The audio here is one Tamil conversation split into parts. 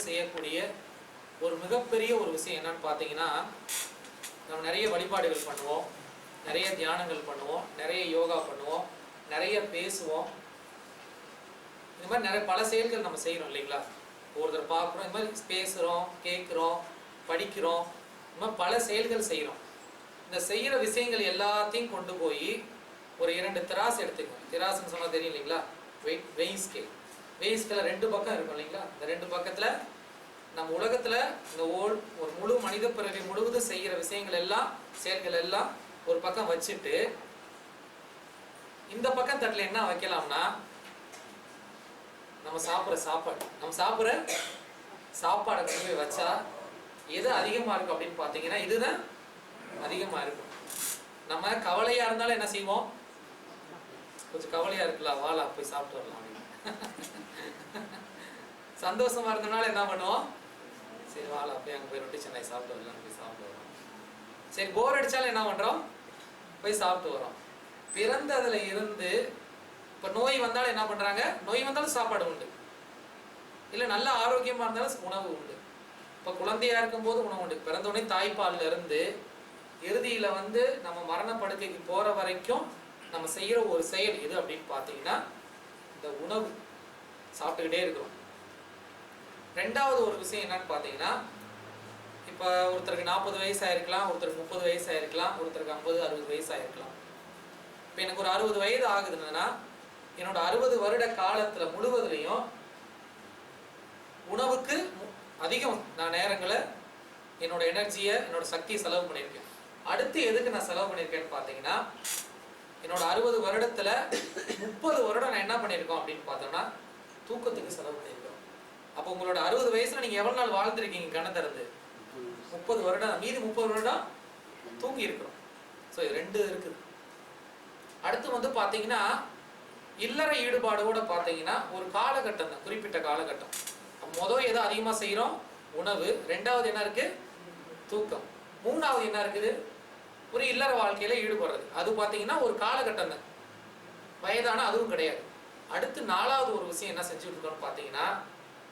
செய்யக்கூடிய ஒரு மிகப்பெரிய ஒரு விஷயம் என்னன்னு பார்த்தீங்கன்னா, நம்ம நிறைய வழிபாடுகள் பண்ணுவோம், நிறைய தியானங்கள் பண்ணுவோம், நிறைய யோகா பண்ணுவோம், நிறைய பேசுவோம். இந்த மாதிரி நிறைய பல செயல்கள் நம்ம செய்கிறோம் இல்லைங்களா? ஒருத்தர் பார்க்குறோம், இந்த மாதிரி பேசுகிறோம், கேட்குறோம், படிக்கிறோம், இந்த மாதிரி பல செயல்கள் செய்கிறோம். இந்த செய்கிற விஷயங்கள் எல்லாத்தையும் கொண்டு போய் ஒரு 2 திராஸ் எடுத்துக்கணும். திராசுன்னு சொன்னால் தெரியும் இல்லைங்களா? Wait scale. வெயிட் ஸ்கேல 2 பக்கம் இருக்கும் இல்லைங்களா? இந்த 2 பக்கத்தில் நம்ம உலகத்தில் இந்த ஒரு முழு மனித பிறவி முழுவதும் செய்கிற விஷயங்கள் எல்லாம், செயல்கள் எல்லாம் ஒரு பக்கம் வச்சுட்டு, இந்த பக்கம் தட்டில் என்ன வைக்கலாம்னா, நம்ம சாப்பிட்ற சாப்பாடை கொண்டு போய் வச்சா எது அதிகமாக இருக்கும் அப்படின்னு பார்த்தீங்கன்னா, இதுதான் அதிகமாக இருக்கும். நம்ம கவலையாக இருந்தாலும் என்ன செய்வோம்? கொஞ்சம் கவலையாக இருக்கலாம், வாழா போய் சாப்பிட்டு வரலாம் அப்படின்னு. சந்தோஷமா இருந்தனால என்ன பண்ணுவோம்? சரி வாழா அப்படியே அங்கே போய் ரொட்டி சென்னை சாப்பிட்டு வரலாம், போய் சாப்பிட்டு வரோம். சரி போர் அடித்தாலும் என்ன பண்ணுறோம்? போய் சாப்பிட்டு வரோம். பிறந்ததுல இருந்து இப்போ நோய் வந்தாலும் என்ன பண்ணுறாங்க? நோய் வந்தாலும் சாப்பாடு உண்டு, இல்லை நல்ல ஆரோக்கியமாக இருந்தாலும் உணவு உண்டு. இப்போ குழந்தையாக இருக்கும்போது உணவு உண்டு. பிறந்தோடனே தாய்ப்பாலில் இருந்து இறுதியில் நம்ம மரணப்படுக்கைக்கு போகிற வரைக்கும் நம்ம செய்கிற ஒரு செயல் எது அப்படின்னு பார்த்தீங்கன்னா, இந்த உணவு சாப்பிட்டுக்கிட்டே இருக்கிறோம். 2வது ஒரு விஷயம் என்னன்னு பார்த்தீங்கன்னா, இப்போ ஒருத்தருக்கு 40 வயசு ஆயிருக்கலாம், ஒருத்தருக்கு 30 வயசு ஆயிருக்கலாம், ஒருத்தருக்கு 50, 60 வயசு ஆயிருக்கலாம். இப்போ எனக்கு ஒரு 60 வயது ஆகுதுன்னா, என்னோட 60 வருட காலத்தில் முழுவதுலையும் உணவுக்கு அதிகம் நான் நேரங்களை, என்னோட எனர்ஜியை, என்னோட சக்தியை செலவு பண்ணியிருக்கேன். அடுத்து எதுக்கு நான் செலவு பண்ணியிருக்கேன்னு பார்த்தீங்கன்னா, என்னோட 60 வருடத்தில் 30 வருடம் நான் என்ன பண்ணியிருக்கோம் அப்படின்னு பார்த்தோம்னா, தூக்கத்துக்கு செலவு பண்ணியிருக்கோம். அப்போ உங்களோட 60 வயசுல நீங்கள் எவ்வளோ நாள் வாழ்ந்துருக்கீங்க? கண்ணை திறந்து 30 வருடம். மீதி 30 வருடம் தூங்கி இருக்கிறோம். ஸோ இது 2 இருக்குது. அடுத்து பார்த்தீங்கன்னா, இல்லற ஈடுபாடோட பார்த்தீங்கன்னா ஒரு காலகட்டம் தான், குறிப்பிட்ட காலகட்டம். மொதல் எதோ அதிகமாக செய்கிறோம்? உணவு. 2வது என்ன இருக்குது? தூக்கம். 3வது என்ன இருக்குது? ஒரு இல்லற வாழ்க்கையில ஈடுபடுறது. அது பார்த்தீங்கன்னா ஒரு காலகட்டம் தான், வயதான அதுவும் கிடையாது. அடுத்து 4வது ஒரு விஷயம் என்ன செஞ்சுட்டு இருக்கோம்னு பார்த்தீங்கன்னா,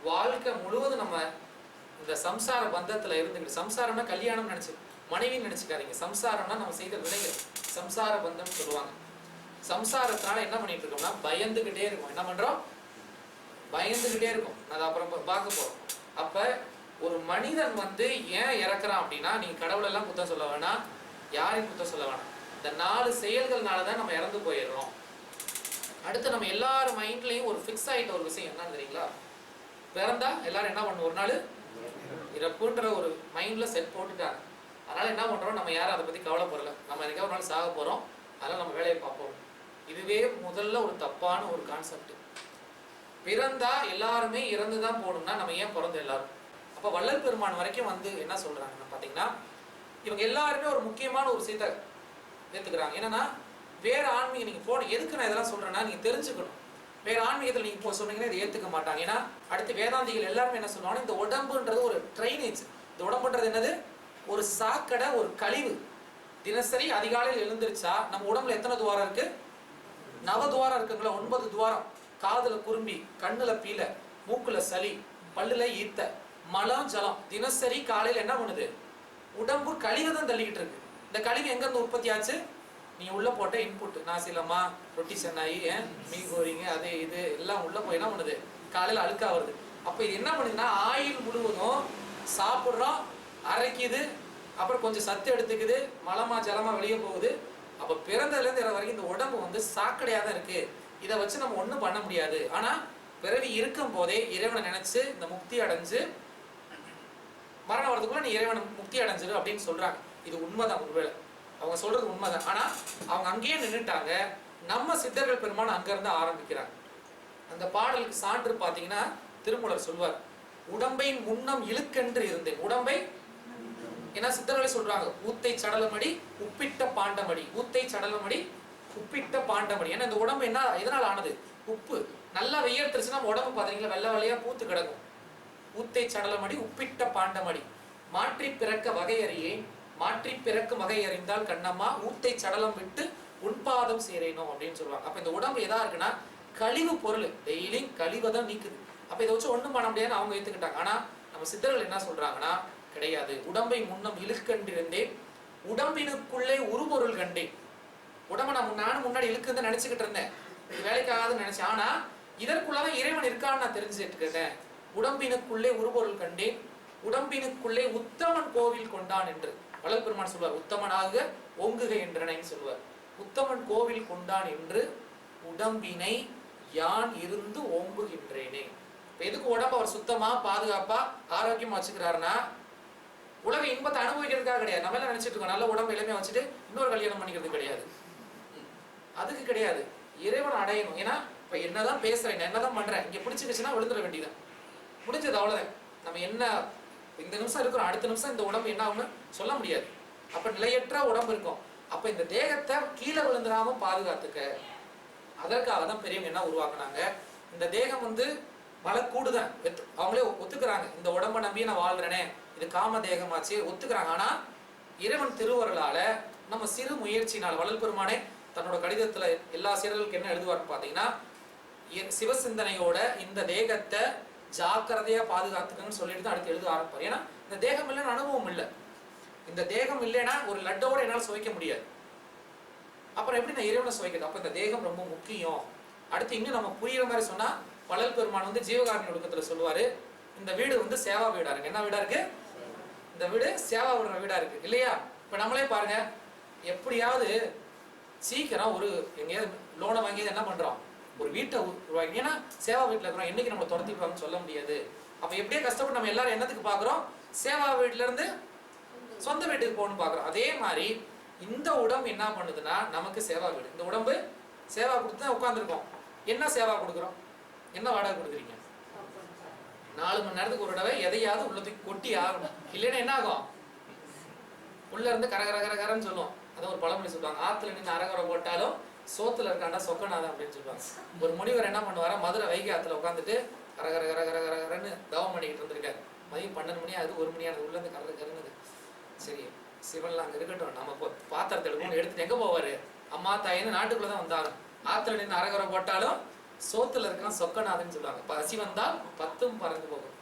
வாழ்க்கை முழுவதும் நம்ம இந்த சம்சார பந்தத்தில் இருந்துக்கிட்டு, சம்சாரம்னா கல்யாணம் நினச்சி மனைவின்னு நினச்சிக்காதீங்க. சம்சாரம்னா நம்ம செய்த வினைகள், சம்சார பந்தம்னு சொல்லுவாங்க. சம்சாரத்தினால என்ன பண்ணிட்டு இருக்கோம்னா, பயந்துக்கிட்டே இருக்கும். என்ன பண்ணுறோம்? பயந்துக்கிட்டே இருக்கும். அதை அப்புறம் பார்க்க போகிறோம். அப்போ ஒரு மனிதன் ஏன் இறக்குறான் அப்படின்னா, நீங்கள் கடவுளெல்லாம் குத்தம் சொல்ல வேணாம், யாரையும் குத்தம் சொல்ல வேணாம். இந்த 4 செயல்கள்னால தான் நம்ம இறந்து போயிடுறோம். அடுத்து நம்ம எல்லாரும் மைண்ட்லையும் ஒரு ஃபிக்ஸ் ஆகிட்ட ஒரு விஷயம் என்னன்னு தெரியுங்களா? பிறந்தா எல்லாரும் என்ன பண்ணுவோம்? ஒரு நாள் இறப்புன்ற ஒரு மைண்டில் செட் போட்டுட்டாங்க. அதனால் என்ன பண்ணுறோம்? நம்ம யாரும் அதை பற்றி கவலைப்படலை. நம்ம எனக்கே ஒரு நாள் சாக போகிறோம், அதனால் நம்ம வேலையை பார்ப்போம். இதுவே முதல்ல ஒரு தப்பான ஒரு கான்செப்ட். பிறந்தா எல்லாருமே இறந்துதான் போகணும்னா நம்ம ஏன் பிறந்த எல்லாரும்? அப்ப வள்ளல் பெருமான் வரைக்கும் வந்து என்ன சொல்றாங்கன்னா பாத்தீங்கன்னா, இவங்க எல்லாருமே ஒரு முக்கியமான ஒரு விஷயத்தை ஏத்துக்கிறாங்க. என்னன்னா, வேற ஆன்மீகம் நீங்க போன எதுக்கு நான் இதெல்லாம் சொல்றேன்னா நீங்க தெரிஞ்சுக்கணும். வேற ஆன்மீகத்தில் நீங்க இப்போ சொன்னீங்கன்னா இதை ஏத்துக்க மாட்டாங்க. ஏன்னா அடுத்து வேதாந்திகள் எல்லாருமே என்ன சொல்லுவாங்க, இந்த உடம்புன்றது ஒரு ட்ரைனேஜ். இந்த உடம்புன்றது என்னது? ஒரு சாக்கடை, ஒரு கழிவு. தினசரி அதிகாலையில் எழுந்திருச்சா நம்ம உடம்புல எத்தனை துவாரம் இருக்கு? 9 துவாரம் இருக்குங்களா? 9 துவாரம். காதுல குறும்பி, கண்ணுல பீல, மூக்குல சளி, பல்லுல ஈத்த, மலம் ஜலம். தினசரி காலையில் என்ன பண்ணுது? உடம்பு கழிவு தான் தள்ளிக்கிட்டு இருக்கு. இந்த கழிவு எங்க இருந்து உற்பத்தி ஆச்சு? நீ உள்ள போட்ட இன்புட், நாசிலமா, ரொட்டி சென்னாயி, மீன் கோரிங்க, அது இது எல்லாம் உள்ள போய் என்ன பண்ணுது? காலையில அழுக்கா வருது. அப்ப இது என்ன பண்ணுதுன்னா, ஆயில் முழுவதும் சாப்பிட்றோம், அரைக்குது, அப்புறம் கொஞ்சம் சத்து எடுத்துக்குது, மலமா ஜலமா வெளியே போகுது. அப்ப பிறந்ததுல இருந்து வரைக்கும் இந்த உடம்பு வந்து சாக்கடையா தான் இருக்கு. இதை வச்சு நம்ம ஒண்ணும் பண்ண முடியாது. ஆனா பிறவி இருக்கும் போதே இறைவனை நினைச்சு இந்த முக்தி அடைஞ்சு மரணம் வரதுக்குள்ள நீ இறைவனை முக்தி அடைஞ்சிரு அப்படின்னு சொல்றாங்க. இது உண்மைதான். ஒருவேளை அவங்க சொல்றது உண்மைதான். ஆனா அவங்க அங்கேயே நின்றுட்டாங்க. நம்ம சித்தர்கள் பெருமான் அங்க இருந்து ஆரம்பிக்கிறாங்க. அந்த பாடலுக்கு சான்று பாத்தீங்கன்னா திருமூலர் சொல்வார், உடம்பை முன்னம் இழுக்கென்று இருந்தேன். உடம்பை ஏன்னா சித்தர்களை சொல்றாங்க, ஊத்தை சடலமடி உப்பிட்ட பாண்டமடி. ஊத்தை சடலமடி உப்பிட்ட பாண்டமடி. ஏன்னா இந்த உடம்பு என்ன எதனால ஆனது? உப்பு. நல்லா வெய்யெடுத்துருச்சுன்னா உடம்பு பாத்தீங்களா வெள்ளை வெள்ளையா பூத்து கிடக்கும். ஊத்தை சடலமடி உப்பிட்ட பாண்டமடி. மாற்றி பிறக்க வகையறியே, மாற்றி பிறக்கும் வகை அறிந்தால் கண்ணம்மா, ஊத்தை சடலம் விட்டு உண்பாதம் சேரேனோம் அப்படின்னு சொல்லுவாங்க. அப்ப இந்த உடம்பு எதா இருக்குன்னா கழிவு பொருள். டெய்லி கழிவை தான் நீக்குது. அப்ப இதை வச்சு ஒண்ணும் பண்ண முடியாதுன்னு அவங்க ஏத்துக்கிட்டாங்க. ஆனா நம்ம சித்தர்கள் என்ன சொல்றாங்கன்னா, கிடையாது. உடம்பை முன்னம் இழுக்கென்றிருந்தேன், உடம்பினுக்குள்ளே உருபொருள் கண்டேன். உடம்பை நானும் முன்னாடி இழுக்குன்னு நினைச்சுக்கிட்டு இருந்தேன், இது வேலைக்காகாதுன்னு நினைச்சேன். ஆனா இதற்குள்ளதான் இறைவன் இருக்கான்னு நான் தெரிஞ்சுக்கிட்டேன். உடம்பினுக்குள்ளே உருபொருள் கண்டேன், உடம்பினுக்குள்ளே உத்தமன் கோவில் கொண்டான் என்று வள்ளல் பெருமான் சொல்வார். உத்தமனாக ஓங்குக என்றனை சொல்வார். உத்தமன் கோவில் கொண்டான் என்று உடம்பினை யான் இருந்து ஓம்புகின்றேனே. எதுக்கு உடம்பு அவர் சுத்தமா பாதுகாப்பா ஆரோக்கியமா வச்சுக்கிறாருன்னா, உலக இன்பத்தை அனுபவிக்கிறதுக்காக கிடையாது. நம்ம எல்லாம் நினைச்சிட்டு இருக்கோம் நல்ல உடம்பு இளமையா வச்சுட்டு இன்னொரு கல்யாணம் பண்ணிக்கிறது கிடையாது. அதுக்கு கிடையாது. இறைவன் அடையணும். ஏன்னா இப்ப என்னதான் பேசுறேன், என்னதான் பண்றேன், இங்க பிடிச்சிருச்சுன்னா விழுந்துட வேண்டியதான், முடிஞ்சது, அவ்வளவுதான். நம்ம என்ன இந்த நிமிஷம் இருக்கிறோம், அடுத்த நிமிஷம் இந்த உடம்பு என்ன ஆகும்னு சொல்ல முடியாது. அப்ப நிலையற்ற உடம்பு இருக்கும். அப்ப இந்த தேகத்தை கீழே விழுந்துடாம பாதுகாத்துக்க, அதற்காக தான் பெரியவங்க என்ன உருவாக்குனாங்க, இந்த தேகம் வந்து மலக்கூடுதான். அவங்களே ஒத்துக்கிறாங்க, இந்த உடம்பை நம்பி நான் வாழ்றேனே, இது காம தேகமாச்சு ஒத்துக்கிறாங்க. ஆனா இறைவன் திருவருளால நம்ம சிறு முயற்சினால், வள்ளல் பெருமானே தன்னோட கடிதத்துல எல்லா சீரர்களுக்கு என்ன எழுதுவார்னு பாத்தீங்கன்னா, சிவசிந்தனையோட இந்த தேகத்தை ஜாக்கிரதையா பாதுகாத்துக்கன்னு சொல்லிட்டு தான் அடுத்து எழுத ஆரம்பிப்பார். ஏன்னா இந்த தேகம் இல்லைன்னு அனுபவம் இல்லை. இந்த தேகம் இல்லைன்னா ஒரு லட்டோட என்னால் சுவைக்க முடியாது. அப்புறம் எப்படி நான் இறைவனை சுவைக்கிறது? அப்ப இந்த தேகம் ரொம்ப முக்கியம். அடுத்து இன்னும் நம்ம புரியுற மாதிரி சொன்னா, வள்ளல் பெருமான் வந்து ஜீவகாருண்ய ஒழுக்கத்துல சொல்லுவாரு, இந்த வீடு வந்து சேவா வீடா இருக்கு. என்ன வீடா இருக்கு? இந்த வீடு சேவா விடுற வீடா இருக்கு இல்லையா? இப்ப நம்மளே பாருங்க, எப்படியாவது சீக்கிரம் ஒரு எங்கேயாவது லோனை வாங்கி என்ன பண்றோம், ஒரு வீட்டை உருவாக்கி. ஏன்னா சேவா வீட்டுல இருக்கிறோம், என்னைக்கு நம்ம துரத்திப்பாங்கன்னு சொல்ல முடியாது. அப்ப எப்படியே கஷ்டப்பட்டு நம்ம எல்லாரும் என்னத்துக்கு பாக்குறோம், சேவா வீட்டுல இருந்து சொந்த வீட்டுக்கு போகணும்னு பாக்குறோம். அதே மாதிரி இந்த உடம்பு என்ன பண்ணுதுன்னா நமக்கு சேவா வீடு. இந்த உடம்பு சேவா கொடுத்து தான் உட்காந்துருக்கோம். என்ன சேவா கொடுக்குறோம்? என்ன வாடகை கொடுக்குறீங்க? 4 மணி நேரத்துக்கு ஒரு தடவை எதையாவது உள்ளத்துக்கு கொட்டி ஆகணும். இல்லைன்னா என்ன ஆகும், உள்ள இருந்து கரகரகரன்னு சொல்லுவோம். அதான் ஒரு பழமொழி சொல்லுவாங்க, ஆத்துல நின்று அரகரை போட்டாலும் சோத்துல இருக்காண்டா சொக்கநாதன் அப்படின்னு சொல்லுவாங்க. ஒரு முனிவர் என்ன பண்ணுவாரா, மதுரை வைகை ஆத்துல உட்காந்துட்டு கரகரகரகரகரன்னு தவம் பண்ணிக்கிட்டு இருந்திருக்காரு. மதியம் 12 மணி ஆகுது, 1 மணி ஆனது, உள்ள இருந்து கரகரன்னு. சரி சிவன்லாம் அங்க இருக்கட்டும், நம்ம பாத்திரத்தை எடுக்கணும்னு எடுத்துட்டு எங்க போவாரு, அம்மா தாயின்னு நாட்டுக்குள்ளதான் வந்தாங்க. ஆத்துல நின்று அரகரை போட்டாலும் சோத்துல இருக்கான் சொக்கநாதன் சொல்லுவாங்க. பசி வந்தால் 10ம் பறந்து போகும்.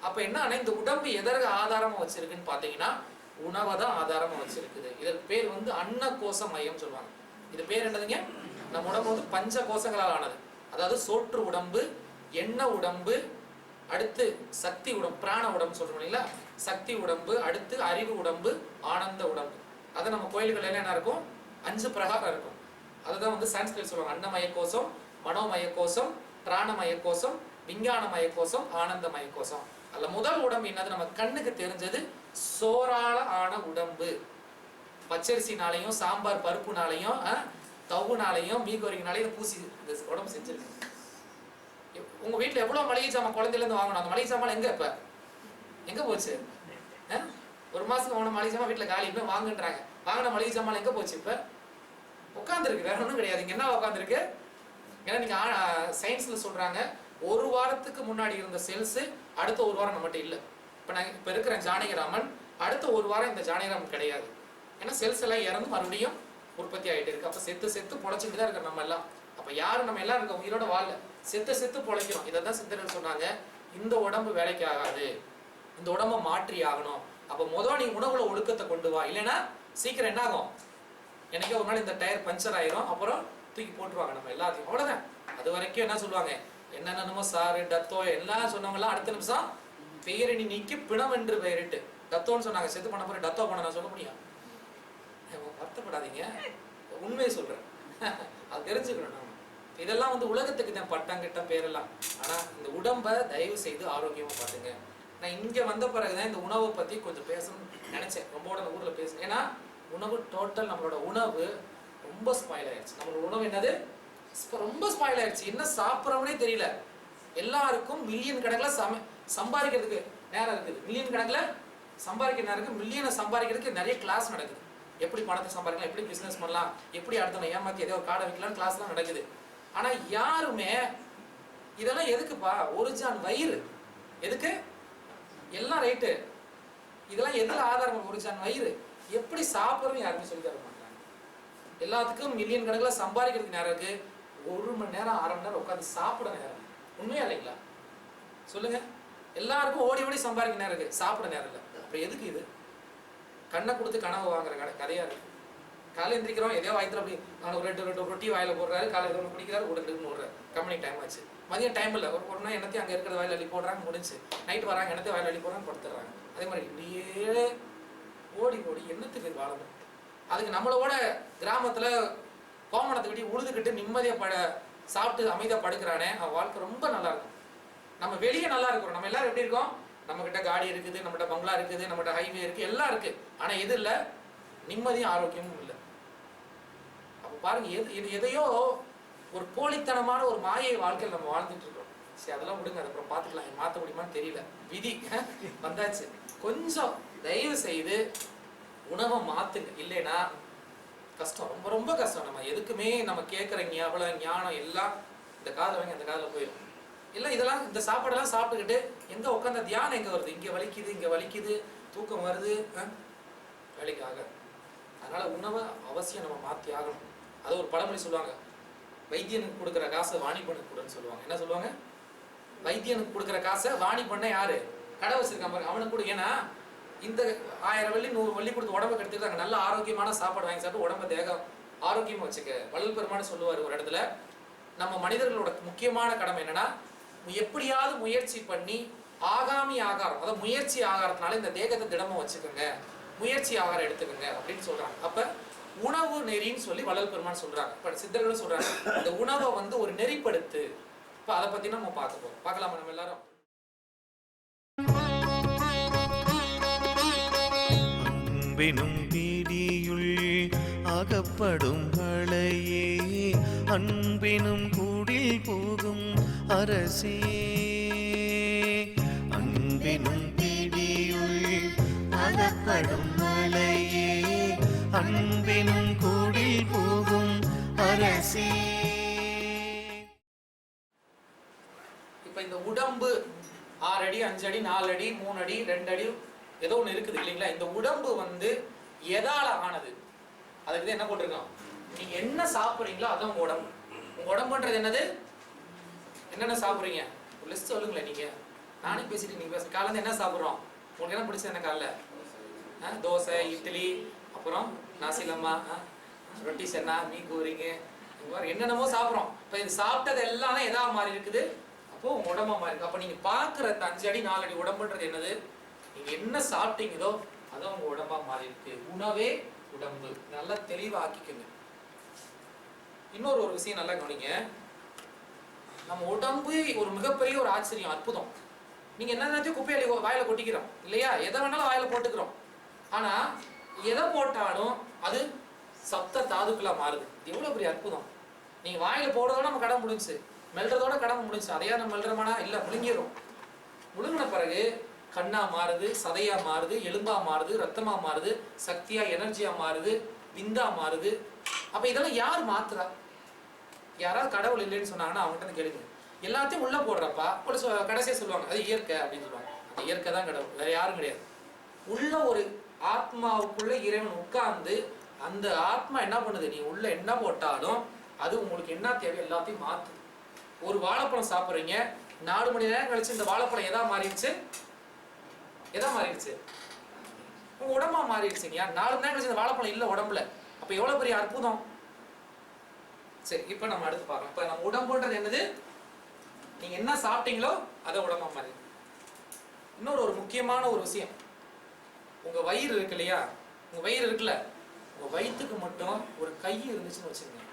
அப்ப என்ன ஆனா இந்த உடம்பு எதற்கு ஆதாரமா வச்சிருக்குன்னு பாத்தீங்கன்னா, உணவை தான் ஆதாரமா வச்சிருக்குது. இதற்கு பேர் வந்து அன்ன கோச மையம் சொல்லுவாங்க. இது பேர் என்னதுங்க? நம்ம உடம்பு வந்து பஞ்ச கோஷங்களால் ஆனது. அதாவது சோற்று உடம்பு, எண்ணெய் உடம்பு, அடுத்து சக்தி உடம்பு, பிராண உடம்பு சொல்றோம் இல்லைங்களா, சக்தி உடம்பு, அடுத்து அறிவு உடம்பு, ஆனந்த உடம்பு. அது நம்ம கோயில்கள் எல்லாம் என்ன இருக்கும், 5 பிரகாரம் இருக்கும். அதுதான் வந்து சான்ஸ்கிரிட் சொல்லுவாங்க, அன்னமய கோஷம், மனோமய கோஷம், பிராணமய கோஷம், விஞ்ஞானமய கோஷம், ஆனந்தமய கோஷம். அதுல முதல் உடம்பு என்னது, நம்ம கண்ணுக்கு தெரிஞ்சது சோறால ஆன உடம்பு. பச்சரிசினாலையும் சாம்பார் பருப்புனாலையும் தவுனாலையும் மீகோரினாலையும் பூசி இந்த உடம்பு செஞ்சிருக்கு. உங்க வீட்டுல எவ்வளவு மளிகை சாமான் குழந்தையில இருந்து வாங்கணும், அந்த மளிகை சாமான் எங்க இப்ப எங்க போச்சு? ஒரு மாசத்துக்கு வாங்கின மளிகை சாமான் வீட்டுல காலி, இன்னும் வாங்குன்றாங்க. வாங்கின மளிகை சாமான் எங்க போச்சு? இப்ப உட்காந்துருக்கு, வேற ஒன்றும் கிடையாது. இங்க என்ன உட்காந்துருக்கு? ஏன்னா நீங்க சயின்ஸ்ல சொல்றாங்க, ஒரு வாரத்துக்கு முன்னாடி இருந்த செல்ஸ் அடுத்த ஒரு வாரம் நம்மகிட்ட இல்லை. இப்ப இருக்கிற ஜானகிராமன் அடுத்த ஒரு வாரம் இந்த ஜானகிராமன் கிடையாது. ஏன்னா செல்ஸ் எல்லாம் இறந்து மறுபடியும் உற்பத்தி ஆகிட்டு இருக்கு. அப்ப செத்து செத்து பொழைச்சிட்டு தான் இருக்க நம்ம எல்லாம். அப்ப யாரும் நம்ம எல்லாம் இருக்க உயிரோட வாழல, செத்து செத்து பொழைக்கிறோம். இதை தான் சித்தர்கள் சொன்னாங்க, இந்த உடம்பு வேலைக்கு ஆகாது, இந்த உடம்ப மாற்றி ஆகணும். அப்ப முதல்ல நீ உணவுல ஒழுக்கத்தை கொண்டு வா, இல்லைன்னா சீக்கிரம் என்ன ஆகும்? எனக்கே ஒரு நாள் இந்த டயர் பஞ்சர் ஆயிரும், அப்புறம் தூக்கி போட்டுருவாங்க நம்ம எல்லாத்தையும். அவ்வளவுதான். அது வரைக்கும் என்ன சொல்லுவாங்க, என்னென்னமோ சாரு டத்தோ எல்லாம் சொன்னவங்கலாம் அடுத்த நிமிஷம் பெயரணி நீக்கி பிணம் என்று பெயரிட்டு டத்தோன்னு சொன்னாங்க. செத்து பண்ண போற டத்தோ பண்ண நான் சொல்ல முடியும்? வருத்தப்படாதீங்க, உண்மையை சொல்றேன். அது தெரிஞ்சுக்கணும் நம்ம. இதெல்லாம் உலகத்துக்கு தான் பட்டம் கிட்டம் பேரெல்லாம். ஆனா இந்த உடம்பை தயவு செய்து ஆரோக்கியமா பாத்துங்க. நான் இங்க வந்த பிறகுதான் இந்த உணவை பத்தி கொஞ்சம் பேசணும்னு நினைச்சேன். ரொம்ப ஊர்ல பேசணும். ஏன்னா உணவு டோட்டல் நம்மளோட உணவு ரொம்ப ஸ்பாயில் ஆயிடுச்சு. நம்மளோட உணவு என்னது ரொம்ப ஸ்பாயில் ஆயிடுச்சு. என்ன சாப்பிட்றவனே தெரியல. எல்லாருக்கும் மில்லியன் கணக்கில் சம்பாதிக்கிறதுக்கு நேரம் இருக்குது. மில்லியன் கணக்கில் சம்பாதிக்கிற நேரம் இருக்குது. மில்லியனை சம்பாதிக்கிறதுக்கு நிறைய கிளாஸ் நடக்குது. எப்படி பணத்தை சம்பாதிக்கலாம், எப்படி பிசினஸ் பண்ணலாம், எப்படி அடுத்தவனை ஏமாத்தி ஏதோ காடை வைக்கலாம்னு கிளாஸ்லாம் நடக்குது. ஆனா யாருமே இதெல்லாம் எதுக்குப்பா? ஒரு ஜான் வயிறு எதுக்கு? எல்லாம் ரைட்டு, இதெல்லாம் எதுல ஆதாரம்? ஒரு ஜான் வயிறு எப்படி சாப்பிட்றதுன்னு யாருமே சொல்லி தர மாட்டாங்க. எல்லாத்துக்கும் மில்லியன் கணக்கில் சம்பாதிக்கிறதுக்கு நேரம் இருக்கு. 1 மணி நேரம் 1/2 மணி நேரம் உட்காந்து சாப்பிட நேரம். உண்மையா இல்லைங்களா? சொல்லுங்க. எல்லாருக்கும் ஓடி ஓடி சம்பாதிக்க நேரம் இருக்கு, சாப்பிட நேரம் இல்லை. அப்புறம் எதுக்கு இது? கண்ணை கொடுத்து கனவு வாங்குற கதையா இருக்கு. காலை எந்திரிக்கிறோம், எதையோ வாய்த்துல அப்படி ஒரு 2 ரொட்டி வாயில போடுறாரு, காலையில் 1 குடிக்கிறாரு, உடனே ஓடுறாரு. கம்பெனி டைம் ஆச்சு. மதியம் டைம் இல்லை, ஒரு நாள் என்னத்தையும் அங்கே இருக்கிற வாயில் அள்ளி போடுறாங்க, முடிஞ்சு. நைட்டு வராங்க, என்னத்தையும் வாயில் அள்ளி போடுறாங்க, படுத்துடுறாங்க. அதே மாதிரி இப்படியே ஓடி ஓடி என்னத்துக்கு வாழணும்? அதுக்கு நம்மளோட கிராமத்துல கோமணத்தை விட்டு உழுதுகிட்டு நிம்மதியா சாப்பிட்டு அமைதியா படுக்கிறானே, அவன் வாழ்க்கை ரொம்ப நல்லா இருக்கும். நம்ம வெளியே நல்லா இருக்கிறோம். நம்ம எல்லாரும் எப்படி இருக்கோம்? நம்ம கிட்ட காடி இருக்குது, நம்மகிட்ட பங்களா இருக்குது, நம்மகிட்ட ஹைவே இருக்கு, எல்லாம் இருக்கு. ஆனா எது இல்லை? நிம்மதியும் ஆரோக்கியமும் இல்லை. அப்ப பாருங்க, எதையோ ஒரு போலித்தனமான ஒரு மாயை வாழ்க்கையில் நம்ம வாழ்ந்துட்டு இருக்கோம். சரி, அதெல்லாம் விடுங்க, அதுக்கப்புறம் பார்த்துக்கலாம். மாற்ற முடியுமான்னு தெரியல, விதி வந்தாச்சு. கொஞ்சம் தயவு செய்து உணவை மாத்துங்க, இல்லைன்னா கஷ்டம், ரொம்ப ரொம்ப கஷ்டம். நம்ம எதுக்குமே நம்ம கேட்குற அவ்வளவு ஞானம் எல்லாம் இந்த காதில் வாங்கி அந்த காதில் போயிடும். இல்லை இதெல்லாம் இந்த சாப்பாடெல்லாம் சாப்பிட்டுக்கிட்டு எங்கே உட்காந்த தியானம் எங்கே வருது? இங்கே வலிக்குது, இங்கே வலிக்குது, தூக்கம் வருது, வேலைக்கு ஆகாது. அதனால உணவை அவசியம் நம்ம மாற்றி ஆகணும். அது ஒரு பழமொழி சொல்லுவாங்க, வைத்தியனுக்கு கொடுக்குற காசை வாணிபனுக்கு கொடுன்னு சொல்லுவாங்க. என்ன சொல்லுவாங்க? வைத்தியனுக்கு கொடுக்குற காசை வாணிபண்ண யாரு? கடை வச்சிருக்கான் பாருங்க, அவனுக்கு கொடு. ஏன்னா இந்த 1000 வெள்ளி 100 வெள்ளி கொடுத்து உடம்பை கெடுத்துட்டு நல்ல ஆரோக்கியமான சாப்பாடு வாங்கி சாப்பிட்டு உடம்பை தேகம் ஆரோக்கியமா வச்சுக்க. வள்ளல் பெருமான்னு சொல்லுவார் ஒரு இடத்துல, நம்ம மனிதர்களோட முக்கியமான கடமை என்னன்னா, எப்படியாவது முயற்சி பண்ணி ஆகாமி ஆகாரம், அதாவது முயற்சி ஆகாரத்தினால இந்த தேகத்தை திடமா வச்சுக்கோங்க, முயற்சி ஆகாரம் எடுத்துக்கோங்க அப்படின்னு சொல்றாங்க. அப்ப உணவு நெறின்னு சொல்லி வள்ளல் பெருமான் சொல்றாங்க. இப்ப சித்தர்களும் சொல்றாங்க, இந்த உணவை ஒரு நெறிப்படுத்து. இப்ப அதை பத்தி நம்ம பார்க்கலாமா நம்ம எல்லாரும்? அன்பினும் பிடியுள் அகப்படும் களையே, அன்பினும் கூடில் போகும் அரசே. அன்பினும் பிடியுள் அகப்படும் களையே, அன்பினும் கூடில் போகும் அரசே. இப்ப இந்த உடம்பு 6 அடி 5 அடி 4 அடி 3 அடி 2 அடி ஏதோ ஒண்ணு இருக்குது இல்லைங்களா? இந்த உடம்பு எதால ஆனது? அதுக்கு என்ன போட்டிருக்கோம்? நீங்க என்ன சாப்பிடுறீங்களோ அதான் உங்க உடம்பு. உங்க உடம்புன்றது என்னது? என்னென்ன சாப்பிடுறீங்க ஒரு லிஸ்ட் சொல்லுங்களேன். நீங்க நானே பேசிட்டு நீங்க பேச. காலையில என்ன சாப்பிடுறோம்? உங்களுக்கு என்ன பிடிச்சது? என்ன காலைல? தோசை, இட்லி, அப்புறம் நாசிலம்மா, ரொட்டி சென்னா, மீன் கோரிங்க, என்னென்னமோ சாப்பிட்றோம். இப்போ இது சாப்பிட்டது எல்லாம் எதா மாறி இருக்குது? அப்போ உங்க உடம்பா மாறி இருக்கு. அப்போ நீங்க பாக்குற 5 அடி 4 அடி உடம்புன்றது என்னது? நீங்க என்ன சாப்பிட்டீங்களோ அதான் உங்க உடம்பா மாறி இருக்கு. உணவே உடம்பு. நல்லா தெளிவாக்கிக்கங்க. இன்னொரு விஷயம் நல்லா கவனிங்க. நம்ம உடம்பு ஒரு மிகப்பெரிய ஒரு ஆச்சரியம், அற்புதம். நீங்க என்ன குப்பையில வாயில கொட்டிக்கிறோம் இல்லையா? எதை வேணாலும் வாயில போட்டுக்கிறோம். ஆனா எதை போட்டாலும் அது சப்த தாதுக்களா மாறுது. எவ்வளவு பெரிய அற்புதம்! நீங்க வாயில போடுறதோட நம்ம கடன் முடிஞ்சு. மெல்றதோட கடமை முடிஞ்சு. அதையா நம்ம மெல்றமானா இல்லை, முழுங்கிடும். முழுங்கின பிறகு கண்ணா மாறுது, சதையா மாறுது, எலும்பா மாறுது, ரத்தமா மாறுது, சக்தியா எனர்ஜியா மாறுது, விந்தா மாறுது. அப்ப இதெல்லாம் யார் மாத்துறா? யாராவது கடவுள் இல்லைன்னு சொன்னாங்கன்னா அவங்ககிட்ட கேளுங்க. எல்லாத்தையும் உள்ள போடுறப்பா ஒரு கடைசியா சொல்லுவாங்க அது இயற்கை அப்படின்னு சொல்லுவாங்க. அந்த இயற்கை தான் கடவுள், வேற யாரும் கிடையாது. உள்ள ஒரு ஆத்மாவுக்குள்ள இறைவன் உட்கார்ந்து அந்த ஆத்மா என்ன பண்ணுது, நீ உள்ள என்ன போட்டாலும் அது உங்களுக்கு என்ன தேவை எல்லாத்தையும் மாத்து. ஒரு வாழைப்பழம் சாப்பிட்றீங்க, 4 மணி நேரம் கழிச்சு இந்த வாழைப்பழம் எதா மாறிடுச்சு? எதா மாறிடுச்சு? உங்க உடம்பா மாறிடுச்சுங்க. 4 மணி நேரம் கழிச்சு இந்த வாழைப்பழம் இல்லை உடம்புல. அப்ப எவ்வளவு பெரிய அற்புதம். சரி, இப்ப நம்ம அடுத்து பார்க்கலாம். இப்ப நம்ம உடம்புன்றது என்னது? நீங்க என்ன சாப்பிட்டீங்களோ அதை உடம்பா மாறி. இன்னொரு ஒரு முக்கியமான ஒரு விஷயம், உங்க வயிறு இருக்கு இல்லையா? உங்க வயிறு இருக்குல்ல, உங்க வயிற்றுக்கு மட்டும் ஒரு கை இருந்துச்சுன்னு வச்சுக்கோங்க.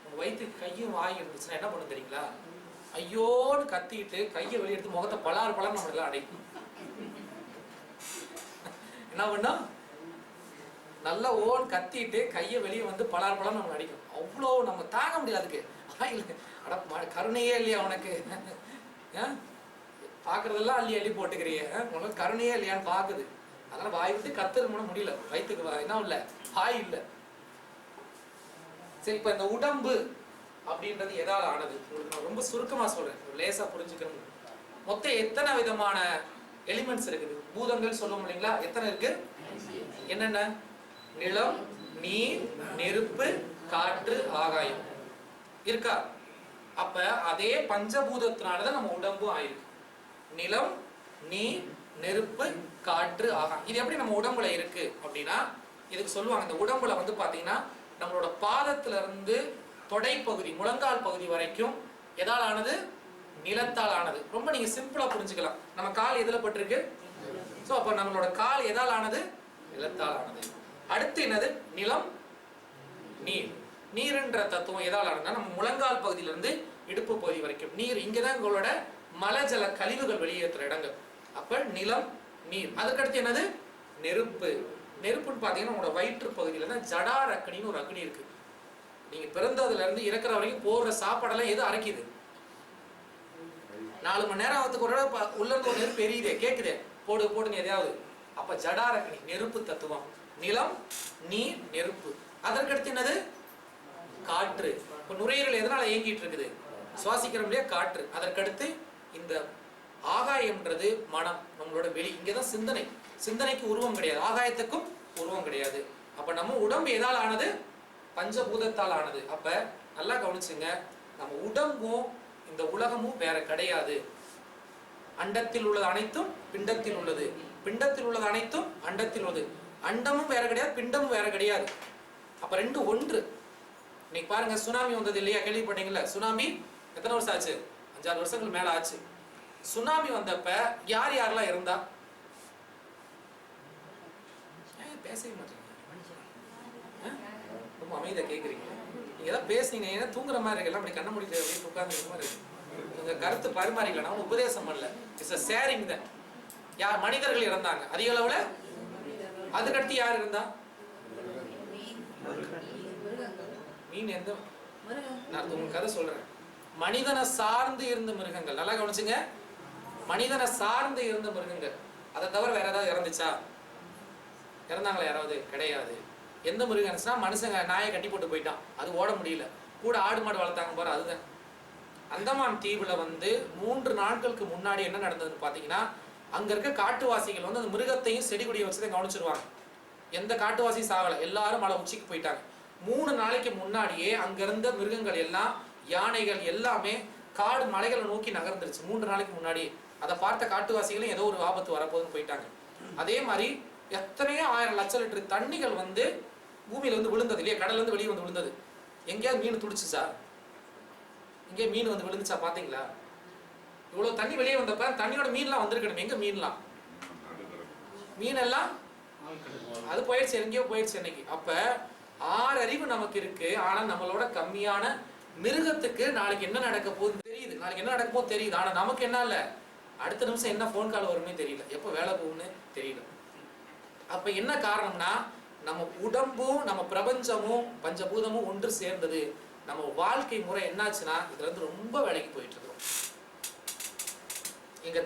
உங்க வயிற்றுக்கு கையும் வாய் இருந்துச்சுன்னா என்ன பண்ணு தெரியுங்களா? ஐயோன்னு கத்திட்டு கையை வெளியே எடுத்து முகத்தை பலாறு பலர் நம்ம எல்லாம் அடைக்கும். என்ன பண்ணா நல்லா ஓன் கத்திட்டு கையை வெளியே வந்து பலாறு பலர் நம்ம அடிக்கும். அவ்வளோ நம்ம தாங்க முடியாது. அதுக்கு அட கருணையே இல்லையா உனக்கு? பாக்குறதெல்லாம் அள்ளி அள்ளி போட்டுக்கிறிய, உனக்கு கருணையே இல்லையான்னு பாக்குது. அதனால வாய் விட்டு கத்துறது முடியல, வயிற்றுக்கு என்ன இல்லை, வாய் இல்லை. சரி, இப்ப இந்த உடம்பு அப்படின்றது எதால ஆனது உங்களுக்கு நான் ரொம்ப சுருக்கமா சொல்றேன், லேசா புரிஞ்சுக்கணும். மொத்தம் எத்தனை விதமான எலிமெண்ட்ஸ் இருக்குது? பூதங்கள் சொல்லுவோம் இல்லைங்களா? எத்தனை இருக்கு? என்னென்ன? நிலம், நீர், நெருப்பு, காற்று, ஆகாயம் இருக்கா? அப்ப அதே பஞ்சபூதத்தினாலதான் நம்ம உடம்பு ஆயிருக்கு. நிலம், நீர், நெருப்பு, காற்று, ஆகாயம். இது எப்படி நம்ம உடம்புல இருக்கு அப்படின்னா, இதுக்கு சொல்லுவாங்க இந்த உடம்புல வந்து பாத்தீங்கன்னா நம்மளோட பாதத்துல இருந்து தொடைப்பகுதி முழங்கால் பகுதி வரைக்கும் எதால் ஆனது? நிலத்தால் ஆனது. ரொம்ப நீங்க சிம்பிளா புரிஞ்சுக்கலாம். நம்ம கால் எதுல பட்டிருக்கு? சோ அப்ப நம்மளோட கால் எதால் ஆனது? நிலத்தால் ஆனது. அடுத்து என்னது? நிலம், நீர். நீர்ன்ற தத்துவம் எதால் ஆனதுன்னா நம்ம முழங்கால் பகுதியில இருந்து இடுப்பு பகுதி வரைக்கும் நீர். இங்கதான் உங்களோட மலஜல கழிவுகள் வெளியேற்றுற இடங்கள். அப்ப நிலம், நீர். அதுக்கடுத்து என்னது? நெருப்பு. நெருப்புன்னு பாத்தீங்கன்னா உங்களோட வயிற்று பகுதியில தான் ஜடார அக்னின்னு ஒரு அக்னி இருக்கு. நீங்க பிறந்ததுல இருந்து இறக்குற வரைக்கும் போடுற சாப்பாடெல்லாம் எது அரைக்குது? 4 மணி நேரம் ஆகிறதுக்கு ஒரு உள்ள இருக்க நெருப்பு எரியுதே, கேக்குதே, போடு போடுங்க எதையாவது. அப்ப ஜடார அக்னி நெருப்பு தத்துவம். நிலம், நீர், நெருப்பு. அதற்கடுத்து என்னது? காற்று. இப்ப நுரையீரல் எதனால இயங்கிட்டு இருக்குது? சுவாசிக்கிற முடியாது காற்று. அதற்கடுத்து இந்த ஆகாயம்ன்றது மனம், நம்மளோட வெளி. இங்கதான் சிந்தனை. சிந்தனைக்கு உருவம் கிடையாது, ஆகாயத்துக்கும் உருவம் கிடையாது. அப்ப நம்ம உடம்பு எதால் ஆனது? பஞ்சபூதத்தால் ஆனது. அப்ப நல்லா கவனிச்சுங்க, நம்ம உடம்பும் இந்த உலகமும் வேற கிடையாது. அண்டத்தில் உள்ளது அனைத்தும் பிண்டத்தில் உள்ளது, பிண்டத்தில் உள்ளது அனைத்தும் அண்டத்தில் உள்ளது. அண்டமும் வேற கிடையாது, பிண்டமும் வேற கிடையாது. அப்ப ரெண்டும் ஒன்று. இன்னைக்கு பாருங்க, சுனாமி வந்தது இல்லையா? கேள்விப்பட்டீங்கல்ல? சுனாமி எத்தனை வருஷம் ஆச்சு? 5-6 வருஷங்கள் மேல ஆச்சு. சுனாமி வந்தப்ப யார் யாரெல்லாம் இருந்தா? பேசவே மாட்டீங்க, ரொம்ப அமைதியா கேக்குறீங்க. நீங்க ஏதாவது பேசுனீங்க தூங்குற மாதிரி இருக்கு, எல்லாம் அப்படி கண்ண முடிக்க அப்படியே உட்கார்ந்து மாதிரி இருக்கு. உங்க கருத்து பரிமாறிக்கலாம், நான் உபதேசம் பண்ணல, இட்ஸ் a sharing தான். யார் மனிதர்கள் இறந்தாங்க அதிக அளவுல. அதுக்கடுத்து யார் இருந்தா? மீன். எந்த? நான் உங்களுக்கு கதை சொல்றேன். மனிதனை சார்ந்து இருந்த மிருகங்கள், நல்லா கவனிச்சுங்க, மனிதனை சார்ந்து இருந்த மிருகங்கள். அதை தவிர வேற ஏதாவது இறந்துச்சா? இறந்தாங்களா யாராவது? கிடையாது. எந்த மிருகம் இருந்துச்சுன்னா மனுஷங்க நாயை கட்டி போட்டு போயிட்டான், அது ஓட முடியல. கூட ஆடு மாடு வளர்த்தாங்க பாரு, அதுதான். அந்தமான் தீவுல வந்து 3 நாட்களுக்கு முன்னாடி என்ன நடந்ததுன்னு பாத்தீங்கன்னா, அங்க இருக்க காட்டுவாசிகள் வந்து அந்த மிருகத்தையும் செடி கொடியை வச்சுதான் கவனிச்சிருவாங்க. எந்த காட்டுவாசியும் சாகல, எல்லாரும் மலை உச்சிக்கு போயிட்டாங்க. 3 நாளைக்கு முன்னாடியே அங்க இருந்த மிருகங்கள் எல்லாம், யானைகள் எல்லாமே காடு மலைகளை நோக்கி நகர்ந்துருச்சு 3 நாளைக்கு முன்னாடி. அதை பார்த்த காட்டுவாசிகளும் ஏதோ ஒரு ஆபத்து வரப்போகுதுன்னு போயிட்டாங்க. அதே மாதிரி எத்தனையோ 1000 லட்சம் லிட்டர் தண்ணிகள் வந்து பூமியில வந்து விழுந்தது இல்லையா? கடல்ல இருந்து வெளியே வந்து விழுந்தது. எங்கேயாவது மீன் துடிச்சுச்சா? எங்கேயா மீன் வந்து விழுந்துச்சா? பாத்தீங்களா? இவ்வளவு தண்ணி வெளியே வந்தப்ப தண்ணியோட மீன்லாம் வந்திருக்கணும். எங்க மீன்லாம்? மீன் எல்லாம் அது போயிடுச்சு, எங்கேயோ போயிடுச்சு இன்னைக்கு. அப்ப 6 அறிவு நமக்கு இருக்கு, ஆனா நம்மளோட கம்மியான மிருகத்துக்கு நாளைக்கு என்ன நடக்க போகுதுன்னு தெரியுது, நாளைக்கு என்ன நடக்க போகுது தெரியுது. ஆனா நமக்கு என்ன இல்ல, அடுத்த நிமிஷம் என்ன போன் கால் வருமே தெரியல, எப்ப வேலை போகும்னு தெரியல. அப்ப என்ன காரணம்னா, நம்ம உடம்பும் நம்ம பிரபஞ்சமும் பஞ்சபூதமும் ஒன்று சேர்ந்தது. நம்ம வாழ்க்கை முறை என்னாச்சுன்னா இதுல இருந்து ரொம்ப வேலைக்கு போயிட்டு இருக்கிறோம். எங்க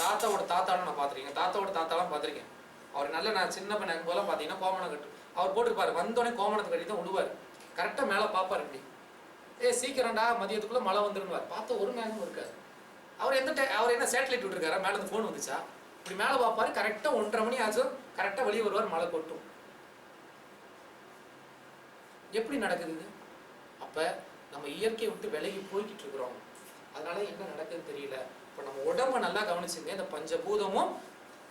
தாத்தாவோட தாத்தாலும் நான் பார்த்துருக்கேன். தாத்தாவோட தாத்தாலாம் பார்த்துருக்கேன். அவர் நல்ல நான் சின்ன பண்ண போல பார்த்தீங்கன்னா கோமணம் கட்டு அவர் போட்டுருப்பாரு. வந்தோடனே கோமணத்தை கட்டி தான் விடுவார். கரெக்டாக மேலே பார்ப்பார். இப்படி சீக்கிரம்டா மதியத்துக்குள்ள மழை வந்துருவார். பார்த்தா ஒரு மேகமும் இருக்காது. அவர் அவர் என்ன சேட்டலைட் விட்டுருக்காரா, மேலே இருந்து ஃபோன் வந்துச்சா, இப்படி மேலே பார்ப்பாரு. கரெக்டாக 1:30 மணி ஆச்சும் கரெக்டாக வெளியே வருவார், மழை கொட்டும். எப்படி நடக்குது இது? அப்போ நம்ம இயற்கையை விட்டு விலகி போய்கிட்டு இருக்கிறோம். அதனால என்ன நடக்குதுன்னு தெரியல. இப்போ நம்ம உடம்பை நல்லா கவனிச்சுங்க. இந்த பஞ்சபூதமும்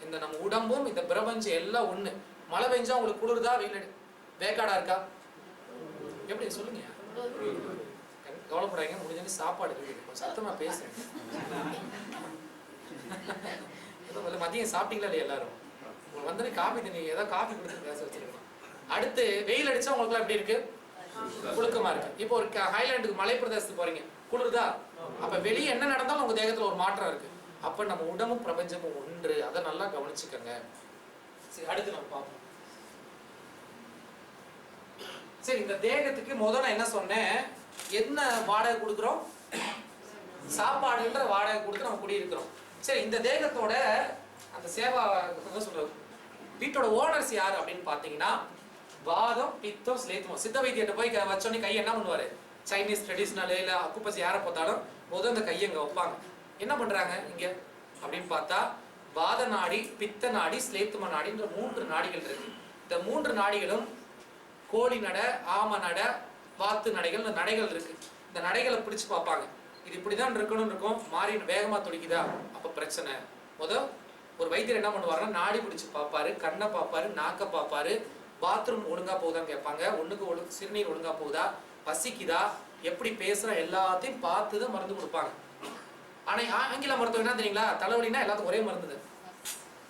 இந்த நம்ம உடம்பும் இந்த பிரபஞ்சம் எல்லாம் ஒண்ணு. மழை பெஞ்சா உங்களுக்கு குளிர்தா, வெயில் வேக்காடா இருக்கா? எப்படி சொல்லுங்க. கவலைப்படாங்க, முடிஞ்சு சாப்பாடு இருக்குது. சத்தமா பேசுறேன். மதியம் சாப்பிட்டீங்களா இல்லையா எல்லாரும்? உங்களுக்கு வந்து காபி தண்ணி ஏதாவது காபி கொடுத்து பேச வச்சிருக்கோம். அடுத்து வெயில் அடிச்சா உங்களுக்குலாம் எப்படி இருக்கு? புழுக்கமா இருக்கு. இப்போ ஒரு ஹைலாண்டுக்கு மலை பிரதேசத்துக்கு போறீங்க, குளிர்தா? அப்ப வெளியே என்ன நடந்தாலும் உங்க தேகத்துல ஒரு மாற்றம் இருக்கு. அப்ப நம்ம உடம்பும் பிரபஞ்சமும் ஒன்று. அதை நல்லா கவனிச்சுக்கங்க. சரி, அடுத்து நம்ம பார்ப்போம். சரி, இந்த தேகத்துக்கு முதல்ல என்ன சொன்னேன்? என்ன வாடகை கொடுக்குறோம்? சாப்பாடுன்ற வாடகை கொடுத்து நம்ம குடியிருக்கிறோம். சரி, இந்த தேகத்தோட அந்த சேவா சொல்றது வீட்டோட ஓனர்ஸ் யாரு அப்படின்னு பாத்தீங்கன்னா வாதம், பித்தம், ஸ்லேத்மம். சித்த வைத்தியத்தை போய் வச்சோன்னே கையை என்ன பண்ணுவாரு? சைனீஸ் ட்ரெடிஷ்னல் இல்ல அக்குப்பசி யாரை பார்த்தாலும் முதல் அந்த கையை இங்க வைப்பாங்க. என்ன பண்றாங்க இங்க அப்படின்னு பார்த்தா வாத நாடி, பித்த நாடி, ஸ்லேத்தும நாடின்ற 3 நாடிகள் இருக்கு. இந்த 3 நாடிகளும் கோழி நட, ஆம நட, வாத்து நடைகள், இந்த நடைகள் இருக்கு. இந்த நடைகளை பிடிச்சு பார்ப்பாங்க. இது இப்படிதான் இருக்கணும்னு இருக்கும். மாறி வேகமா துடிக்குதா, அப்ப பிரச்சனை. ஒரு வைத்தியர் என்ன பண்ணுவாருன்னா நாடி பிடிச்சு பார்ப்பாரு, கண்ணை பார்ப்பாரு, நாக்க பார்ப்பாரு, பாத்ரூம் ஒழுங்கா போகுதான்னு கேட்பாங்க, ஒண்ணுக்கு சிறுநீர் ஒழுங்கா போகுதா, பசிக்குதா, எப்படி பேசுற எல்லாத்தையும் பார்த்துதான் மருந்து கொடுப்பாங்க. ஆனா ஆங்கில மருத்துவம் என்ன தெரியுங்களா? தலைவலினா எல்லாத்துக்கும் ஒரே மருந்து.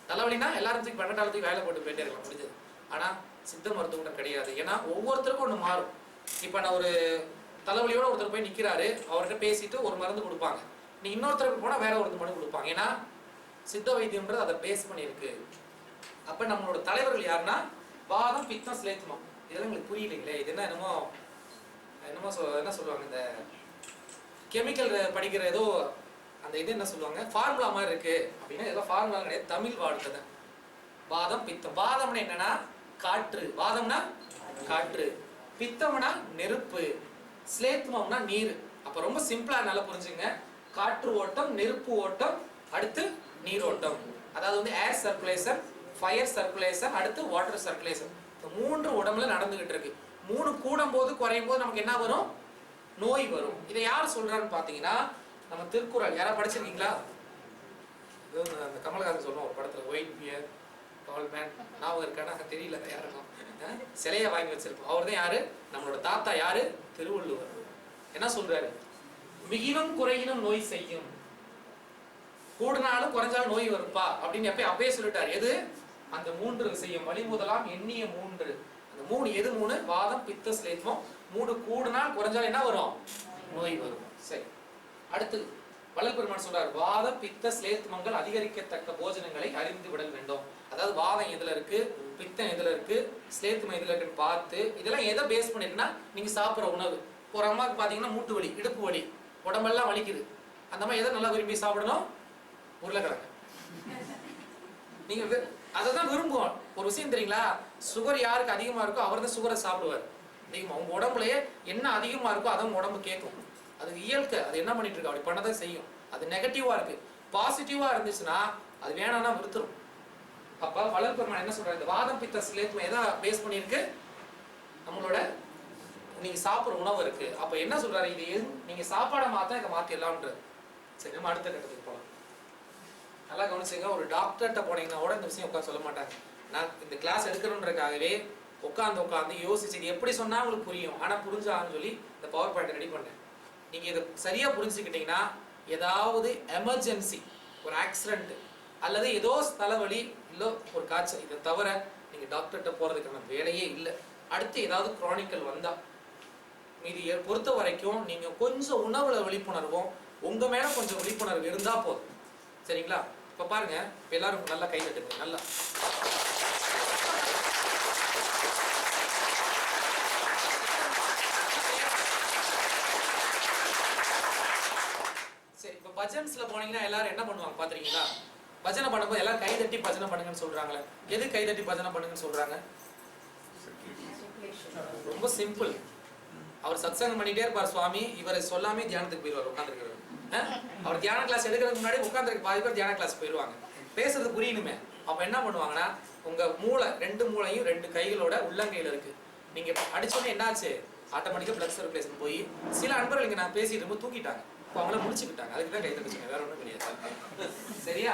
தலைவலினா எல்லாரும் தூக்கி 12 வேலை போட்டு போயிட்டே இருக்கலாம், முடிஞ்சது. ஆனா சித்த மருத்துவம் கிடையாது. ஏன்னா ஒவ்வொருத்தருக்கும் ஒண்ணு மாறும். இப்ப நான் ஒரு தலைவலியோட ஒருத்தர் போய் நிக்கிறாரு, அவர்கிட்ட பேசிட்டு ஒரு மருந்து கொடுப்பாங்க. நீ இன்னொருத்தருக்கு போனா வேற ஒரு மருந்து கொடுப்பாங்க. ஏன்னா சித்த வைத்தியம்ன்றது அதை பேஸ் பண்ணியிருக்கு. அப்ப நம்மளோட தலைவர்கள் யாருன்னா வாதம், பித்தம், ஸ்லேத்மம். இதெல்லாம் உங்களுக்கு புரியலைங்களே. இது என்னமோ என்ன சொல்லுவாங்க, இந்த கெமிக்கல் படிக்கிற ஏதோ அந்த இது என்ன சொல்லுவாங்க, ஃபார்முலா மாதிரி இருக்கு அப்படின்னா ஏதோ ஃபார்முலா கிடையாது, தமிழ் வார்த்தை. வாதம், பித்தம். வாதம்னா என்னன்னா காற்று, வாதம்னா காற்று, பித்தம்னா நெருப்பு, ஸ்லேத்மம்னா நீர். அப்ப ரொம்ப சிம்பிளா நல்லா புரிஞ்சுங்க. காற்று ஓட்டம், நெருப்பு ஓட்டம், அடுத்து நீர் ஓட்டம். அதாவது வந்து ஏர் சர்க்குலேஷன், ஃபயர் சர்க்குலேஷன், அடுத்து வாட்டர் சர்க்குலேஷன். இந்த 3 உடம்புல நடந்துகிட்டு இருக்கு. 3 கூடும் போது குறையும் போது நமக்கு என்ன வரும்? நோய் வரும். இதை யார் சொல்றான்னு பாத்தீங்கன்னா நம்ம திருக்குறள். யாரா படிச்சிருக்கீங்களா? அந்த கமல்ஹாசன் சொல்றோம் ஒரு படத்துல, ஒயிட் பியர் டால் மேன். நான் இருக்கானா தெரியல யாருக்கும். சிலையை வாங்கி வச்சிருப்போம். அவர் தான் யாரு? நம்மளோட தாத்தா. யாரு? திருவள்ளுவர். என்ன சொல்றாரு? மிகினும் குறையினும் நோய் செய்யும், கூடுனாலும் குறைஞ்சாலும் நோய் வருப்பா அப்படின்னு அப்பயே சொல்லிட்டாரு. எது? அந்த 3 செய்யும் வழி முதலாம் எண்ணிய 3. அந்த 3 எது? 3 வாதம், பித்த, ஸ்லேத்மம். 3 கூடுனால் குறைஞ்சாலும் என்ன வரும்? நோய் வரும். சரி, அடுத்து வள்ளல் பெருமான் சொல்றாரு, வாத, பித்த, ஸ்லேத்மங்கள் அதிகரிக்கத்தக்க போஜனங்களை அறிந்து விடல் வேண்டும். அதாவது வாதம் எதுல இருக்கு, பித்தம் எதுல இருக்கு, ஸ்லேத்மம் எதுல இருக்குன்னு பார்த்து, இதெல்லாம் எதை பேஸ் பண்ணிருக்குன்னா நீங்க சாப்பிட்ற உணவு. ஒரு அம்மாவுக்கு பாத்தீங்கன்னா மூட்டு வலி, இடுப்பு வலி, உடம்பெல்லாம் வலிக்குது. அந்த மாதிரி எதை நல்லா விரும்பி சாப்பிடணும்? உருளைக்கிழங்கு. நீங்க அதை தான் விரும்புவோம். ஒரு விஷயம் தெரியுங்களா? சுகர் யாருக்கு அதிகமா இருக்கோ அவர் தான் சுகரை சாப்பிடுவார் அதிகமா. உங்க உடம்புலயே என்ன அதிகமா இருக்கோ அதை உங்க உடம்பு கேட்கும். அது இயல்கை. அது என்ன பண்ணிட்டு இருக்கு? அப்படி பண்ணதான் செய்யும். அது நெகட்டிவா இருக்கு. பாசிட்டிவா இருந்துச்சுன்னா அது வேணாம்னா விருத்துரும். அப்ப வள்ளல் பெருமான் என்ன சொல்றாரு? இந்த வாதம், பித்த, ஸ்லேத்மம் எதை பேஸ் பண்ணிருக்கு? நம்மளோட நீங்க சாப்பிட்ற உணவு இருக்கு. அப்ப என்ன சொல்றாரு? இது நீங்க சாப்பாடை மாத்தா இதை மாத்திடலாம்ன்றது. சரி, நம்ம அடுத்த கட்டத்துக்கு போகலாம். நல்லா கவனிச்சுங்க. ஒரு டாக்டர்கிட்ட போனீங்கன்னா கூட இந்த விஷயம் உட்காந்து சொல்ல மாட்டாங்க. நான் இந்த கிளாஸ் எடுக்கணுன்றதுக்காகவே உட்காந்து யோசிச்சு இது எப்படி சொன்னா உங்களுக்கு புரியும், ஆனா புரிஞ்சான்னு சொல்லி இந்த பவர் பாயிண்ட் ரெடி பண்ணேன். நீங்க இதை சரியா புரிஞ்சுக்கிட்டீங்கன்னா ஏதாவது எமர்ஜென்சி, ஒரு ஆக்சிடென்ட் அல்லது ஏதோ தலைவலி இல்லை ஒரு காய்ச்சல், இதை தவிர நீங்க டாக்டர்கிட்ட போறதுக்கான வேலையே இல்லை. அடுத்து ஏதாவது குரானிக்கல் வந்தா மீதி பொறுத்த வரைக்கும் நீங்க கொஞ்சம் உணவுல விழிப்புணர்வும் உங்க மேல கொஞ்சம் விழிப்புணர்வு இருந்தா போதும். சரிங்களா? இப்ப பாருங்க, எல்லாரும் நல்லா கை தட்டுங்க. நல்லா பஜன்ஸ்ல போனீங்கன்னா எல்லாரும் என்ன பண்ணுவாங்க பாத்திருக்கீங்களா? பஜனை பண்ணும்போது எல்லாரும் கை தட்டி பஜனை பண்ணுங்கன்னு சொல்றாங்களே. எது கை தட்டி பஜனை பண்ணுங்கன்னு சொல்றாங்க? ரொம்ப சிம்பிள். அவர் சத்சங்கம் பண்ணிட்டே இருப்பார் சுவாமி, இவரை சொல்லாமே தியானத்துக்கு போயிடுவார். உட்காந்துருக்கிறார். அவர் தியான கிளாஸ் எடுக்கிறதுக்கு முன்னாடி உட்காந்துருக்கு பாதி பேர் தியான கிளாஸ் போயிடுவாங்க. பேசுறது புரியணுமே. அப்ப என்ன பண்ணுவாங்கன்னா, உங்க மூளை 2 மூளையும் 2 கைகளோட உள்ளங்கையில இருக்கு. நீங்க அடிச்சோன்னே என்னாச்சு, ஆட்டோமேட்டிக்கா பிளட் சர்க்குலேஷன் போய் சில அன்பர்கள் இங்க நான் பேசிட்டு இருக்கும்போது தூக்கிட்டாங்க. இப்போ அவங்கள முடிச்சுக்கிட்டாங்க. அதுக்கு தான் கை தட்டுச்சுங்க, வேற ஒன்றும் கிடையாது. சரியா?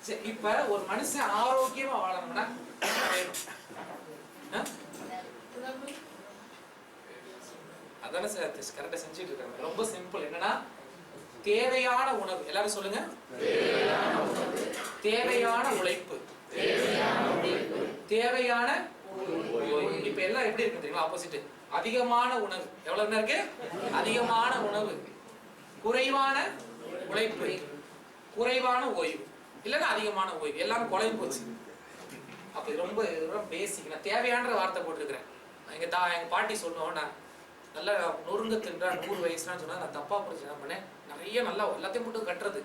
சரி, இப்ப ஒரு மனுஷன் ஆரோக்கியமா வாழணும்னா வேணும். அதானே சார் கரெக்டா செஞ்சுட்டு இருக்காங்க. ரொம்ப சிம்பிள். என்னன்னா, தேவையான உணவு. எல்லாரும் சொல்லுங்க. தேவையான உழைப்பு, தேவையான. இப்ப எல்லாம் எப்படி இருக்கு தெரியுமா? ஆப்போசிட். அதிகமான உணவு. எவ்வளவு இருக்கு? அதிகமான உணவு, குறைவான உழைப்பு, குறைவான ஓய்வு, இல்லைன்னா அதிகமான ஓய்வு. எல்லாரும் குழம்பு போச்சு. அப்ப ரொம்ப பேசிக். நான் தேவையான வார்த்தை போட்டுருக்கிறேன். எங்க பாட்டி சொல்லுவோம், நான் நல்லா நொறுங்க தின்றா 100 வயசுலான்னு சொன்னா நான் தப்பா புரிஞ்சு என்ன பண்ணேன், நிறைய நல்லா எல்லாத்தையும் போட்டு கட்டுறது.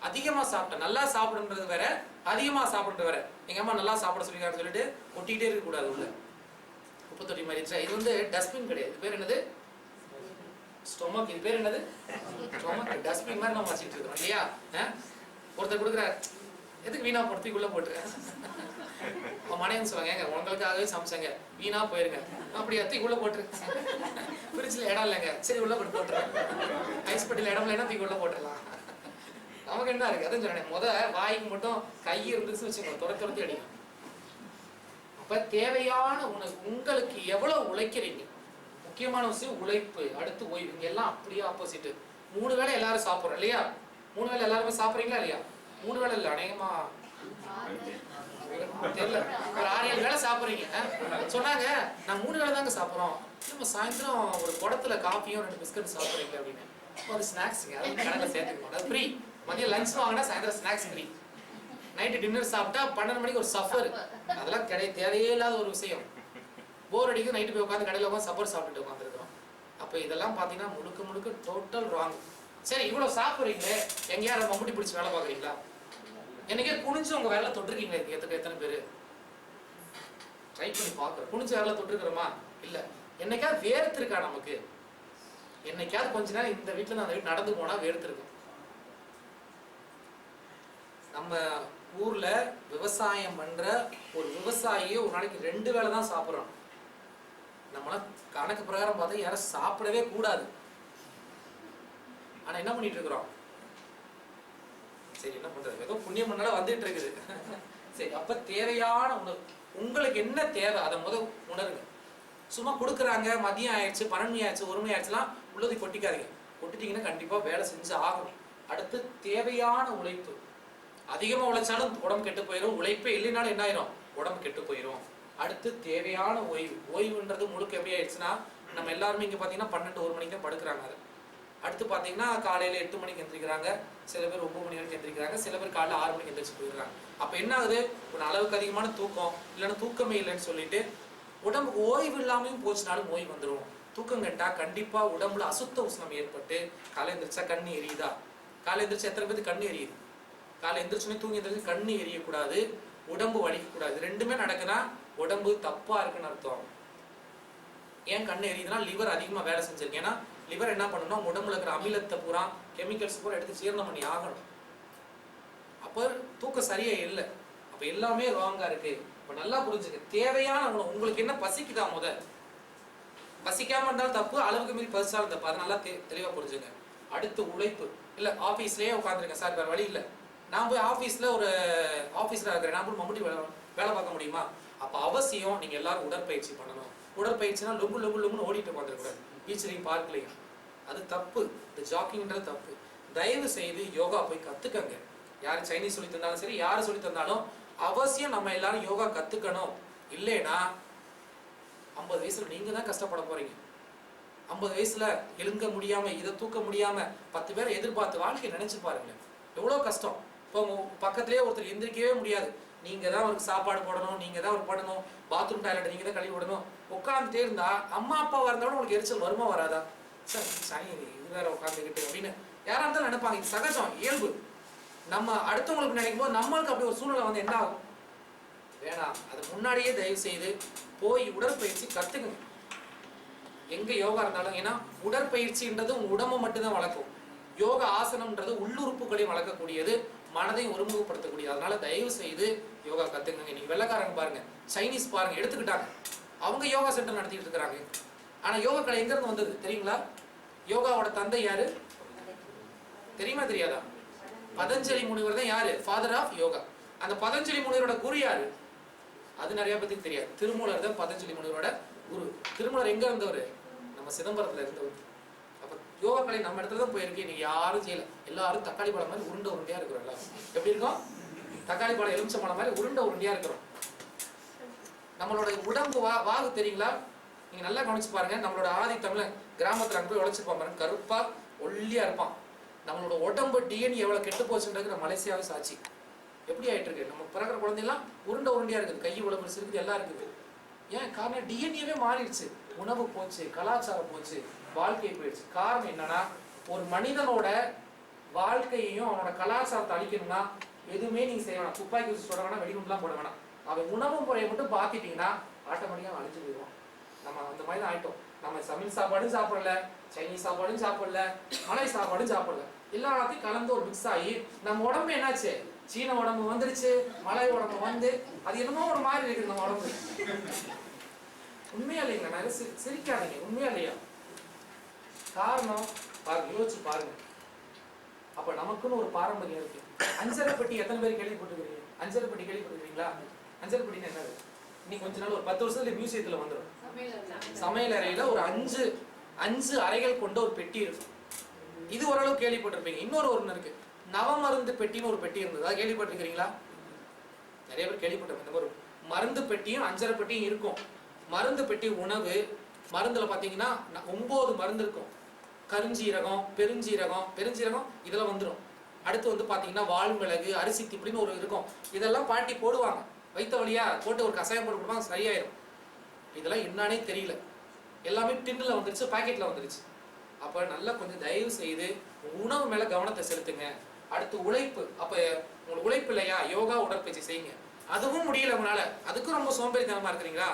அதிகமா சாப்பிட்டேன். நல்லா சாப்பிடுன்றது வேற, அதிகமா சாப்பிடுறது வேற. எங்க அம்மா நல்லா சாப்பிட சொல்லிக்கான்னு சொல்லிட்டு கொட்டிக்கிட்டே இருக்க கூடாது உள்ள. குப்பை தொட்டி மாதிரி. இது வந்து டஸ்ட்பின் கிடையாது. இது பேர் என்னது? ஸ்டொமக். இது பேர் என்னது? ஸ்டொமக். டஸ்ட்பின் மாதிரி நம்ம வச்சுட்டு இருக்கோம் இல்லையா? ஒருத்தர் கொடுக்குறாரு, எதுக்கு வீணா போட்டு உள்ள போட்டுருக்கேன். மனைவி சொல்லுவாங்க, உங்களுக்காகவே சமைச்சாங்க, வீணா போயிருங்க. அப்படி தூக்கி உள்ள போட்டுரு. ஃப்ரிட்ஜ்ல இடம் இல்லைங்க, சரி உள்ள போட்டு போட்டுருவேன். ஐஸ் பெட்டியில் இடம் இல்லைன்னா தூக்கி உள்ள போட்டுடலாம். நமக்கு என்ன இருக்கு? அதான் சொன்னேன், வாய்க்கு மட்டும் கை இருந்துச்சு வச்சுக்கோங்க, துரத்தி அடிக்கும். அப்ப தேவையான உணவு. உங்களுக்கு எவ்வளவு உழைக்கிறீங்க, முக்கியமான விஷயம் உழைப்பு. அடுத்து ஓய்வு. இங்க எல்லாம் அப்படியே ஆப்போசிட். 3 வேளை எல்லாரும் சாப்பிட்றோம் இல்லையா? 3 வேளை எல்லாருமே சாப்பிட்றீங்களா இல்லையா? 3 வேளை இல்லை, அநேகமா தெரியல, ஒரு 6-7 வேளை சாப்பிட்றீங்க சொன்னாங்க. நான் 3 வேளை தாங்க சாப்பிட்றோம். நம்ம சாயந்தரம் ஒரு குடத்துல காஃபியும் 2 பிஸ்கட் சாப்பிட்றீங்க அப்படின்னு. அது ஸ்நாக்ஸுங்க, அது கணக்கில் சேர்த்துக்கணும். அது ஃப்ரீ. மதியம் லஞ்ச் வாங்கினா சாயந்தரம் ஸ்நாக்ஸ் ஃப்ரீ. நைட்டு டின்னர் சாப்பிட்டா 12 மணிக்கு ஒரு சஃபர். அதெல்லாம் தேவையே இல்லாத ஒரு விஷயம். போர் அடிக்கும், நைட்டு போய் உட்காந்து கடையில் உட்காந்து சஃபர் சாப்பிட்டுட்டு உட்காந்துருக்கோம். அப்போ இதெல்லாம் பார்த்தீங்கன்னா முழுக்க டோட்டல் ராங். சரி, இவ்வளோ சாப்பிட்றீங்களே, எங்கேயாவது மம்முட்டி பிடிச்சி வேலை பார்க்குறீங்களா? என்னைக்கே குனிஞ்சு உங்க வேலை தொட்டிருக்கீங்க? எத்தனை பேரு ட்ரை பண்ணி பார்க்குறோம். குனிஞ்சு வேலை தொட்டிருக்கிறோமா? இல்ல. என்னைக்காவது வேர்த்திருக்கா நமக்கு? என்னைக்காவது கொஞ்ச நேரம் இந்த வீட்டுல நான் அந்த வீட்டு நடந்து போனா வேர்த்திருக்கும். நம்ம ஊர்ல விவசாயம் பண்ற ஒரு விவசாயியே ஒரு நாளைக்கு 2 வேளை தான் சாப்பிட்றோம். நம்மளாம் கணக்கு பிரகாரம் பார்த்தா யாரும் சாப்பிடவே கூடாது. ஆனா என்ன பண்ணிட்டு இருக்கிறோம்? சரி, என்ன பண்றது, ஏதோ புண்ணியம் பண்ணால வந்துட்டு இருக்குது. சரி, அப்ப தேவையான உணவு. உங்களுக்கு என்ன தேவை அதை உணருங்க. சும்மா கொடுக்குறாங்க, மதியம் ஆயிடுச்சு, 12 மணி ஆயிடுச்சு, 1 மணி ஆயிடுச்சுலாம் உள்ளதை கொட்டிக்காதீங்க. கொட்டிட்டீங்கன்னா கண்டிப்பா வேலை செஞ்சு ஆகணும். அடுத்து தேவையான உழைப்பு. அதிகமா உழைச்சாலும் உடம்பு கெட்டு போயிடும். உழைப்பே இல்லைனாலும் என்ன ஆயிரும்? உடம்பு கெட்டு போயிடும். அடுத்து தேவையான ஓய்வு. ஓய்வுன்றது முழுக்க எப்படி ஆயிடுச்சுன்னா, நம்ம எல்லாருமே இங்க பாத்தீங்கன்னா 12-1 மணிக்கு தான் படுக்கிறாங்க. அடுத்து பார்த்தீங்கன்னா காலையில் 8 மணிக்கு எந்திரிக்கிறாங்க, சில பேர் 9 மணி வரைக்கும் எந்திரிக்கிறாங்க, சில பேர் காலையில் 6 மணிக்கு எந்திரிச்சு போயிடுறாங்க. அப்போ என்ன ஆகுது? ஒரு அளவுக்கு அதிகமான தூக்கம், இல்லைன்னா தூக்கமே இல்லைன்னு சொல்லிட்டு உடம்புக்கு ஓய்வு இல்லாமையும் போச்சுனாலும் நோய் வந்துடும். தூக்கம் கட்டா கண்டிப்பாக உடம்புல அசுத்த உஷ்ணம் ஏற்பட்டு காலை எந்திரிச்சா கண்ணு எரியுதா? காலை எந்திரிச்சா எத்தனை பேருக்கு கண்ணு எரியுது? காலை எந்திரிச்சுனே தூங்கி எந்திரிச்சு கண்ணு எரியக்கூடாது, உடம்பு வலிக்கக்கூடாது. ரெண்டுமே நடக்குன்னா உடம்பு தப்பா இருக்குன்னு அர்த்தம். ஏன் கண்ணு எரியுதுன்னா லிவர் அதிகமாக வேலை செஞ்சிருக்கு. ஏன்னா லிவர் என்ன பண்ணணும், உடம்புல இருக்கிற அமிலத்தை பூரா, கெமிக்கல்ஸ் பூரா எடுத்து ஜீரணம் பண்ணி ஆகணும். அப்போ தூக்கம் சரியா இல்லை. அப்போ எல்லாமே ராங்கா இருக்கு. இப்போ நல்லா புரிஞ்சுக்க, தேவையான உணவு. உங்களுக்கு என்ன பசிக்குதா? பசிக்காம இருந்தாலும் தப்பு, அளவுக்கு மீறி பசிச்சாலும் தப்பு. அது நல்லா தெளிவா புரிஞ்சுங்க. அடுத்து உழைப்பு. இல்லை ஆஃபீஸ்லேயே உட்காந்துருக்கேன் சார், வேறு வழி இல்லை, நான் போய் ஆஃபீஸில் ஒரு ஆஃபீஸில் இருக்கிறேன், நான் போய் மம்முட்டி வேலை பார்க்க முடியுமா? அப்போ அவசியம் நீங்கள் எல்லாரும் உடற்பயிற்சி பண்ணணும். உடற்பயிற்சினா லுங்குன்னு ஓடிட்டு உட்காந்துருக்கூடாது, பீச்லையும் பார்க்கலையும். அது தப்பு. இந்த ஜாக்கிங்ன்றது தப்பு. தயவு செய்து யோகா போய் கற்றுக்கங்க. யார் சைனீஸ் சொல்லி தந்தாலும் சரி, யார் சொல்லி தந்தாலும் அவசியம் நம்ம எல்லாரும் யோகா கற்றுக்கணும். இல்லைன்னா 50 வயசுல நீங்கள் தான் கஷ்டப்பட போகிறீங்க. 50 வயசுல எழுங்க முடியாமல், இதை தூக்க முடியாமல் 10 பேரை எதிர்பார்த்து வாழ்க்கையை நினச்சி பாருங்க, எவ்வளோ கஷ்டம். இப்போ பக்கத்துலேயே ஒருத்தர் எந்திரிக்கவே முடியாது, நீங்கள் தான் அவருக்கு சாப்பாடு போடணும், நீங்கள் தான் அவருக்கு பண்ணணும், பாத்ரூம் டாய்லெட் நீங்கள் தான் கழுவி விடணும். உட்காந்துட்டே இருந்தா அம்மா அப்பாவாக இருந்தாலும் உங்களுக்கு எரிச்சல் வருமா வராதா? சார் சனி இது வேற உட்காந்துக்கிட்டு அப்படின்னு யாரா இருந்தாலும் நினைப்பாங்க, இது சகஜம், இயல்பு. நம்ம அடுத்தவங்களுக்கு நினைக்கும் போது நம்மளுக்கு அப்படி ஒரு சூழ்நிலை வந்து என்ன ஆகும்? வேணாம். அது முன்னாடியே தயவு செய்து போய் உடற்பயிற்சி கத்துக்குங்க. எங்க யோகா இருந்தாலும், ஏன்னா உடற்பயிற்சின்றது உங்க உடம்பை மட்டும்தான் வளர்க்கும். யோகா ஆசனம்ன்றது உள்ளுறுப்புகளையும் வளர்க்கக்கூடியது, மனதையும் ஒருமுகப்படுத்தக்கூடியது. அதனால தயவு செய்து யோகா கத்துக்குங்க. இன்னைக்கு வெள்ளக்காரங்க பாருங்க, சைனீஸ் பாருங்க, எடுத்துக்கிட்டாங்க. அவங்க யோகா சென்டர் நடத்திட்டு இருக்கிறாங்க. ஆனா யோகா கலை எங்க இருந்து வந்தது தெரியுங்களா? யோகாவோட தந்தை யாரு தெரியுமா தெரியாதா? பதஞ்சலி முனிவர் தான் யாரு? Father of yoga. அந்த பதஞ்சலி முனிவரோட குரு யாரு? அது நிறைய பேருக்கு தெரியாது. திருமூலர் தான் பதஞ்சலி முனிவரோட குரு. திருமூலர் எங்க இருந்தவர்? நம்ம சிதம்பரத்துல இருந்தவர். அப்ப யோகா கலை நம்ம இடத்துல தான் போயிருக்கு. இன்னைக்கு யாரும் செய்யல. எல்லாரும் தக்காளி பழம் மாதிரி உருண்டை உருண்டையா இருக்கிறோம். எல்லாரும் எப்படி இருக்கோம்? தக்காளி பழம், எலுமிச்சை பழம் மாதிரி உருண்டை உருண்டையா இருக்கிறோம். நம்மளோட உடம்பு வாகு தெரியுங்களா? நீங்க நல்லா கவனிச்சு பாருங்க. நம்மளோட ஆதி தமிழன் கிராமத்துல அங்க போய் உழைச்சிருப்பான் பாருங்க, கருப்பா ஒல்லியா இருப்பான். நம்மளோட உடம்பு டிஎன்ஏ எவ்வளவு கெட்டு போச்சுன்றது நம்ம மலேசியாவே சாட்சி. எப்படி ஆயிட்டு இருக்கு? நம்ம பிறகுற குழந்தைலாம் உருண்டை உருண்டையா இருக்குது, கை இவ்வளவு பெருசு இருக்குது, எல்லாம் இருக்குது. ஏன் காரணம்? டிஎன்ஏவே மாறிடுச்சு. உணவு போச்சு, கலாச்சாரம் போச்சு, வாழ்க்கை போயிடுச்சு. காரணம் என்னன்னா, ஒரு மனிதனோட வாழ்க்கையையும் அவனோட கலாச்சாரத்தை அழிக்கணும்னா எதுவுமே நீங்க செய்ய வேணாம். துப்பாக்கி வச்சு சொல்ல வேணாம், வெடிகுண்டுலாம் போட வேணாம். அவன் உணவு முறையை மட்டும் பார்த்துட்டீங்கன்னா ஆட்டோமேட்டிக்காக அழிஞ்சு போயிடுவான். நம்ம அந்த மாதிரி தான் ஆயிட்டோம். நம்ம தமிழ் சாப்பாடும் சாப்பிடல, சைனீஸ் சாப்பாடும் சாப்பிடல, மலை சாப்பாடும் சாப்பிடல, எல்லாத்தையும் கலந்து ஒரு மிக்ஸ் ஆகி நம்ம உடம்பு என்னாச்சு? சீன உடம்பு வந்துருச்சு, மலை உடம்பு வந்து அது என்னமோ ஒரு மாதிரி இருக்குது நம்ம உடம்பு. உண்மையா இல்லைங்களா? நான் சிரிக்காதீங்க, உண்மையா இல்லையா? காரணம் பாருங்க, யோசிச்சு பாருங்க. அப்ப நமக்குன்னு ஒரு பாரம்பரியம் இருக்கு. அஞ்சரை பெட்டி எத்தனை பேர் கேள்விப்பட்டிருக்கீங்க? அஞ்சரை பெட்டி கேள்விப்பட்டிருக்கீங்களா? அஞ்சரை பெட்டின்னு என்னது? இன்னைக்கு கொஞ்ச நாள் ஒரு 10 வருஷத்துல மியூசியத்துல வந்துடும். சமையல் அறையில ஒரு அஞ்சு அறைகள் கொண்ட ஒரு பெட்டி இருக்கும். இது ஓரளவு கேள்விப்பட்டிருப்பீங்க. இன்னொரு ஒண்ணு இருக்கு, நவமருந்து பெட்டின்னு ஒரு பெட்டி இருந்தது. அதை கேள்விப்பட்டிருக்கிறீங்களா? நிறைய பேர் கேள்விப்பட்டிருப்பீங்க. இந்த ஒரு மருந்து பெட்டியும் அஞ்சரை பெட்டியும் இருக்கும். மருந்து பெட்டி உணவு மருந்துல பாத்தீங்கன்னா 9 மருந்து இருக்கும். கருஞ்சீரகம், பெருஞ்சீரகம் இதெல்லாம் வந்துடும். அடுத்து வந்து பாத்தீங்கன்னா வால்மிளகு, அரிசி திப்பின்னு ஒரு இருக்கும். இதெல்லாம் பாட்டி போடுவாங்க. வைத்த வழியா போட்டு ஒரு கஷாயம் போட்டு கொடுப்பாங்க, சரியாயிரும். இதெல்லாம் என்னன்னே தெரியல. எல்லாமே டின்னுல வந்துருச்சு, பாக்கெட்ல வந்துருச்சு. அப்ப நல்லா கொஞ்சம் தயவு செய்து உணவு மேல கவனத்தை செலுத்துங்க. அடுத்து உழைப்பு. அப்ப உங்களுக்கு உழைப்பு இல்லையா? யோகா உடற்பயிற்சி செய்யுங்க. அதுவும் முடியல உங்களால, அதுக்கும் ரொம்ப சோம்பேறித்தனமா இருக்கிறீங்களா?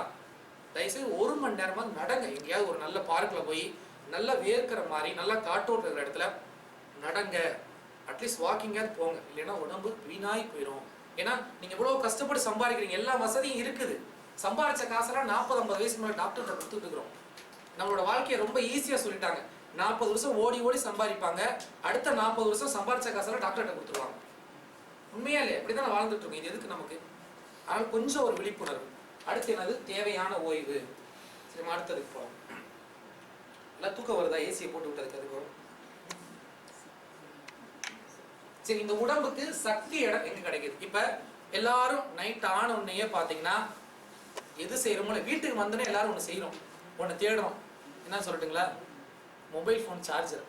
தயவுசெய்து 1 மணி நேரமா நடங்க. எங்கேயாவது ஒரு நல்ல பார்க்ல போய் நல்லா வேர்க்கிற மாதிரி நல்லா காற்றோட்டு இருக்கிற இடத்துல நடங்க. அட்லீஸ்ட் வாக்கிங்காவது போங்க. இல்லைன்னா உடம்பு வீணாய் போயிடும். ஏன்னா நீங்க இவ்வளவு கஷ்டப்பட்டு சம்பாதிக்கிறீங்க, எல்லா வசதியும் இருக்குது. சம்பாதிச்ச காசெல்லாம் 40-50 வயசுக்கு மேல டாக்டர்கிட்ட கொடுத்துட்டு இருக்கிறோம். நம்மளோட வாழ்க்கையை ரொம்ப ஈஸியா சொல்லிட்டாங்க. 40 வருஷம் ஓடி சம்பாதிப்பாங்க, அடுத்த 40 வருஷம் சம்பாதிச்ச காசெல்லாம் டாக்டர்கிட்ட கொடுத்துருவாங்க. உண்மையா இல்லையா? அப்படிதான் வாழ்ந்துட்டு இருக்கோம். இது எதுக்கு நமக்கு? ஆனால் கொஞ்சம் ஒரு விழிப்புணர்வு. அடுத்து என்னது? தேவையான ஓய்வு. சரி, அடுத்ததுக்கு போகலாம். எல்லாம் தூக்கம் வருதா? ஏசியை போட்டு விட்டதுக்கு அதுக்கு வரும். சரி, இந்த உடம்புக்கு சக்தி இடம் எங்க கிடைக்குது? இப்ப எல்லாரும் நைட் ஆன உடனே பாத்தீங்கன்னா எது செய்யறோமோ, வீட்டுக்கு வந்தோடனே எல்லாரும் ஒண்ணு செய்யறோம், ஒண்ணு தேடுறோம். என்ன சொல்லட்டுங்களா? Mobile phone charger.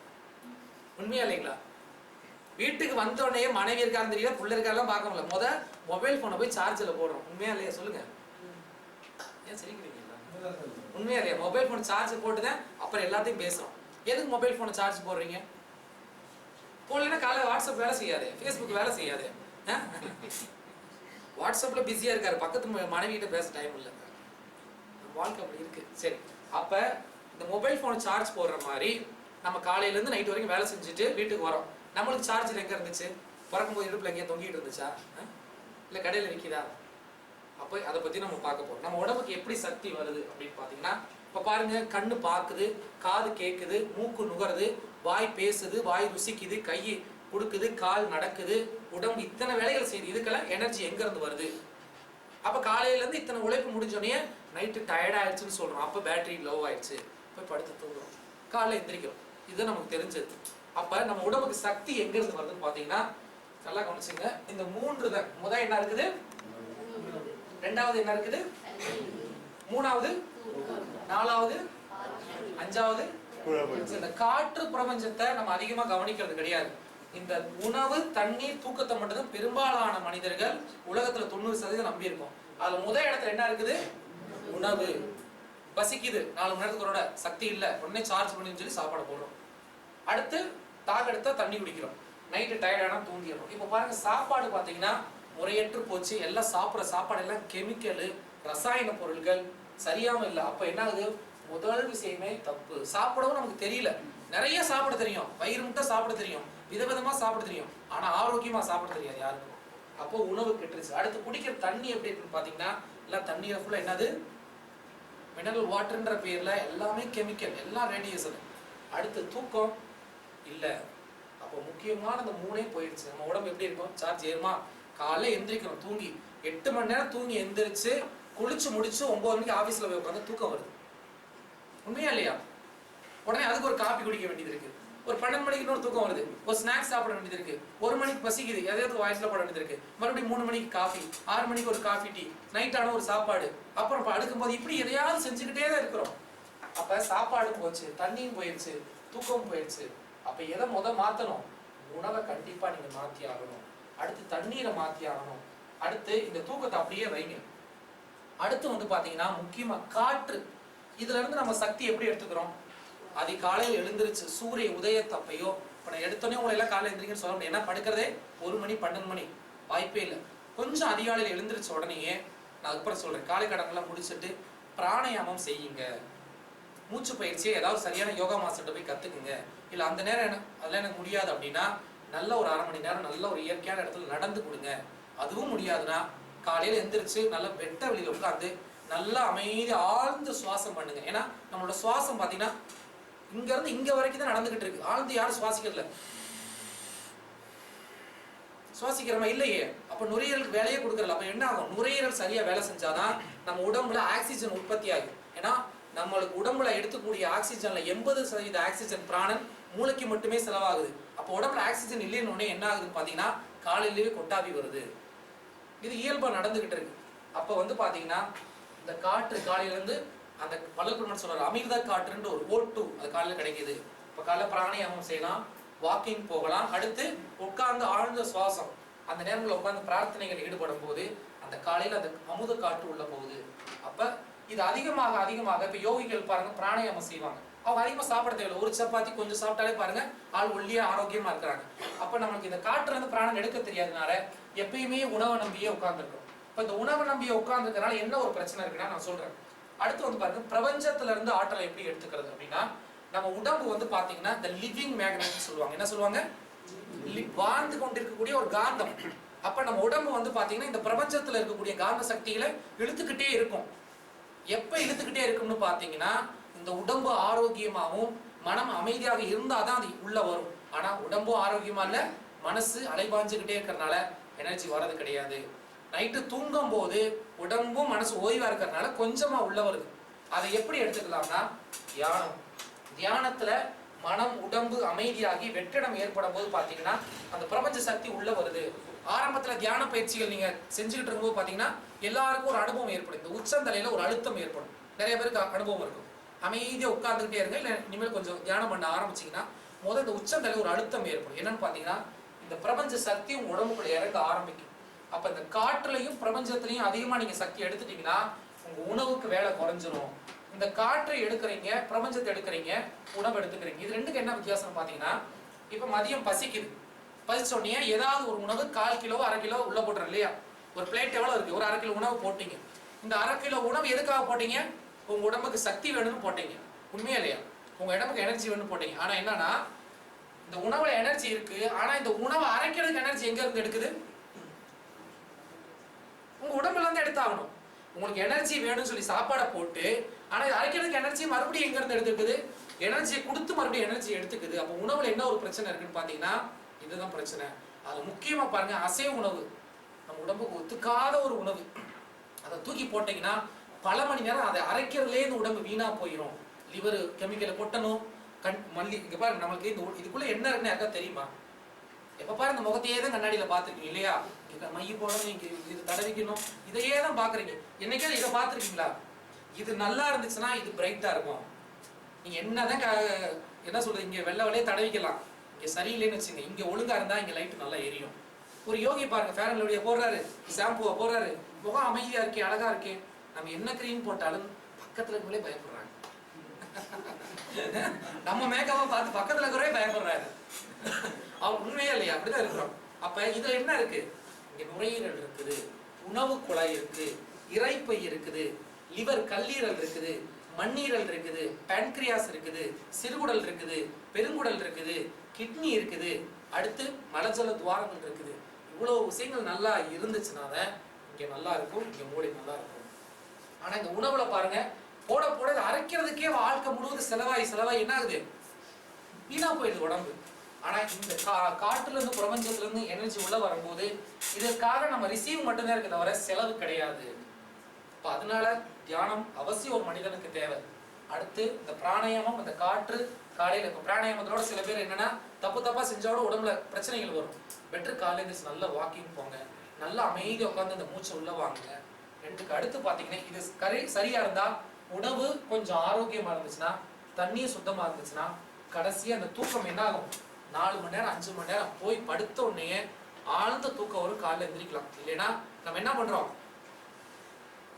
உண்மையா இல்லைங்களா? வீட்டுக்கு வந்த உடனே மனைவி இருக்கான்னு தெரியல, பிள்ளை இருக்காரெல்லாம் பார்க்க முடியல, மொபைல் போனை போய் சார்ஜர்ல போடுறோம். உண்மையா இல்லையா? சொல்லுங்க. ஏன் சிரிக்கிறீங்களா? உண்மையா இல்லையா? மொபைல் போன் சார்ஜ் போட்டுதான் அப்புறம் எல்லாத்தையும் பேசுறோம். எதுக்கு மொபைல் போனை சார்ஜ் போடுறீங்க? போடலன்னா காலையில் வாட்ஸ்அப் வேலை செய்யாது, ஃபேஸ்புக் வேலை செய்யாது. வாட்ஸ்அப்ல பிஸியா இருக்காரு, பக்கத்து மனைவி கிட்ட பேச டைம் இல்லை. வாழ்க்கை அப்படி இருக்கு. சரி, அப்ப இந்த மொபைல் போனை சார்ஜ் போடுற மாதிரி நம்ம காலையில இருந்து நைட் வரைக்கும் வேலை செஞ்சுட்டு வீட்டுக்கு வரோம். நம்மளுக்கு சார்ஜர் எங்க இருந்துச்சு? பிறக்கும்போது இடுப்புல எங்கேயா தொங்கிட்டு இருந்துச்சா? இல்ல கடையில விற்கிதா? அப்ப அதை பத்தி நம்ம பார்க்க போறோம். நம்ம உடம்புக்கு எப்படி சக்தி வருது அப்படின்னு பாத்தீங்கன்னா, இப்ப பாருங்க, கண்ணு பாக்குது, காது கேக்குது, மூக்கு நுகருது, வாய் பேசுது, வாய் ருசிக்குது, கை கொடுக்குது, கால் நடக்குது, உடம்பு இத்தனை வேலைகள் செய்யுது. இதுக்கெல்லாம் எனர்ஜி எங்க இருந்து வருது? அப்ப காலையில இருந்து இத்தனை உழைப்பு முடிஞ்சோடனே நைட்டு டயர்ட் ஆயிடுச்சுன்னு சொல்றோம். அப்ப பேட்டரி லோ ஆயிடுச்சு, போய் படுத்து தூங்குறோம், காலைல எந்திரிக்கிறோம். இதுதான் நமக்கு தெரிஞ்சது. அப்ப நம்ம உடம்புக்கு சக்தி எங்க இருந்து வருதுன்னு பாத்தீங்கன்னா, நல்லா கவனிச்சுங்க. இந்த 3 தான். முதல் என்ன இருக்குது? ரெண்டாவது என்ன இருக்குது? மூணாவது, நாலாவது, அஞ்சாவது. இந்த காற்று பிரபஞ்சத்தை நம்ம அதிகமா கவனிக்கிறது கிடையாது. இந்த உணவு, தண்ணீர், தூக்கத்தை மட்டும்தான் பெரும்பாலான மனிதர்கள் உலகத்துல 90% நம்பி இருக்கோம். அதுல முதல் இடத்துல என்ன இருக்குது? உணவு. பசிக்குது, 4 மணி நேரத்துக்கு ஒரு சக்தி இல்ல, உடனே சார்ஜ் பண்ணி சொல்லி சாப்பாடு போடுறோம். அடுத்து தாக எடுத்தா தண்ணி குடிக்கிறோம், நைட்டு டயர்டானா தூங்கிடுறோம். இப்போ பாருங்க சாப்பாடு பார்த்தீங்கன்னா முறையற்று போச்சு. எல்லாம் சாப்பிட்ற சாப்பாடு எல்லாம் கெமிக்கலு, ரசாயன பொருட்கள் சரியாம இல்லை. அப்போ என்ன ஆகுது? முதல் விஷயமே தப்பு. சாப்பிடவும் நமக்கு தெரியல. நிறைய சாப்பிட தெரியும், வயிறு முட்டை சாப்பிட தெரியும், விதவிதமா சாப்பிட தெரியும், ஆனா ஆரோக்கியமா சாப்பிட தெரியாது யாருக்கும். அப்போ உணவு கெட்டுருச்சு. அடுத்து குடிக்கிற தண்ணி எப்படி இருக்குன்னு பாத்தீங்கன்னா எல்லாம் தண்ணீரை ஃபுல்லா என்னது மினரல் வாட்டர்ன்ற பேர்ல எல்லாமே கெமிக்கல், எல்லாம் ரேடியேஷன். அடுத்து தூக்கம் இல்ல. அப்போ முக்கியமான அந்த மூணே போயிடுச்சு. நம்ம உடம்பு எப்படி இருக்கும்? சார்ஜ் ஏறுமா? காலைல எந்திரிக்கிறோம், தூங்கி 8 மணி நேரம் தூங்கி எந்திரிச்சு குளிச்சு முடிச்சு 9 மணிக்கு ஆபீஸ்ல போய் உட்காந்து தூக்கம் வருது. உண்மையா இல்லையா? உடனே அதுக்கு ஒரு காப்பி குடிக்க வேண்டியது இருக்கு, ஒரு 12 மணிக்கு இன்னொரு தூக்கம் வருது, ஒரு ஸ்நாக்ஸ் சாப்பிட வேண்டியது இருக்கு, 1 மணிக்கு பசிக்குது, எதாவது வாய்ஸ்ல போட வேண்டியது இருக்கு, மறுபடியும் 3 மணிக்கு காஃபி, 6 மணிக்கு ஒரு காஃபி டீ, நைட்டான ஒரு சாப்பாடு, அப்புறம் அடுக்கும்போது இப்படி எதையாவது செஞ்சுக்கிட்டே தான் இருக்கிறோம். அப்ப சாப்பாடும் போச்சு, தண்ணியும் போயிடுச்சு, தூக்கம் போயிடுச்சு. அப்ப எதை மாத்தணும்? உணவை கண்டிப்பா நீங்க மாத்தி ஆகணும். அடுத்து தண்ணீரை மாத்தி ஆகணும். அடுத்து இந்த தூக்கத்தை அப்படியே வைங்க. அடுத்து பாத்தீங்கன்னா முக்கியமா காற்று. இதுல இருந்து நம்ம சக்தி எப்படி எடுத்துக்கிறோம்? அதிகாலையில் எழுந்திருச்சு சூரிய உதயத்தப்பையோ, இப்போ நான் எடுத்தோடனே உங்களை எல்லாம் காலையில் எழுந்திரிங்கன்னு சொல்ல முடியும். ஏன்னா படுக்கிறதே 1 மணி 12 மணி, வாய்ப்பே இல்லை. கொஞ்சம் அதிகாலையில் எழுந்திரிச்ச உடனேயே நான் அதுக்கப்புறம் சொல்றேன், காலை கடன்லாம் முடிச்சுட்டு பிராணாயாமம் செய்யுங்க. மூச்சு பயிற்சியை ஏதாவது சரியான யோகா மாஸ்டர்கிட்ட போய் கத்துக்குங்க. இல்லை அந்த நேரம் அதெல்லாம் எனக்கு முடியாது அப்படின்னா நல்ல ஒரு 1/2 மணி நேரம் நல்ல ஒரு இயற்கையான இடத்துல நடந்து கொடுங்க. அதுவும் முடியாதுன்னா காலையில எந்திரிச்சு நல்ல வெட்ட வெளியில உட்காந்து நல்லா அமைதி ஆழ்ந்து சுவாசம் பண்ணுங்க. ஏன்னா நம்மளோட சுவாசம் பாத்தீங்கன்னா இங்க இருந்து இங்க வரைக்கும் தான் நடந்துகிட்டு இருக்கு. ஆழ்ந்து யாரும் சுவாசிக்கிறதுல சுவாசிக்கிறமா இல்லையே. அப்ப நுரையீரலுக்கு வேலையே கொடுக்கறல. அப்ப என்ன ஆகும்? நுரையீரல் சரியா வேலை செஞ்சாதான் நம்ம உடம்புல ஆக்சிஜன் உற்பத்தி ஆகும். ஏன்னா நம்மளுக்கு உடம்புல எடுத்துக்கூடிய ஆக்சிஜன்ல 80% ஆக்சிஜன் பிராணன் மூளைக்கு மட்டுமே செலவாகுது. அப்போ உடம்புல ஆக்சிஜன் இல்லைன்னு என்ன ஆகுதுன்னு பாத்தீங்கன்னா காலையிலேயே கொட்டாவி வருது. இது இயல்பா நடந்துகிட்டு இருக்கு. அப்ப பாத்தீங்கன்னா இந்த காற்று காலையில இருந்து அந்த வல்லல்குமார் சொல்றாரு, அமிர்த காற்றுன்ற ஒரு O2 அது காலையில கிடைக்குது. இப்ப காலைல பிராணாயாமம் செய்யலாம், வாக்கிங் போகலாம். அடுத்து உட்கார்ந்து ஆழ்ந்த சுவாசம், அந்த நேரங்களில் உட்கார்ந்து பிரார்த்தனைகள் ஈடுபடும் போது அந்த காலையில அந்த அமுத காற்று உள்ள போகுது. அப்ப இது அதிகமாக அதிகமாக இப்ப யோகிகள் பாருங்க பிராணாயாமம் செய்வாங்க, அவங்க அதிகமா சாப்பிட தேவையில்லை, ஒரு சப்பாத்தி கொஞ்சம் சாப்பிட்டாலே பாருங்க ஆள் ஒல்லியா ஆரோக்கியமா இருக்கிறாங்க. அப்ப நமக்கு இந்த காற்றுல இருந்து பிராணம் எடுக்க தெரியாதனால எப்பயுமே உணவை நம்பியே உட்கார்ந்துருக்கோம். இப்ப இந்த உணவை நம்பியே உட்கார்ந்துக்கிறனால என்ன ஒரு பிரச்சனை இருக்குன்னா நான் சொல்றேன். அடுத்து பாருங்க பிரபஞ்சத்துல இருந்து ஆற்றலை எப்படி எடுத்துக்கிறது அப்படின்னா, நம்ம உடம்பு பாத்தீங்கன்னா இந்த லிவிங் மேக்னெட் சொல்லுவாங்க. என்ன சொல்லுவாங்க? வாழ்ந்து கொண்டிருக்கக்கூடிய ஒரு காந்தம். அப்ப நம்ம உடம்பு பாத்தீங்கன்னா இந்த பிரபஞ்சத்துல இருக்கக்கூடிய காந்த சக்திகளை இழுத்துக்கிட்டே இருக்கும். எப்ப இழுத்துக்கிட்டே இருக்கும்னு பாத்தீங்கன்னா இந்த உடம்பு ஆரோக்கியமாகவும் மனம் அமைதியாக இருந்தாதான் அது உள்ள வரும். ஆனா உடம்பும் ஆரோக்கியமா இல்ல, மனசு அலைபாஞ்சுக்கிட்டே இருக்கிறதுனால எனர்ஜி வர்றது கிடையாது. நைட்டு தூங்கும் போது உடம்பும் மனசு ஓய்வா இருக்கிறதுனால கொஞ்சமா உள்ள வருது. அதை எப்படி எடுத்துக்கலாம்னா தியானம். தியானத்துல மனம் உடம்பு அமைதியாகி வெற்றிடம் ஏற்படும் போது பாத்தீங்கன்னா அந்த பிரபஞ்ச சக்தி உள்ள வருது. ஆரம்பத்துல தியான பயிற்சிகள் நீங்க செஞ்சுக்கிட்டு இருக்கும்போது பாத்தீங்கன்னா எல்லாருக்கும் ஒரு அனுபவம் ஏற்படும். இந்த உச்சந்தலையில ஒரு அழுத்தம் ஏற்படும். நிறைய பேருக்கு அனுபவம் இருக்கும். அமைதியா உட்கார்ந்துகிட்டே இருங்க, இல்ல இனிமேல் கொஞ்சம் தியானம் பண்ண ஆரம்பிச்சீங்கன்னா முதல்ல இந்த உச்சந்தலையில ஒரு அழுத்தம் ஏற்படும். என்னன்னு பாத்தீங்கன்னா இந்த பிரபஞ்ச சக்தி உங்க உடம்புக்குள்ள இறங்க ஆரம்பிக்கும். அப்ப இந்த காற்றுலையும் பிரபஞ்சத்திலையும் அதிகமா நீங்க சக்தி எடுத்துட்டீங்கன்னா உங்க உணவுக்கு வேலை குறைஞ்சிரும். இந்த காற்றை எடுக்கிறீங்க, பிரபஞ்சத்தை எடுக்கிறீங்க, உணவு எடுத்துக்கிறீங்க. இது ரெண்டுக்கு என்ன வித்தியாசம் பாத்தீங்கன்னா, இப்ப மதியம் பசிக்குது, பசிச்சோடனே ஏதாவது ஒரு உணவு 1/4 கிலோ 1/2 கிலோ உள்ள போட்டுறோம் இல்லையா? ஒரு பிளேட் எவ்வளவு இருக்கு? ஒரு 1/2 கிலோ உணவு போட்டீங்க. இந்த 1/2 கிலோ உணவு எதுக்காக போட்டீங்க? உங்க உடம்புக்கு சக்தி வேணும்னு போட்டீங்க. உண்மையா இல்லையா? உங்க உடம்புக்கு எனர்ஜி வேணும்னு போட்டீங்க. ஆனா என்னன்னா இந்த உணவுல எனர்ஜி இருக்கு, ஆனா இந்த உணவை அரைக்கிறதுக்கு எனர்ஜி எங்க இருந்து எடுக்குது? உங்க உடம்புல இருந்து எடுத்தாகணும். உங்களுக்கு எனர்ஜி வேணும்னு சொல்லி சாப்பாடை போட்டு, ஆனா இது அரைக்கிறதுக்கு எனர்ஜி மறுபடியும் எங்க இருந்து எடுத்துக்குது? எனர்ஜியை கொடுத்து மறுபடியும் எனர்ஜி எடுத்துக்குது. அப்ப உணவுல என்ன ஒரு பிரச்சனை இருக்குன்னு பாத்தீங்கன்னா இதுதான் பிரச்சனை. அது முக்கியமா பாருங்க, அசைவ உணவு நம்ம உடம்புக்கு ஒத்துக்காத ஒரு உணவு. அதை தூக்கி போட்டீங்கன்னா பல மணி நேரம் அதை அரைக்கிறதுலே இந்த உடம்பு வீணா போயிடும். லிவர் கெமிக்கலை கொட்டணும், மல்லி இங்க பாருங்க, நம்மளுக்கு இந்த இதுக்குள்ள என்ன இருக்குன்னு யாருக்கா தெரியுமா? எப்ப பாரு இந்த முகத்தையே தான் கண்ணாடியில பாத்துருக்கீங்க இல்லையா? மைய போடணும், இங்க இது தடவிக்கணும், இதையே தான் பாக்குறீங்க. என்னைக்காவது இதை பாத்துருக்கீங்களா? இது நல்லா இருந்துச்சுன்னா இது பிரைட்டா இருக்கும். நீங்க என்னதான் என்ன சொல்றது, இங்க வெள்ளை வெள்ளையே தடவிக்கலாம், இங்க சரியில்லைன்னு வச்சுங்க, இங்க ஒழுங்கா இருந்தா இங்க லைட் நல்லா எரியும். ஒரு யோகி பாருங்க, ஃபேர் அண்ட் லவ்லியை போடுறாரு, ஷாம்புவை போடுறாரு, முகம் அமைதியா இருக்கே, அழகா இருக்கே, நம்ம என்ன கிரீம் போட்டாலும் பக்கத்துல இருக்கவங்களே பயப்படுறாங்க. நம்ம மேக்கப்பை பார்த்து பக்கத்துல இருக்கிறவே பயப்படுறாரு. அவர் உண்மையா இல்லையா? அப்படிதான் இருக்கிறோம். அப்ப இதுல என்ன இருக்கு? இங்க நுரையீரல் இருக்குது, உணவு குழாய் இருக்கு, இரைப்பை இருக்குது, லிவர் கல்லீரல் இருக்குது, மண்ணீரல் இருக்குது, பேன்கிரியாஸ் இருக்குது, சிறுகுடல் இருக்குது, பெருங்குடல் இருக்குது, கிட்னி இருக்குது, அடுத்து மலஜல துவாரங்கள் இருக்குது. இவ்வளவு விஷயங்கள் நல்லா இருந்துச்சுனாதான் இங்க நல்லா இருக்கும், இங்க மூளை நல்லா இருக்கும். ஆனா இந்த உணவுல பாருங்க, போட போட அரைக்கிறதுக்கே வாழ்க்கை முழுவதும் செலவாய் என்ன ஆகுது? வீணா போயிடுது உடம்பு. ஆனா இந்த காட்டுல இருந்து பிரபஞ்சத்துல இருந்து எனர்ஜி உள்ள வரும்போது இதற்காக நம்ம ரிசீவ் மட்டும்தான் இருக்கு தவிர செலவு கிடையாது. இப்ப அதனால தியானம் அவசியம் ஒரு மனிதனுக்கு தேவை. அடுத்து இந்த பிராணாயாமம், இந்த காற்று காலையில இப்ப பிராணாயாமத்தோட சில பேர் என்னன்னா தப்பா செஞ்சாலும் உடம்புல பிரச்சனைகள் வரும். பெட்டர் காலையில எழுந்திரிச்சு நல்லா வாக்கிங் போங்க, நல்லா அமைதியா உட்காந்து இந்த மூச்சை உள்ள வாங்குங்க. ரெண்டுக்கு அடுத்து பாத்தீங்கன்னா இது சரியா இருந்தா, உணவு கொஞ்சம் ஆரோக்கியமா இருந்துச்சுன்னா, தண்ணியும் சுத்தமா இருந்துச்சுன்னா, கடைசியா அந்த தூக்கம் என்ன ஆகும்? 4 மணி நேரம் 5 மணி நேரம் போய் படுத்த உடனே ஆழ்ந்த தூக்கம் வரும், காலைல எந்திரிக்கலாம். இல்லைன்னா நம்ம என்ன பண்றோம்?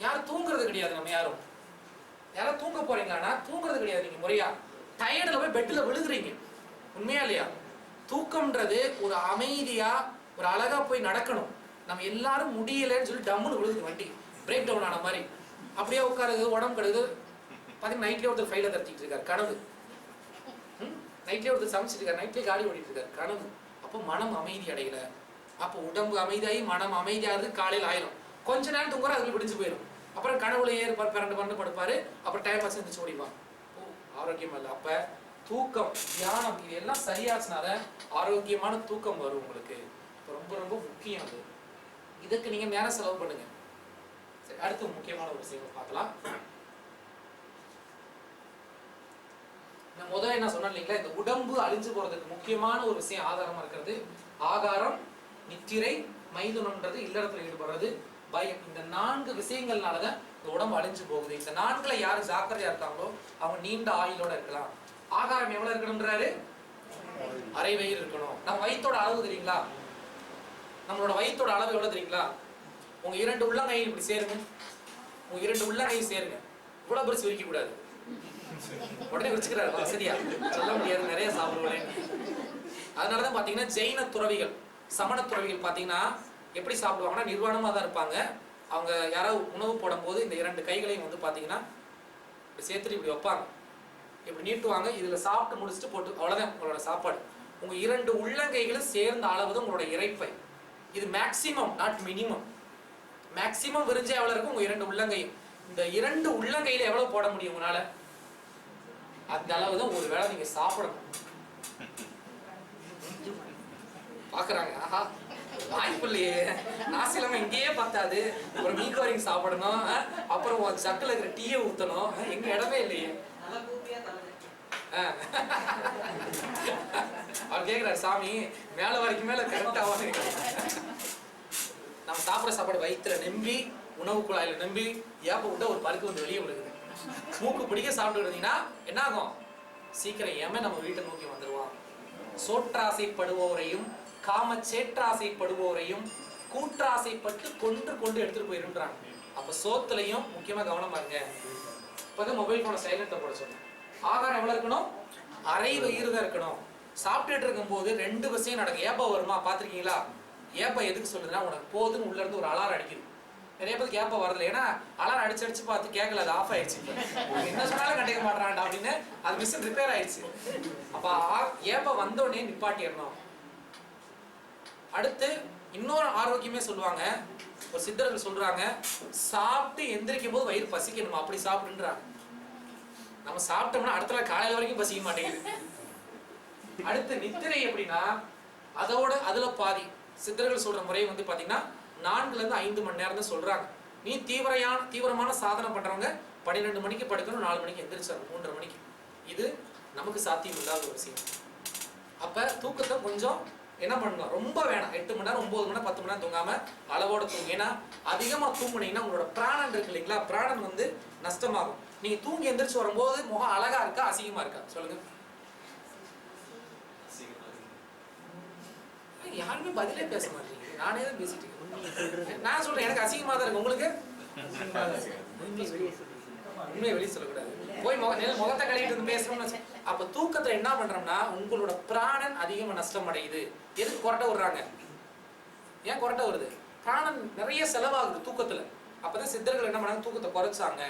யாரும் தூங்குறது கிடையாது. நம்ம யாரும் தூங்க போறீங்கன்னா தூங்குறது கிடையாது. நீங்க முறையா டயர்டுல போய் பெட்ல விழுகுறீங்க. உண்மையா இல்லையா? தூக்கம்ன்றது ஒரு அமைதியா ஒரு அழகா போய் நடக்கணும். நம்ம எல்லாரும் முடியலன்னு சொல்லி டம்முன்னு விழுகுது, வண்டி பிரேக் டவுன் ஆன மாதிரி அப்படியே உட்காருது, உடம்பு கடுது. பாத்தீங்கன்னா நைட்லயே ஒருத்தர் ஃபைல தரத்திட்டு இருக்காரு, கனவு. நைட்லயே ஒருத்தர் சமைச்சிட்டு இருக்காரு, நைட்லயே காடி ஓடிட்டு இருக்காரு, கனவு. அப்போ மனம் அமைதி அடையல. அப்போ உடம்பு அமைதியாகி மனம் அமைதியாகிறது காலையில் ஆயிரும். கொஞ்ச நேரம் தூங்குற அதுல விடிஞ்சு போயிடும். அப்புறம் கனவுல ஏறுப்பார், பிறண்டு படுப்பாரு, அப்புறம் டைம் ஆச்சு இருந்துச்சு ஓடிப்பான். ஆரோக்கியம் இல்லை. அப்ப தூக்கம், தியானம் இது எல்லாம் சரியாச்சுனால ஆரோக்கியமான தூக்கம் வரும் உங்களுக்கு. ரொம்ப ரொம்ப முக்கியம் அது. இதுக்கு நீங்க நேரம் செலவு பண்ணுங்க. சரி, அடுத்து முக்கியமான ஒரு விஷயம் பார்க்கலாம். நான் முதல்ல என்ன சொன்னேன் இல்லைங்களா, இந்த உடம்பு அழிஞ்சு போறதுக்கு முக்கியமான ஒரு விஷயம் ஆதாரமா இருக்கிறது ஆகாரம், நித்திரை, மைதுனம்ன்றது, இல்லறத்துல ஈடுபடுறது, பயம். இந்த 4 விஷயங்கள்னாலதான் இந்த உடம்பு அழிஞ்சு போகுது. இந்த 4ல யாரு ஜாக்கிரதையா இருக்காங்களோ அவங்க நீண்ட ஆயுளோட இருக்கலாம். ஆகாரம் எவ்வளவு இருக்கணும்ன்றாரு? அரை வயிறு இருக்கணும். நம்ம வயிற்றோட அளவு தெரியுங்களா? நம்மளோட வயிற்றோட அளவு எவ்வளவு தெரியுங்களா? உங்க 2 உள்ளங்கை இப்படி சேருங்க, உங்க 2 உள்ளங்கை சேருங்க. இவ்வளவு பெருசு விரிக்க கூடாது. உடனே வச்சுக்கிறாரு, சரியா சொல்ல முடியாது, நிறைய சாப்பிடுவேன். அதனாலதான் பாத்தீங்கன்னா ஜெயின துறவிகள், சமண துறவிகள் பாத்தீங்கன்னா எப்படி சாப்பிடுவாங்கன்னா நிர்வாணமா தான் இருப்பாங்க. அவங்க யாராவது உணவு போடும் போது இந்த 2 கைகளையும் வந்து பாத்தீங்கன்னா சேர்த்துட்டு இப்படி வைப்பாங்க, இப்படி நீட்டுவாங்க. இதுல சாப்பிட்டு முடிச்சுட்டு போட்டு அவ்வளவுதான் உங்களோட சாப்பாடு. உங்க 2 உள்ளங்கைகளும் சேர்ந்த அளவுதான் உங்களோட இறைப்பை. இது மேக்சிமம், நாட் மினிமம். மேக்சிமம் விரிஞ்சா எவ்வளவு இருக்கும்? உங்க 2 உள்ளங்கையும். இந்த 2 உள்ளங்கையில எவ்வளவு போட முடியும் உங்களால? அந்த அளவுதான் ஒரு வேளை நீங்க சாப்பிடணும். பாக்குறாங்க, ஆஹா வாய்ப்பு இல்லையே, நாசிலமா இங்கேயே பார்த்தாது, ஒரு மீன் கவரிங் சாப்பிடணும், அப்புறம் சக்கில் இருக்கிற டீயை ஊத்தணும், எங்க இடமே இல்லையே. அவர் கேட்கிறாரு, சாமி மேல வரைக்கும் மேல கரெக்டா நம்ம சாப்பிட சாப்பாடு வயிற்றுல நம்பி, உணவு குழாயில நம்பி, ஏப்ப விட்டா ஒரு பருக்கு வந்து வெளியே விழுகுது. மூக்கு பிடிக்க சாப்பிட்டு இருந்தீங்கன்னா என்ன ஆகும்? சீக்கிரம் ஏமே நம்ம வீட்டை நோக்கி வந்துருவான். சோற்றாசைப்படுவோரையும் காமச்சேற்றாசைப்படுவோரையும் கூற்றாசைப்பட்டு கொண்டு எடுத்துட்டு போயிருன்றாங்க. அப்ப சோத்துலையும் முக்கியமா கவனமா இருங்க. இப்பதான் மொபைல் போன சைலண்ட்ல போட சொன்னேன். ஆகாரம் எவ்வளவு இருக்கணும்? அரை வயிறு தான் இருக்கணும். சாப்பிட்டுட்டு இருக்கும் போது 2 விஷயம் நடக்கும். ஏப்பா வருமா பாத்திருக்கீங்களா? ஏப்பா எதுக்கு சொல்லுதுன்னா, உனக்கு போதுன்னு உள்ள இருந்து ஒரு அலாரம் அடிக்குது. நிறைய பேருக்கு ஏப்பா வரல, ஏன்னா அலாரம் அடிச்சு பார்த்து கேட்கல, அது ஆஃப் ஆயிடுச்சு. என்ன சொன்னாலும் கண்டிக்க மாட்டான்டா அப்படின்னு அது மிஷின் ரிப்பேர் ஆயிடுச்சு. அப்ப ஏப்பா வந்தோடனே நிப்பாட்டிடணும். அடுத்து இன்னொரு ஆரோக்கியமே சொல்லுவாங்க, ஒரு சித்தர்கள் சொல்றாங்க, சாப்பிட்டு எந்திரிக்கும் போது வயிறு பசிக்கணுமா, அப்படி சாப்பிடுன்றாங்க. நம்ம சாப்பிட்டோம்னா அடுத்த நாள் காலையில வரைக்கும் பசிக்க மாட்டேங்குது. அடுத்து நித்திரை எப்படின்னா, அதுல பாதி சித்தர்கள் சொல்ற முறை வந்து பாத்தீங்கன்னா 4 to 5 மணி நேரம் தான் சொல்றாங்க. நீ தீவிரமான சாதனை பண்றவங்க 12 மணிக்கு படுக்கணும், 4 மணிக்கு எந்திரிச்சாரு, 3:30 மணிக்கு. இது நமக்கு சாத்தியம் இல்லாத ஒரு விஷயம். அப்ப தூக்கத்தை கொஞ்சம் என்ன பண்ணலாம், ரொம்ப வேணாம். 8 மணி நேரம் 9 மணி நேரம் 10 மணி நேரம் தூங்காம அளவோட தூங்க. ஏன்னா அதிகமா தூங்குனீங்கன்னா உங்களோட பிராணன் இருக்கு இல்லைங்களா, பிராணன் வந்து நஷ்டமாகும். நீங்க தூங்கி எந்திரிச்சு வரும்போது முகம் அழகா இருக்கா அசிங்கமா இருக்கா சொல்லுங்க? யாருமே பதிலே பேச மாட்டீங்க, நானே தான் பேசிட்டு இருக்கேன். நான் சொல்றேன் எனக்கு அசிங்கமா தான் இருக்கு, உங்களுக்கு உண்மையை வெளியே சொல்லக்கூடாது. போய் முகத்தை கழுவிட்டு வந்து பேசணும்னு. அப்ப தூக்கத்துல என்ன பண்றோம்னா உங்களோட பிராணன் அதிகமா நஷ்டம் அடையுது. எதுக்கு கொரட்டை விடுறாங்க? ஏன் கொரட்டை வருது? பிராணன் நிறைய செலவாகுது தூக்கத்துல. அப்பதான் சித்தர்கள் என்ன பண்ணாங்க, தூக்கத்தை குறைச்சாங்க.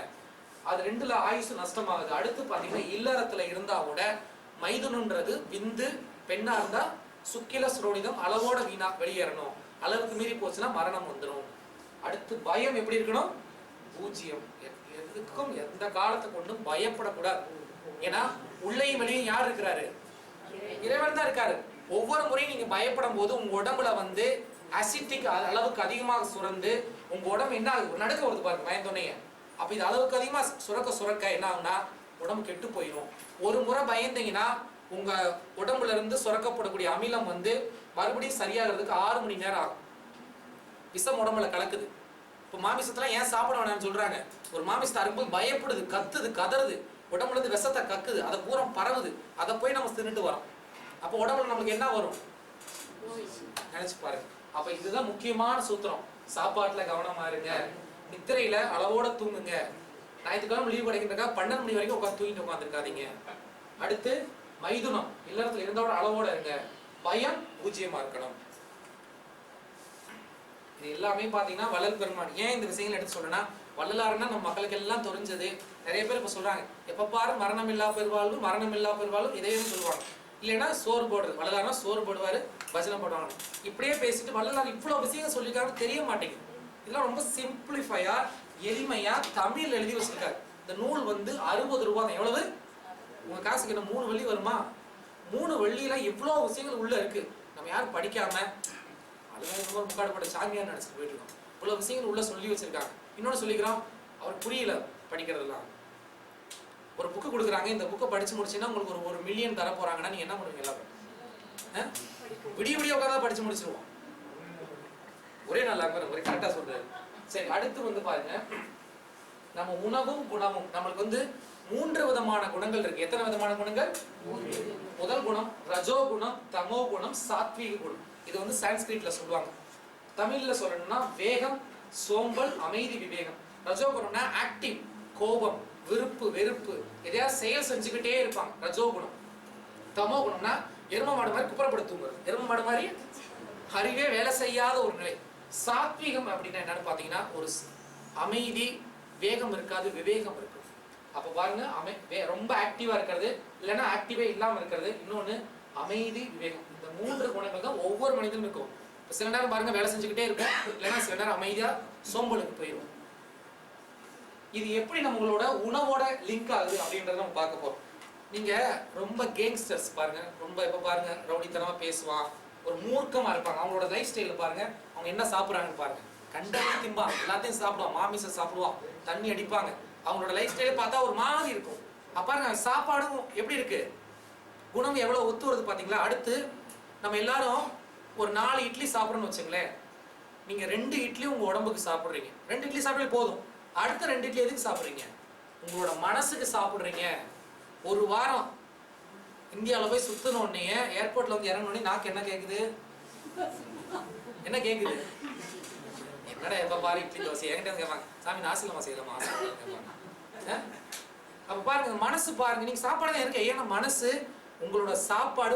அது 2ல ஆயுசு நஷ்டமாகுது. அடுத்து பாத்தீங்கன்னா இல்லறத்துல இருந்தா கூட மைதுனன்றது விந்து, பெண்ணா இருந்தா சுக்கில சுரோனிதம் அளவோட வீணா வெளியேறணும். அளவுக்கு மீறி போச்சுன்னா மரணம் வந்துடும். அடுத்து பயம் எப்படி இருக்கணும்? பூஜ்ஜியம். எதுக்கும் எந்த காலத்தை கொண்டும் பயப்படக்கூடாது. ஏன்னா உள்ளேயும் வெளியும் யார் இருக்கிறாரு? இறைவன் தான் இருக்காரு. ஒவ்வொரு முறையும் நீங்க பயப்படும் போது உங்க உடம்புல வந்து அசிட்டிக் அளவுக்கு அதிகமாக சுரந்து உங்க உடம்பு என்ன ஆகுது? நடுக்க வருது பாருங்க பயந்தோன்னே. அப்ப இது அளவுக்கு அதிகமா சுரக்க என்ன ஆகுனா உடம்பு கெட்டு போயிடும். ஒரு முறை பயந்தீங்கன்னா உங்க உடம்புல இருந்து சுரக்கப்படக்கூடிய அமிலம் வந்து மறுபடியும் சரியாகிறதுக்கு 6 மணி நேரம் ஆகும். விஷம் உடம்புல கலக்குது. இப்போ மாமிசத்தெல்லாம் ஏன் சாப்பிட வேணாம்னு சொல்றாங்க? ஒரு மாமிசத்தை அரும்பு பயப்படுது, கத்துது, கதறுது, உடம்புல இருந்து விஷத்தை கக்குது, அதை பூரா பரவுது, அதை போய் நம்ம தின்னுட்டு வரோம். அப்போ உடம்புல நமக்கு என்ன வரும்? நினைச்சு பாருங்க. அப்ப இதுதான் முக்கியமான சூத்திரம். சாப்பாட்டுல கவனமா இருங்க, நித்திரையில அளவோட தூங்குங்க. ஞாயிற்றுக்கிழமை லீவ் கிடைக்கின்றக்கா 12 மணி வரைக்கும் உட்காந்து தூங்கிட்டு உட்காந்துருக்காதீங்க. அடுத்து மைதுனம், இல்லறத்துல இருந்தோட அளவோட இருங்க. பயம் பூஜ்ஜியமா இருக்கணும். இது எல்லாமே பாத்தீங்கன்னா வள்ளல் பெருமான். ஏன் இந்த விஷயங்கள் எடுத்து சொல்றேன்னா, வள்ளலாருன்னா நம்ம மக்களுக்கு எல்லாம் தெரிஞ்சது. நிறைய பேர் இப்ப சொல்றாங்க, எப்ப பாரு மரணம் இல்லா பெருவாழ்வு, மரணம் இல்லா பெருவாழ்வு, இதையே சொல்லுவாங்க. இல்லைன்னா சோறு போடுறது, வள்ளலாருன்னா சோறு போடுவாரு, பஜனை போடுவாங்க. இப்படியே பேசிட்டு வள்ளலார் இவ்வளவு விஷயங்கள் சொல்லியிருக்காங்க தெரிய மாட்டேங்குது. இதெல்லாம் ரொம்ப சிம்பிளிஃபையா எளிமையா தமிழ் எழுதி வச்சிருக்காரு. இந்த நூல் வந்து 60 ரூபாய் தான். எவ்வளவு? உங்க காசுக்கு என்ன 3 வெள்ளி வருமா? 3 வெள்ளியில எவ்வளவு விஷயங்கள் உள்ள இருக்கு. நம்ம யாரும் படிக்காம அதுவும் முக்காடுபட்ட சாமியார் நினைச்சிட்டு போயிட்டு இருக்கோம். இவ்வளவு விஷயங்கள் உள்ள சொல்லி வச்சிருக்காங்க. இன்னொன்னு சொல்லிக்கிறோம், அவர் புரியல படிக்கிறதெல்லாம். ஒரு புக்கு கொடுக்குறாங்க, இந்த புக்கை படிச்சு முடிச்சுன்னா உங்களுக்கு ஒரு 1 மில்லியன் தர போறாங்கன்னா நீங்க என்ன பண்ணுவீங்க? எல்லாரும் விடிய விடிய உட்காந்து படிச்சு முடிச்சிருவோம். ஒரே நல்லா ஒரே கரெக்டா சொல்றாரு. சரி, அடுத்து வந்து பாருங்க, நம்ம உணவும் குணமும். நம்மளுக்கு வந்து 3 விதமான குணங்கள் இருக்கு. எத்தனை விதமான குணங்கள்? முதல் குணம் ரஜோ குணம், தமோ குணம், சாத்வீக குணம். இது வந்து சான்ஸ்கிரிட்ல சொல்லுவாங்க. தமிழ்ல சொல்லணும்னா வேகம், சோம்பல், அமைதி, விவேகம். ரஜோ குணம்னா ஆக்டிவ், கோபம், விருப்பு, வெறுப்பு, எதையாவது செயல் செஞ்சுக்கிட்டே இருப்பாங்க, ரஜோ குணம். தமோ குணம்னா எரும மாடு மாதிரி குப்புறப்படுத்துங்க, எரும மாடு மாதிரி அறிவே வேலை செய்யாத ஒரு நிலை. சாத்வீகம் அப்படின்னா என்னன்னு பாத்தீங்கன்னா ஒரு அமைதி, வேகம் இருக்காது, விவேகம் இருக்கு. அப்ப பாருங்க, ரொம்ப ஆக்டிவா இருக்கிறது, இல்லைன்னா ஆக்டிவே இல்லாம இருக்கிறது. இன்னொன்னு அமைதி, விவேகம். இந்த 3 குணங்கள் தான் ஒவ்வொரு மனிதனும் இருக்கும். சில நேரம் பாருங்க வேலை செஞ்சுக்கிட்டே இருக்கும், இல்லைன்னா சில நேரம் அமைதியா சோம்பலுக்கு போயிடும். இது எப்படி நம்மளோட உணவோட லிங்க் ஆகுது அப்படின்றத நம்ம பார்க்க போறோம். நீங்க ரொம்ப கேங்ஸ்டர்ஸ் பாருங்க, ரொம்ப இப்ப பாருங்க ரவுடித்தனமா பேசுவான், ஒரு மூர்க்கமா இருப்பாங்க. அவங்களோட லைஃப் ஸ்டைல பாருங்க, அவங்க என்ன சாப்பிடுறாங்கன்னு பாருங்க. கண்டதை திம்பான், எல்லாத்தையும் சாப்பிடுவான், மாமிசம் சாப்பிடுவான், தண்ணி அடிப்பாங்க. அவங்களோட லைஃப் ஸ்டைல பார்த்தா ஒரு மாதிரி இருக்கும். பாருங்க சாப்பாடும் எப்படி இருக்கு, குணம் எவ்வளவு ஒத்து வருது பாத்தீங்களா? அடுத்து நம்ம எல்லாரும் ஒரு 4 இட்லி சாப்பிடணும்னு வச்சுங்களேன். நீங்க 2 இட்லி உங்க உடம்புக்கு சாப்பிடுறீங்க. 2 இட்லி சாப்பிட்டாலே போதும். அடுத்த 2 இட்லி எதுக்கு சாப்பிடுறீங்க? உங்களோட மனசுக்கு சாப்பிடுறீங்க. ஒரு வாரம் இந்தியாவில் போய் சுத்தின உடனே ஏர்போர்ட்ல வந்து இறங்கினோடனே நாக்கு என்ன கேக்குது? என்ன கேக்குது? என்னடா எப்ப பாரு இட்லி தோசை என்கிட்ட கேட்பாங்க, சாமி நாசிலமா செய்யலாமா? அப்ப பாருங்க மனசு பாருங்க, நீங்க சாப்பாடு தான் இருக்கு. ஏன்னா மனசு உங்களோட சாப்பாடு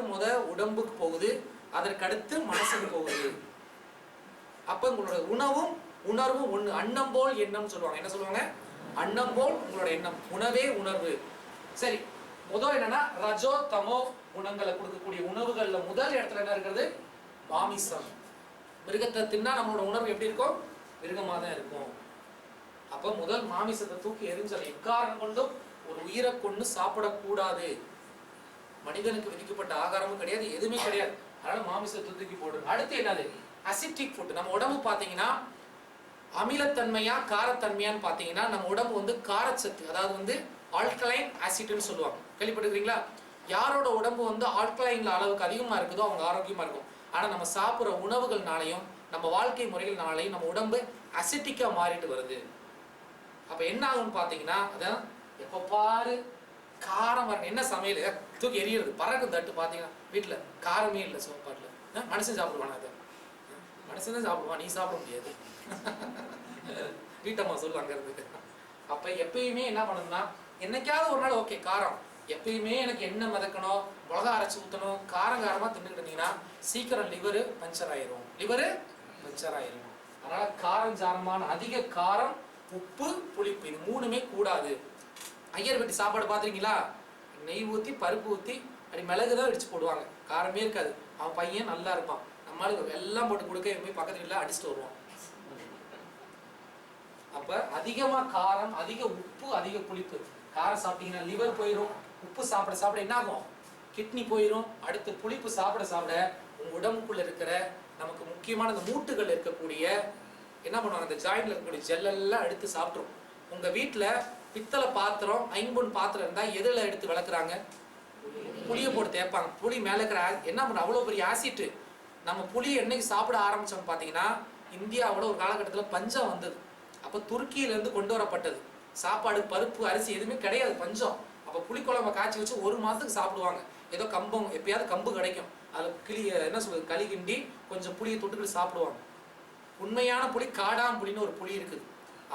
உடம்புக்கு போகுது, அதற்கு அடுத்து மனசுக்கு போகுது. அப்ப உங்களோட உணவும் உணர்வும் ஒண்ணு. அன்னம் போல் எண்ணம் சொல்லுவாங்க. என்ன சொல்லுவாங்க? அன்னம் போல் உங்களோட எண்ணம், உணவே உணர்வு. சரி, முதல் என்னன்னா ரஜோ தமோ குணங்களை கொடுக்கக்கூடிய உணவுகள்ல முதல் இடத்துல என்ன இருக்கிறது? மாமிசம். மிருகத்தை தின்னா நம்மளோட உணர்வு எப்படி இருக்கும்? மிருகமா தான் இருக்கும். அப்ப முதல் மாமிசத்தை தூக்கி எரிஞ்சல். எக்காரணம் கொண்டும் ஒரு உயிரை கொண்டு சாப்பிடக்கூடாது. மனிதனுக்கு விதிக்கப்பட்ட ஆகாரமும் கிடையாது, எதுவுமே கிடையாது. அதனால மாமிசத்தை தூக்கி போடு. அடுத்து என்னது? Acetic food. நம்ம உடம்பு பாத்தீங்கன்னா அமிலத்தன்மையா காரத்தன்மையான்னு பாத்தீங்கன்னா நம்ம உடம்பு வந்து காரச்சத்து, அதாவது வந்து ஆல்கலைன் ஆசிட்னு சொல்லுவாங்க. கேள்விப்பட்டிருக்கீங்களா? யாரோட உடம்பு வந்து ஆல்கலைன்ல அளவுக்கு அதிகமா இருக்குதோ அவங்க ஆரோக்கியமா இருக்கும். ஆனா நம்ம சாப்பிட்ற உணவுகள்னாலையும் நம்ம வாழ்க்கை முறைகள்னாலையும் நம்ம உடம்பு அசிட்டிக்கா மாறிட்டு வருது. அப்ப என்ன ஆகும்னு பாத்தீங்கன்னா, அதான் எப்ப பாரு காரம் வரணும். என்ன சமையல் தூக்கி எரியுறது, பறக்கும் தட்டு. பாத்தீங்கன்னா வீட்டுல காரமே இல்லை சாப்பாட்டுல. மனுஷன் சாப்பிடுவானா? அதை மனுஷன் தான் சாப்பிடுவான், நீ சாப்பிட முடியாது. வீட்டம்மா சொல்லுவாங்க இருக்கு. அப்ப எப்பயுமே என்ன பண்ணணும்னா என்னைக்காவது ஒரு நாள் ஓகே காரம், எப்பயுமே எனக்கு எண்ணெய் மிதக்கணும், மிளகா அரைச்சி ஊற்றணும், காரங்காரமாக தின்னுக்கிட்டு இருந்தீங்கன்னா சீக்கிரம் லிவரு பஞ்சர் ஆயிரும். அதனால காரம் சாரமான அதிக காரம், உப்பு, புளிப்பு இது மூணுமே கூடாது. ஐயர் வீட்டு சாப்பாடு பார்த்துருக்கீங்களா? நெய் ஊற்றி பருப்பு ஊற்றி அப்படி மிளகு தான் அடிச்சு போடுவாங்க, காரமே இருக்காது. அவன் பையன் நல்லா இருப்பான். நம்மளால எல்லாம் போட்டு கொடுக்க போய் பக்கத்து வீட்டில் அடிச்சுட்டு வருவான். அப்ப அதிகமா காரம், அதிக உப்பு, அதிக புளிப்பு. காரம் சாப்பிட்டீங்கன்னா லிவர் போயிடும். உப்பு சாப்பிட சாப்பிட என்ன ஆகும்? கிட்னி போயிடும். அடுத்து புளிப்பு சாப்பிட சாப்பிட உங்க உடம்புக்குள்ள இருக்கிற நமக்கு முக்கியமான இந்த மூட்டுகள் இருக்கக்கூடிய என்ன பண்ணுவாங்க, அந்த ஜாயிண்ட்ல இருக்கக்கூடிய ஜெல்லெல்லாம் எடுத்து சாப்பிட்ரும். உங்க வீட்டுல பித்தளை பாத்திரம், ஐம்பொன் பாத்திரம் இருந்தா எதுல எடுத்து விளக்குறாங்க? புளியை போட்டு தேய்ப்பாங்க. புளி மேல இருக்கிற என்ன பண்ண அவ்வளவு பெரிய ஆசிட். நம்ம புளியை என்னைக்கு சாப்பிட ஆரம்பிச்சோம் பாத்தீங்கன்னா, இந்தியாவோட ஒரு காலகட்டத்தில் பஞ்சம் வந்தது. அப்போ துருக்கியிலேருந்து கொண்டு வரப்பட்டது. சாப்பாடு, பருப்பு, அரிசி எதுவுமே கிடையாது, பஞ்சம். அப்போ புளிக்குழம்ப காய்ச்சி வச்சு 1 மாதத்துக்கு சாப்பிடுவாங்க. ஏதோ கம்பம், எப்பயாவது கம்பு கிடைக்கும், அதில் என்ன சொல்றது, களி கிண்டி கொஞ்சம் புளியை தொட்டுக்கிட்டு சாப்பிடுவாங்க. உண்மையான புளி காடாம்புளின்னு ஒரு புளி இருக்குது.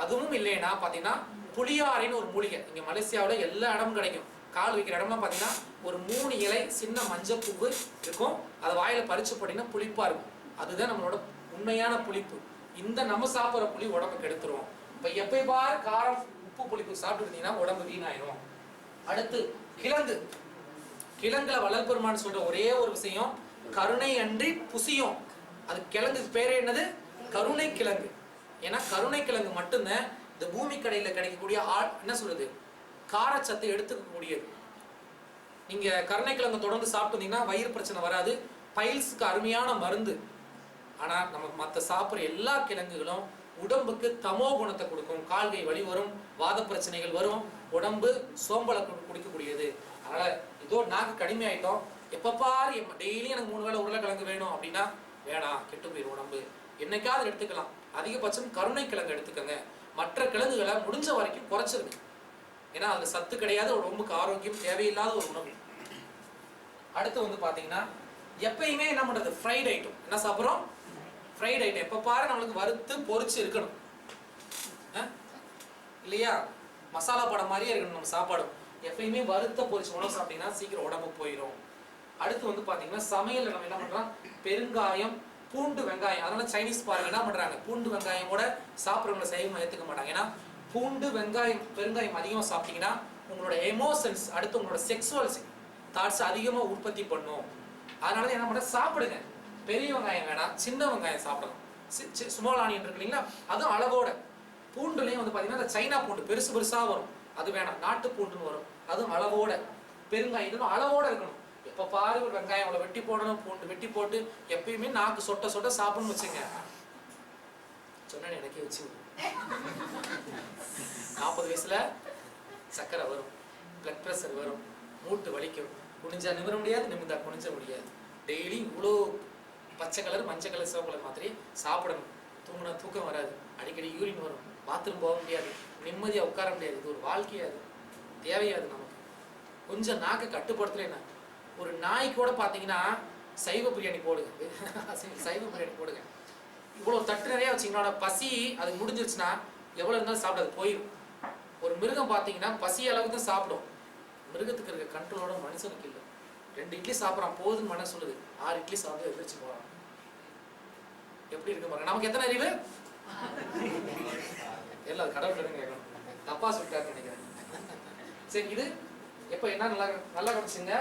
அதுவும் இல்லைன்னா பார்த்தீங்கன்னா புளியாரைன்னு ஒரு மூலிகை இங்கே மலேசியாவில் எல்லா இடமும் கிடைக்கும். கால் வைக்கிற இடம்லாம் பார்த்தீங்கன்னா ஒரு 3 இலை சின்ன மஞ்சள் பூவு இருக்கும். அதை வாயில பறிச்சு போட்டீங்கன்னா புளிப்பா இருக்கும். அதுதான் நம்மளோட உண்மையான புளிப்பு. இந்த நம்ம சாப்பிட்ற புளி உடம்புக்கு எடுத்துரும். இப்போ எப்போ பாரு காரம், உப்பு, புளிப்பு சாப்பிட்டு இருந்தீங்கன்னா உடம்பு வீணாயிரும். அடுத்து கிழங்குல வளர்ப்பெருமான்னு சொல்ற ஒரே ஒரு விஷயம், கருணை அன்றி புசியும். அது கிழங்குக்கு பேரே என்னது? கருணை கிழங்கு. ஏன்னா கருணை கிழங்கு மட்டும்தான் இந்த பூமி கடையில கிடைக்கக்கூடிய என்ன சொல்றது, காரச்சத்தை எடுத்துக்கக்கூடியது. நீங்க கருணை கிழங்கு தொடர்ந்து சாப்பிட்டு வந்தீங்கன்னா வயிறு பிரச்சனை வராது, பைல்ஸுக்கு அருமையான மருந்து. ஆனா நம்ம மற்ற சாப்பிட்ற எல்லா கிழங்குகளும் உடம்புக்கு தமோ குணத்தை கொடுக்கும். கால்கை வலி வரும், வாத பிரச்சனைகள் வரும், உடம்பு சோம்பலை குடிக்கக்கூடியது. அதனால இதோ நாக்கு கடுமையாயிட்டோம், எப்ப பாரு டெய்லி எனக்கு 3 வேளை உருளைக்கிழங்கு வேணும் அப்படின்னா வேணாம், கெட்டு போயிடும் உடம்பு. என்னைக்காவது எடுத்துக்கலாம். அதிகபட்சம் கருணை கிழங்கு எடுத்துக்கங்க. மற்ற கிழங்குகளை முடிஞ்ச வரைக்கும் குறைச்சிருங்க. ஏன்னா அதுல சத்து கிடையாது, உடம்புக்கு ஆரோக்கியம் தேவையில்லாத ஒரு உணவு. அடுத்து வந்து பாத்தீங்கன்னா எப்பயுமே என்ன பண்றது, ஃப்ரைட் ஐட்டம். என்ன சாப்பிட்றோம்? Fried item. எப்ப பாரு நம்மளுக்கு வறுத்து பொரிச்சு இருக்கணும் இல்லையா? மசாலா படம் மாதிரியே இருக்கணும் நம்ம சாப்பாடு. எப்பயுமே வறுத்த பொரிச்சு உணவு சாப்பிட்டீங்கன்னா சீக்கிரம் உடம்பு போயிடும். அடுத்து வந்து பாத்தீங்கன்னா சமையல் நம்ம என்ன பண்றோம், பெருங்காயம், பூண்டு, வெங்காயம். அதனால சைனீஸ் பாருங்க என்ன பண்றாங்க, பூண்டு வெங்காயமோட சாப்பிட்றவங்களை சைவமா ஏத்துக்க மாட்டாங்க. ஏன்னா பூண்டு, வெங்காயம், பெருங்காயம் அதிகமா சாப்பிட்டீங்கன்னா உங்களோட எமோஷன்ஸ், அடுத்து உங்களோட செக்ஸுவல் தாட்ஸ் அதிகமா உற்பத்தி பண்ணும். அதனால என்ன பண்ண, சாப்பிடுங்க. பெரிய வெங்காயம் வேணாம், சின்ன வெங்காயம் சாப்பிடலாம். ஸ்மால் ஆனியன் இருக்கு இல்லைங்களா, அதுவும் அளவோட. பூண்டுலையும் வந்து பாத்தீங்கன்னா இந்த சைனா பூண்டு பெருசு பெருசா வரும், அது வேணாம். நாட்டு பூண்டுன்னு வரும், அதுவும் அளவோட. பெருங்காயம் இதுவும் அளவோட இருக்கணும். எப்ப பாரு ஒரு வெங்காயம் அவ்வளவு வெட்டி போடணும், பூண்டு வெட்டி போட்டு எப்பயுமே நாக்கு சொட்ட சொட்ட சாப்பிடணும்னு வச்சுங்க. சொன்ன எனக்கே வச்சு 40 வயசுல சக்கரை வரும், பிளட் பிரஷர் வரும், மூட்டு வலிக்கும், குனிஞ்சா நிமிர முடியாது, நிமிர்ந்தா குனிஞ்ச முடியாது. டெய்லி இவ்வளோ பச்சை கலர், மஞ்சள் கலர், சிவப்பு கலர் மாத்திரை சாப்பிடணும். தூங்கினா தூக்கம் வராது, அடிக்கடி யூரின் வரும், பாத்ரூம் போக முடியாது, நிம்மதியாக உட்கார முடியாது. இது ஒரு வாழ்க்கையாது, தேவையாது நமக்கு. கொஞ்சம் நாக்கு கட்டுப்படுத்தலைன்னா ஒரு நாய்க்கு கூட பார்த்தீங்கன்னா சைவ பிரியாணி போடுங்க, சைவ பிரியாணி போடுங்க. இவ்வளோ தட்டு நிறையா வச்சிங்களோட பசி அது முடிஞ்சிருச்சுன்னா எவ்வளோ இருந்தாலும் சாப்பிடாது போயிடும். ஒரு மிருகம் பார்த்தீங்கன்னா பசி அளவுக்கு தான் சாப்பிடும். மிருகத்துக்கு இருக்க கண்ட்ரோலோட மனுஷனுக்கு இல்லை. 2 இட்லி சாப்பிட்றான் போதுன்னு மனசு சொல்லுது, 6 இட்லி சாப்பிட்டு எதிர்த்து போகிறான். எப்படி இருக்கு பாருங்க. நமக்கு எத்தனை அறிவு? எல்லாம் கடவுள் கேட்கணும், தப்பா சொல்லிட்டாருன்னு நினைக்கிறேன். சரி, இது எப்போ என்ன நல்லா கவனிச்சுங்க,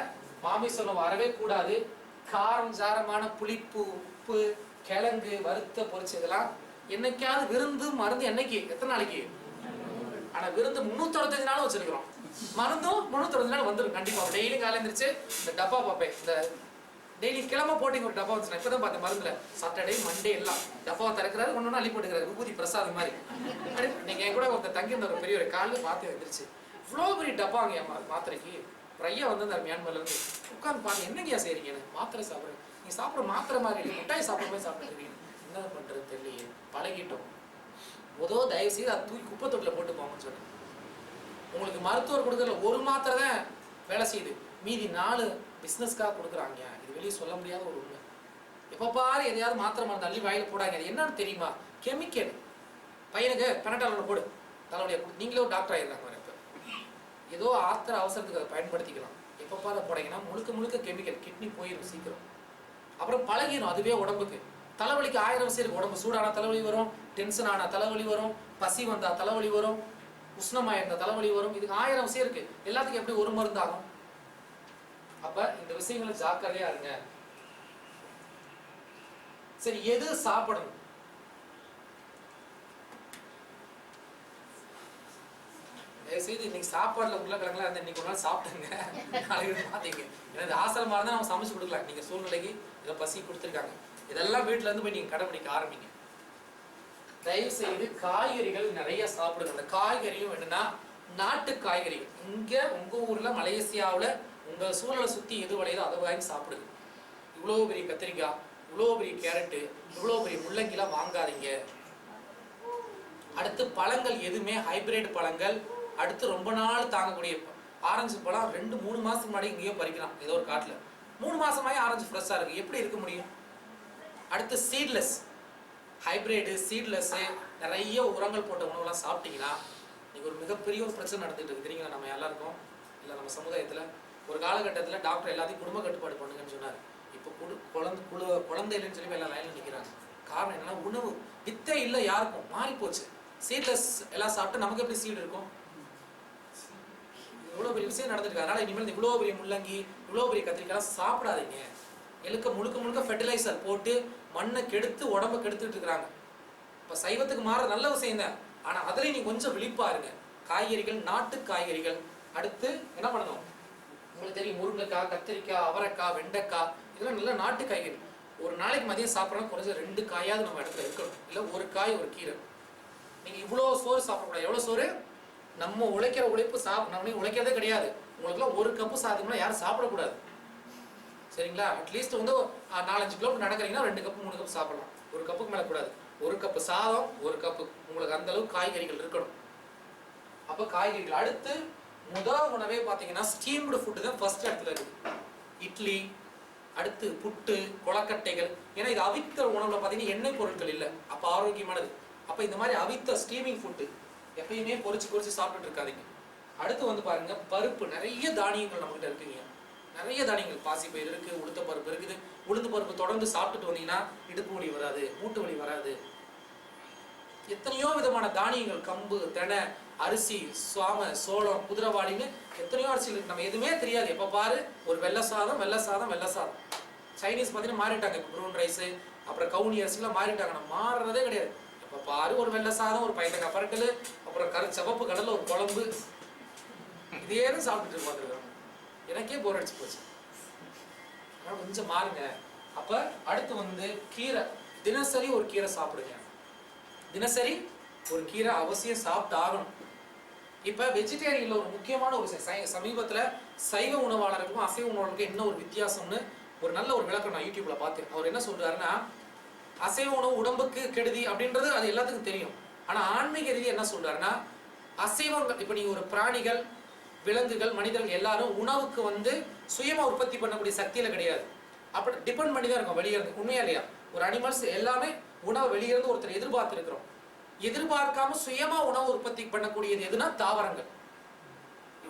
மாமிசம் வரவே கூடாது. காரம் சாரமான புளிப்பு, உப்பு, கிழங்கு, வறுத்த பொரிச்சு இதெல்லாம் என்னைக்காவது விருந்து மருந்து. என்னைக்கு, எத்தனை நாளைக்கு? ஆனா விருந்து 365 நாளும் வச்சிருக்கிறோம், மருந்தும் 365 நாள் வந்துடும் கண்டிப்பா. டெய்லி காலையில் எழுந்திரிச்சு இந்த டப்பா பார்ப்பேன். இந்த டெய்லி கிழமை போட்டிங்க ஒரு டப்பா வந்துச்சு. இப்பதான் பார்த்தேன் மருந்துல சாட்டர்டே மண்டே எல்லாம் டப்பாவை திறக்கிறாரு, ஒன்று அள்ளி போட்டுக்கிறாரு, விபூதி பிரசாதம் மாதிரி. நீங்க என் கூட ஒருத்தர் தங்கி இருந்த ஒரு பெரிய காலையில் பார்த்து வந்துருச்சு. இவ்வளோ பெரிய டப்பாங்க மாத்திரைக்கு. ஐயா வந்து அந்த மியான்மர்ல இருந்து உட்காந்து பாருங்க, என்னங்கய்யா செய்றீங்க? மாத்திரை சாப்பிட்றேன். நீங்க சாப்பிட்ற மாத்திரை மாதிரி இல்லை, மிட்டாய் சாப்பிட்ற மாதிரி சாப்பிட்டுருக்கீங்க. என்ன பண்றது தெரியலையே, பழகிட்டோம். தயவு செய்து அதை தூக்கி குப்பை தொட்டில போட்டு போங்கன்னு சொன்னேன். உங்களுக்கு மருத்துவர் கொடுக்கறதுல ஒரு மாத்திரை தான் வேலை செய்யுது, மீதி 4 பிஸ்னஸ்க்காக கொடுக்குறாங்க. இது வெளியே சொல்ல முடியாத ஒரு உண்மை. எப்போ பாரு எதையாவது மாத்திரை மருந்து அள்ளி வாயில போடாங்க. அது என்னன்னு தெரியுமா? கெமிக்கல். பையனுக்கு பெனடால் போடு, தலைவலியை. நீங்களே ஒரு டாக்டர் ஆயிடுறாங்க. இப்போ ஏதோ ஆத்திர அவசரத்துக்கு அதை பயன்படுத்திக்கலாம். எப்போ பார்த்து போனீங்கன்னா முழுக்க முழுக்க கெமிக்கல், கிட்னி போயிடும் சீக்கிரம். அப்புறம் பழகிடும் அதுவே உடம்புக்கு. தலைவலிக்கு 1000 விஷயம் இருக்கு. உடம்பு சூடான தலைவலி வரும், டென்ஷன் ஆன தலைவலி வரும், பசி வந்தா தலைவலி வரும், உஷ்ணமாக இருந்த தலைவலி வரும். இதுக்கு 1000 விஷயம் இருக்கு. எல்லாத்துக்கும் எப்படி ஒரு மருந்து ஆகும்? அப்ப இந்த விஷயங்களை ஜாக்கிரதையா இருங்க. சரி, எது சாப்பிடணும்? தயவுசெய்து இன்னைக்கு சாப்பாடுல உருளைக்கிழங்குலாம் இருந்தா இன்னைக்கு ஒரு நாள் சாப்பிட்டுங்க, நாளைக்கு மாத்தீங்க. ஏன்னா இது ஆசிரமா இருந்தா நம்ம சமைச்சு கொடுக்கலாம். நீங்க சூழ்நிலைக்கு இதை பசி கொடுத்துருக்காங்க. இதெல்லாம் வீட்டுல இருந்து போய் நீங்க கடைபிடிக்க ஆரம்பிங்க. தயவு செய்து காய்கறிகள் நிறைய சாப்பிடுங்க. அந்த காய்கறியும் என்னன்னா நாட்டு காய்கறிகள். இங்க உங்க ஊர்ல மலேசியாவுல உங்க சூழலை சுத்தி எது விளையுதோ அதை வாங்கி சாப்பிடுங்க. இவ்வளவு பெரிய கத்திரிக்காய், இவ்வளவு பெரிய கேரட்டு, இவ்வளவு பெரிய முள்ளங்கிலாம் வாங்காதீங்க. அடுத்து பழங்கள் எதுவுமே ஹைபிரிட் பழங்கள். அடுத்து ரொம்ப நாள் தாங்கக்கூடிய ஆரஞ்சு பழம் 2-3 மாசத்துக்கு முன்னாடி இங்கேயோ பறிக்கலாம் ஏதோ ஒரு காட்டுல. 3 மாசமாயே ஆரஞ்சு ஃப்ரெஷ்ஷா இருக்கு. எப்படி இருக்க முடியும்? அடுத்து சீட்லெஸ், ஹைபிரிட் சீட்லெஸ் நிறைய உரங்கள் போட்ட உணவுலாம் சாப்பிட்டீங்கன்னா இன்னைக்கு ஒரு மிகப்பெரிய ஒரு பிரச்சனை நடந்துட்டு இருக்கு தெரியுங்களா? நம்ம எல்லாருக்கும் இல்லை, நம்ம சமுதாயத்துல ஒரு காலகட்டத்தில் டாக்டர் எல்லாத்தையும் குடும்ப கட்டுப்பாடு பண்ணுங்கன்னு சொன்னார். இப்போ குழந்தை இல்லைன்னு சொல்லி எல்லாம் லைன்ல நிற்கிறாங்க. காரணம் என்னன்னா உணவு வித்தை இல்லை, யாருக்கும் மாறி போச்சு. சீட்லெஸ் எல்லாம் சாப்பிட்டு நமக்கு எப்படி சீடு இருக்கும்? இவ்வளோ பெரிய விஷயம் நடந்துருக்கு. அதனால இனிமேல் இவ்வளோ பெரிய முள்ளங்கி, இவ்வளோ பெரிய கத்திரிக்காய் சாப்பிடாதீங்க. முழுக்க முழுக்க ஃபெர்டிலைசர் போட்டு மண்ணை கெடுத்து உடம்பை கெடுத்துட்டு இருக்கிறாங்க. இப்போ சைவத்துக்கு மாற நல்ல விஷயம் தான், ஆனால் அதுலேயும் நீ கொஞ்சம் விழிப்பா இருங்க. காய்கறிகள், நாட்டு காய்கறிகள். அடுத்து என்ன பண்ணணும்? உங்களுக்கு தெரியும், முருங்கைக்காய், கத்திரிக்காய், அவரைக்காய், வெண்டைக்காய், இதெல்லாம் நல்ல நாட்டு காய்கறி. ஒரு நாளைக்கு மதியம் சாப்பிட்றோம் குறைஞ்ச 2 காயாவது நம்ம இடத்துல இருக்கணும். இல்லை 1 காய் 1 கீரை. நீங்கள் இவ்வளோ சோறு சாப்பிடக்கூடாது. எவ்வளோ சோறு? நம்ம உழைக்கிற உழைப்பு நம்ம உழைக்கிறதே கிடையாது. உங்களுக்குலாம் 1 கப்பு சாதம்னா யாரும் சாப்பிடக்கூடாது, சரிங்களா? அட்லீஸ்ட் வந்து 4-5 கிலோமீட்டர் நடக்கிறீங்கன்னா 2 கப்பு 3 கப்பு சாப்பிடலாம். 1 கப்புக்கு மேலே கூடாது. 1 கப்பு சாதம், 1 கப்பு. உங்களுக்கு அந்த அளவுக்கு காய்கறிகள் இருக்கணும். அப்போ காய்கறிகள். அடுத்து முதல் உணவே பார்த்தீங்கன்னா ஸ்டீம்டு ஃபுட்டு தான் ஃபர்ஸ்ட் இடத்துல இருக்குது. இட்லி, அடுத்து புட்டு, கொலக்கட்டைகள். ஏன்னா இது அவித்த உணவுல பார்த்தீங்கன்னா எண்ணெய் பொருட்கள் இல்லை, அப்போ ஆரோக்கியமானது. அப்போ இந்த மாதிரி அவித்த ஸ்டீமிங் ஃபுட்டு எப்பயுமே பொறிச்சு சாப்பிட்டுட்டு இருக்காதீங்க. அடுத்து வந்து பாருங்க பருப்பு. நிறைய தானியங்கள் நம்மகிட்ட இருக்குங்க. நிறைய தானியங்கள், பாசிப்பயிறு இருக்கு, உளுத்த பருப்பு இருக்குது. உளுந்து பருப்பு தொடர்ந்து சாப்பிட்டுட்டு வந்தீங்கன்னா இடுப்பு வலி வராது, மூட்டு வலி வராது. எத்தனையோ விதமான தானியங்கள், கம்பு, தெனை, அரிசி, சாம, சோளம், குதிரைவாளின்னு எத்தனையோ அரிசி இருக்கு. நம்ம எதுவுமே தெரியாது. எப்போ பாரு ஒரு வெள்ளை சாதம், வெள்ளை சாதம், வெள்ளை சாதம். சைனீஸ் பார்த்தீங்கன்னா மாறிட்டாங்க. இப்போ ப்ரௌன் ரைஸு, அப்புறம் கவுனி அரிசிலாம் மாறிட்டாங்க. நம்ம மாறுறதே கிடையாது. இப்போ பாரு ஒரு வெள்ளை சாதம், ஒரு பைத்தக்காய் பரட்டல், அப்புறம் சிவப்பு கடலில் ஒரு குழம்பு, இதே தான் சாப்பிட்டுட்டு பார்த்துருக்கோம். எனக்கே போர் அடிச்சு போச்சு. அதனால் கொஞ்சம் மாறுங்க. அப்போ அடுத்து வந்து கீரை. தினசரி ஒரு கீரை சாப்பிடுங்க. தினசரி ஒரு கீரை அவசியம் சாப்பிட்டு ஆகணும். இப்போ வெஜிடேரியன்ல ஒரு முக்கியமான ஒரு விஷயம், சமீபத்தில் சைவ உணவாளருக்கும் அசைவ உணவாளருக்கும் என்ன ஒரு வித்தியாசம்னு ஒரு நல்ல ஒரு விளக்கம் நான் யூடியூப்ல பார்த்தேன். அவர் என்ன சொல்றாருன்னா, அசைவ உணவு உடம்புக்கு கெடுதி அப்படின்றது அது எல்லாத்துக்கும் தெரியும். ஆனா ஆன்மீக ரீதியாக என்ன சொல்றாருன்னா, அசைவங்கள், இப்போ நீங்க ஒரு பிராணிகள், விலங்குகள், மனிதர்கள் எல்லாரும் உணவுக்கு வந்து சுயமா உற்பத்தி பண்ணக்கூடிய சக்தியில கிடையாது. அப்படி டிபெண்ட் பண்ணி தான் இருக்கும் வெளியே இருந்து. உண்மையா இல்லையா? ஒரு அனிமல்ஸ் எல்லாமே உணவு வெளியே இருந்து ஒருத்தர் எதிர்பார்த்து இருக்கிறோம். எதிர்பார்க்காம சுயமா உணவு உற்பத்தி பண்ணக்கூடியது எதுனா தாவரங்கள்.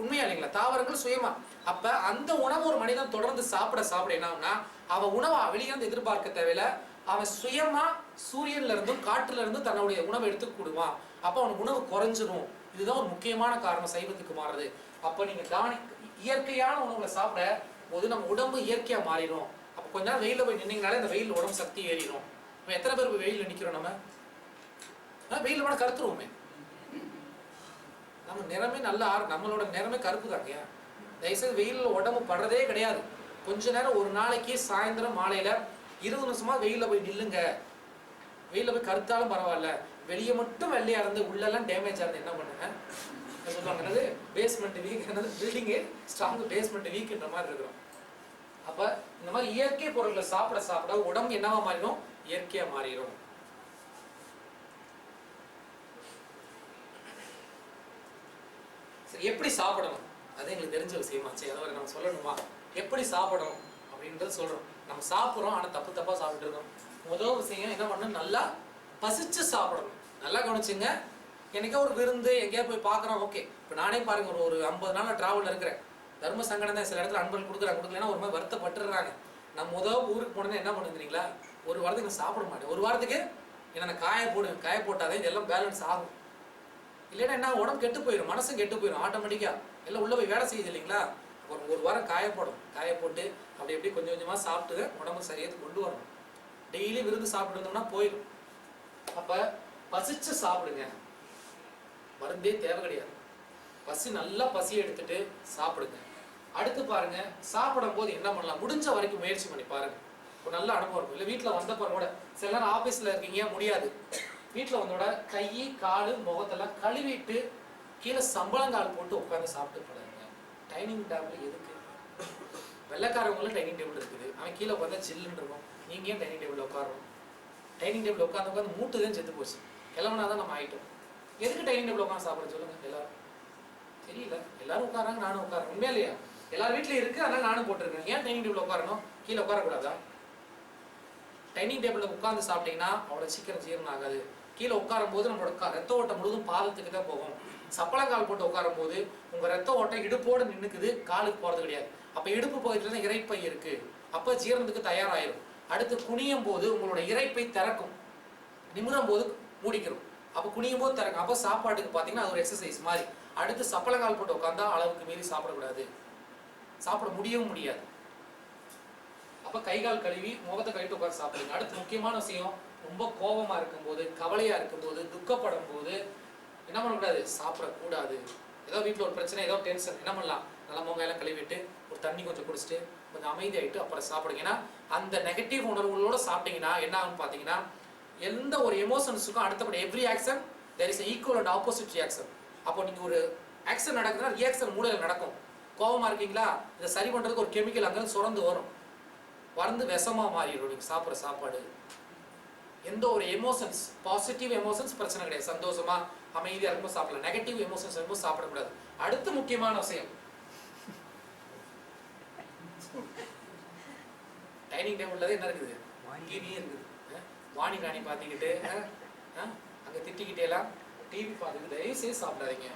உண்மையா இல்லைங்களா? தாவரங்கள் சுயமா. அப்ப அந்த உணவு ஒரு மனிதன் தொடர்ந்து சாப்பிட என்ன ஆகும்னா, அவன் உணவை வெளியே இருந்து எதிர்பார்க்க தேவையில்ல, அவன் சுயமா சூரியன்ல இருந்தும் காற்றுல இருந்தும் தன்னுடைய உணவை எடுத்துக்கிடுவான். அப்ப அவனுக்கு உணவு குறைஞ்சிடும். இதுதான் ஒரு முக்கியமான காரணம் சைவத்துக்கு மாறுறது. அப்ப நீங்க இயற்கையான உணவுகளை சாப்பிட போது நம்ம உடம்பு இயற்கையா மாறிடும். அப்ப கொஞ்ச நேரம் வெயில போய் நின்னீங்கனாலே அந்த வெயில் உடம்பு சக்தி ஏறிடும். நம்ம எத்தனை பேர் வெயில நிக்கிறோம்? நம்ம வெயில போன கருத்துருவோமே. நம்ம நிறமே நல்லா நம்மளோட நிறமே கருப்பு தாங்க. தயவுசெய்து வெயிலில் உடம்பு படுறதே கிடையாது. கொஞ்ச நேரம் ஒரு நாளைக்கு சாயந்தரம் மாலையில 20 நிமிஷமா வெயில போய் நில்லுங்க. வெயில போய் கருத்தாலும் பரவாயில்ல, வெளியே மட்டும் வெள்ளையா இருந்து உள்ளெல்லாம் டேமேஜ் ஆகுது என்ன பண்ணுங்க சொல்லுவாங்க, என்னது பேஸ்மெண்ட் வீக், என்னது பில்டிங்கு ஸ்ட்ராங் பேஸ்மெண்ட் வீக்ன்ற மாதிரி இருக்கிறோம். அப்ப இந்த மாதிரி இயற்கை பொருட்களை சாப்பிட உடம்பு என்னவா மாறிடும்? இயற்கையா மாறிடும். சரி, எப்படி சாப்பிடணும்? அது எங்களுக்கு தெரிஞ்ச விஷயமா. சரி, அதை நம்ம சொல்லணுமா? எப்படி சாப்பிடணும் அப்படின்றது சொல்றோம். நம்ம சாப்பிட்றோம், ஆனா தப்பா சாப்பிட்டு இருக்கோம். முதல் விஷயம் என்ன பண்ணணும்? நல்லா பசிச்சு சாப்பிடணும். நல்லா கவனிச்சுங்க. என்னைக்கா ஒரு விருந்து எங்கேயா போய் பார்க்குறோம், ஓகே. இப்போ நானே பாருங்க, ஒரு 50 நாள் ட்ராவலில் இருக்கிறேன். தர்ம சங்கடம் தான் சில இடத்துல அன்பர்கள் கொடுக்கலன்னா ஒரு மாதிரி வருத்தப்பட்டுறாங்க. நான் ஊருக்கு போனேன்னா என்ன பண்ணுறீங்களா, ஒரு வாரத்துக்கு நான் சாப்பிட மாட்டேன். ஒரு வாரத்துக்கு என்ன காய போட்டாதே இதெல்லாம் பேலன்ஸ் ஆகும். இல்லைன்னா என்ன, உடம்பு கெட்டு போயிடும், மனசும் கெட்டு போயிடும் ஆட்டோமேட்டிக்காக. எல்லாம் உள்ளே போய் வேலை செய்யுது இல்லைங்களா. ஒரு வாரம் காய போட்டு அப்படி எப்படி கொஞ்சம் கொஞ்சமாக சாப்பிட்டு உடம்பு சரியாக கொண்டு வரணும். டெய்லி விருந்து சாப்பிட்டு இருந்தோம்னா போயிடும். அப்போ பசிச்சு சாப்பிடுங்க, மருந்தே தேவை கிடையாது. நல்லா பசி எடுத்துட்டு சாப்பிடுங்க. அடுத்து பாருங்க, சாப்பிடும் போது என்ன பண்ணலாம், முடிஞ்ச வரைக்கும் முயற்சி பண்ணி பாருங்க. ஒரு நல்ல அனுபவம் இருக்கும். இல்லை வீட்டில் வந்தப்போ கூட சில நேரம் ஆஃபீஸில் இருக்கீங்க முடியாது, வீட்டில் வந்தோட கை கால் முகத்தெல்லாம் கழுவிட்டு கீழே சம்பளங்கால் போட்டு உட்காந்து சாப்பிட்டு போடுங்க. டைனிங் டேபிள் எதுக்கு? வெள்ளைக்காரவங்களும் டைனிங் டேபிள் இருக்குது, அவன் கீழே உட்காந்தா சில்லுன்னு இருக்கும். நீங்கள் ஏன் டைனிங் டேபிள் உட்காரணும்? டைனிங் டேபிள் உட்காந்து மூட்டு தான் செத்து போச்சு, கிளம்புனா தான் நம்ம ஆகிட்டோம். எதுக்கு டைனிங் டேபிள் உட்காந்து சாப்பிட சொல்லுங்க? எல்லாரும் தெரியல, எல்லாரும் உட்காராங்க, நானும் உட்காரேன். உண்மையா இல்லையா? எல்லாரும் வீட்லயும் இருக்கு, அதனால நானும் போட்டிருக்கேன். ஏன் டைனிங் டேபிள் உட்காரணும், கீழே உட்காரக்கூடாதா? டைனிங் டேபிளில் உட்காந்து சாப்பிட்டீங்கன்னா அவ்வளோ சீக்கிரம் ஜீரணம் ஆகாது. கீழே உட்காரும் போது நம்மளோட ரத்த ஓட்டம் முழுதும் பாதத்துக்கு தான் போகும். சப்பளங்கால் போட்டு உட்காரும் போது உங்க ரத்த ஓட்டம் இடுப்போடு நின்றுக்குது, காலுக்கு போறது கிடையாது. அப்ப இடுப்பு பகுதியில தான் இறைப்பை இருக்கு, அப்ப ஜீரணத்துக்கு தயாராயிரும். அடுத்து குனியும் போது உங்களோட இறைப்பை திறக்கும், நிமிரும் போது மூடிக்கிறோம். அப்ப குனியும் போது திறக்கும். அப்ப சாப்பாட்டுக்கு பாத்தீங்கன்னா அது ஒரு எக்ஸசைஸ் மாதிரி. அடுத்து சப்பளங்கால் போட்டு உட்காந்தா அளவுக்கு மீறி சாப்பிடக்கூடாது, சாப்பிட முடியவும் முடியாது. அப்ப கை கால் கழுவி முகத்தை கழிட்டு உட்காந்து சாப்பிடுங்க. அடுத்து முக்கியமான விஷயம், ரொம்ப கோபமா இருக்கும்போது, கவலையா இருக்கும்போது, துக்கப்படும் போது என்ன பண்ணக்கூடாது, சாப்பிடக்கூடாது. ஏதோ வீட்டில் ஒரு பிரச்சனை, ஏதோ டென்ஷன், என்ன பண்ணலாம், நல்லா முகையெல்லாம் கழுவிட்டு ஒரு தண்ணி கொஞ்சம் குடிச்சிட்டு கொஞ்சம் அமைதியாயிட்டு அப்புறம் சாப்பிடுங்க. ஏன்னா அந்த நெகட்டிவ் உணர்வுகளோட சாப்பிட்டீங்கன்னா என்ன ஆகும்னு பார்த்தீங்கன்னா, எந்த ஒரு எமோஷன்ஸுக்கும் அடுத்தபடி every action there is equal and opposite reaction. அப்போ நீங்கள் ஒரு ஆக்ஷன் நடக்குதுன்னா ரியாக்ஷன் மூளையில் நடக்கும். கோபமா இருக்கீங்களா, இதை சரி பண்ணுறதுக்கு ஒரு கெமிக்கல் அங்கே சுரந்து வரும், வறந்து விஷமாக மாறிடும் நீங்கள் சாப்பிட்ற சாப்பாடு. எந்த ஒரு எமோஷன்ஸ், பாசிட்டிவ் எமோஷன்ஸ் பிரச்சனை கிடையாது, சந்தோஷமா அமைதியாக இருக்கும்போது சாப்பிடலாம். நெகட்டிவ் எமோஷன்ஸ் இருக்கும்போது சாப்பிடக்கூடாது. அடுத்து முக்கியமான விஷயம், டைனிங் டேபிள்ல என்ன இருக்குது, டிவி இருக்குது. வாணி ராணி பார்த்துக்கிட்டு அங்கே திட்டிக்கிட்டே எல்லாம் டிவி பார்த்துக்கிட்டு தயவு செய்து சாப்பிடாதீங்க.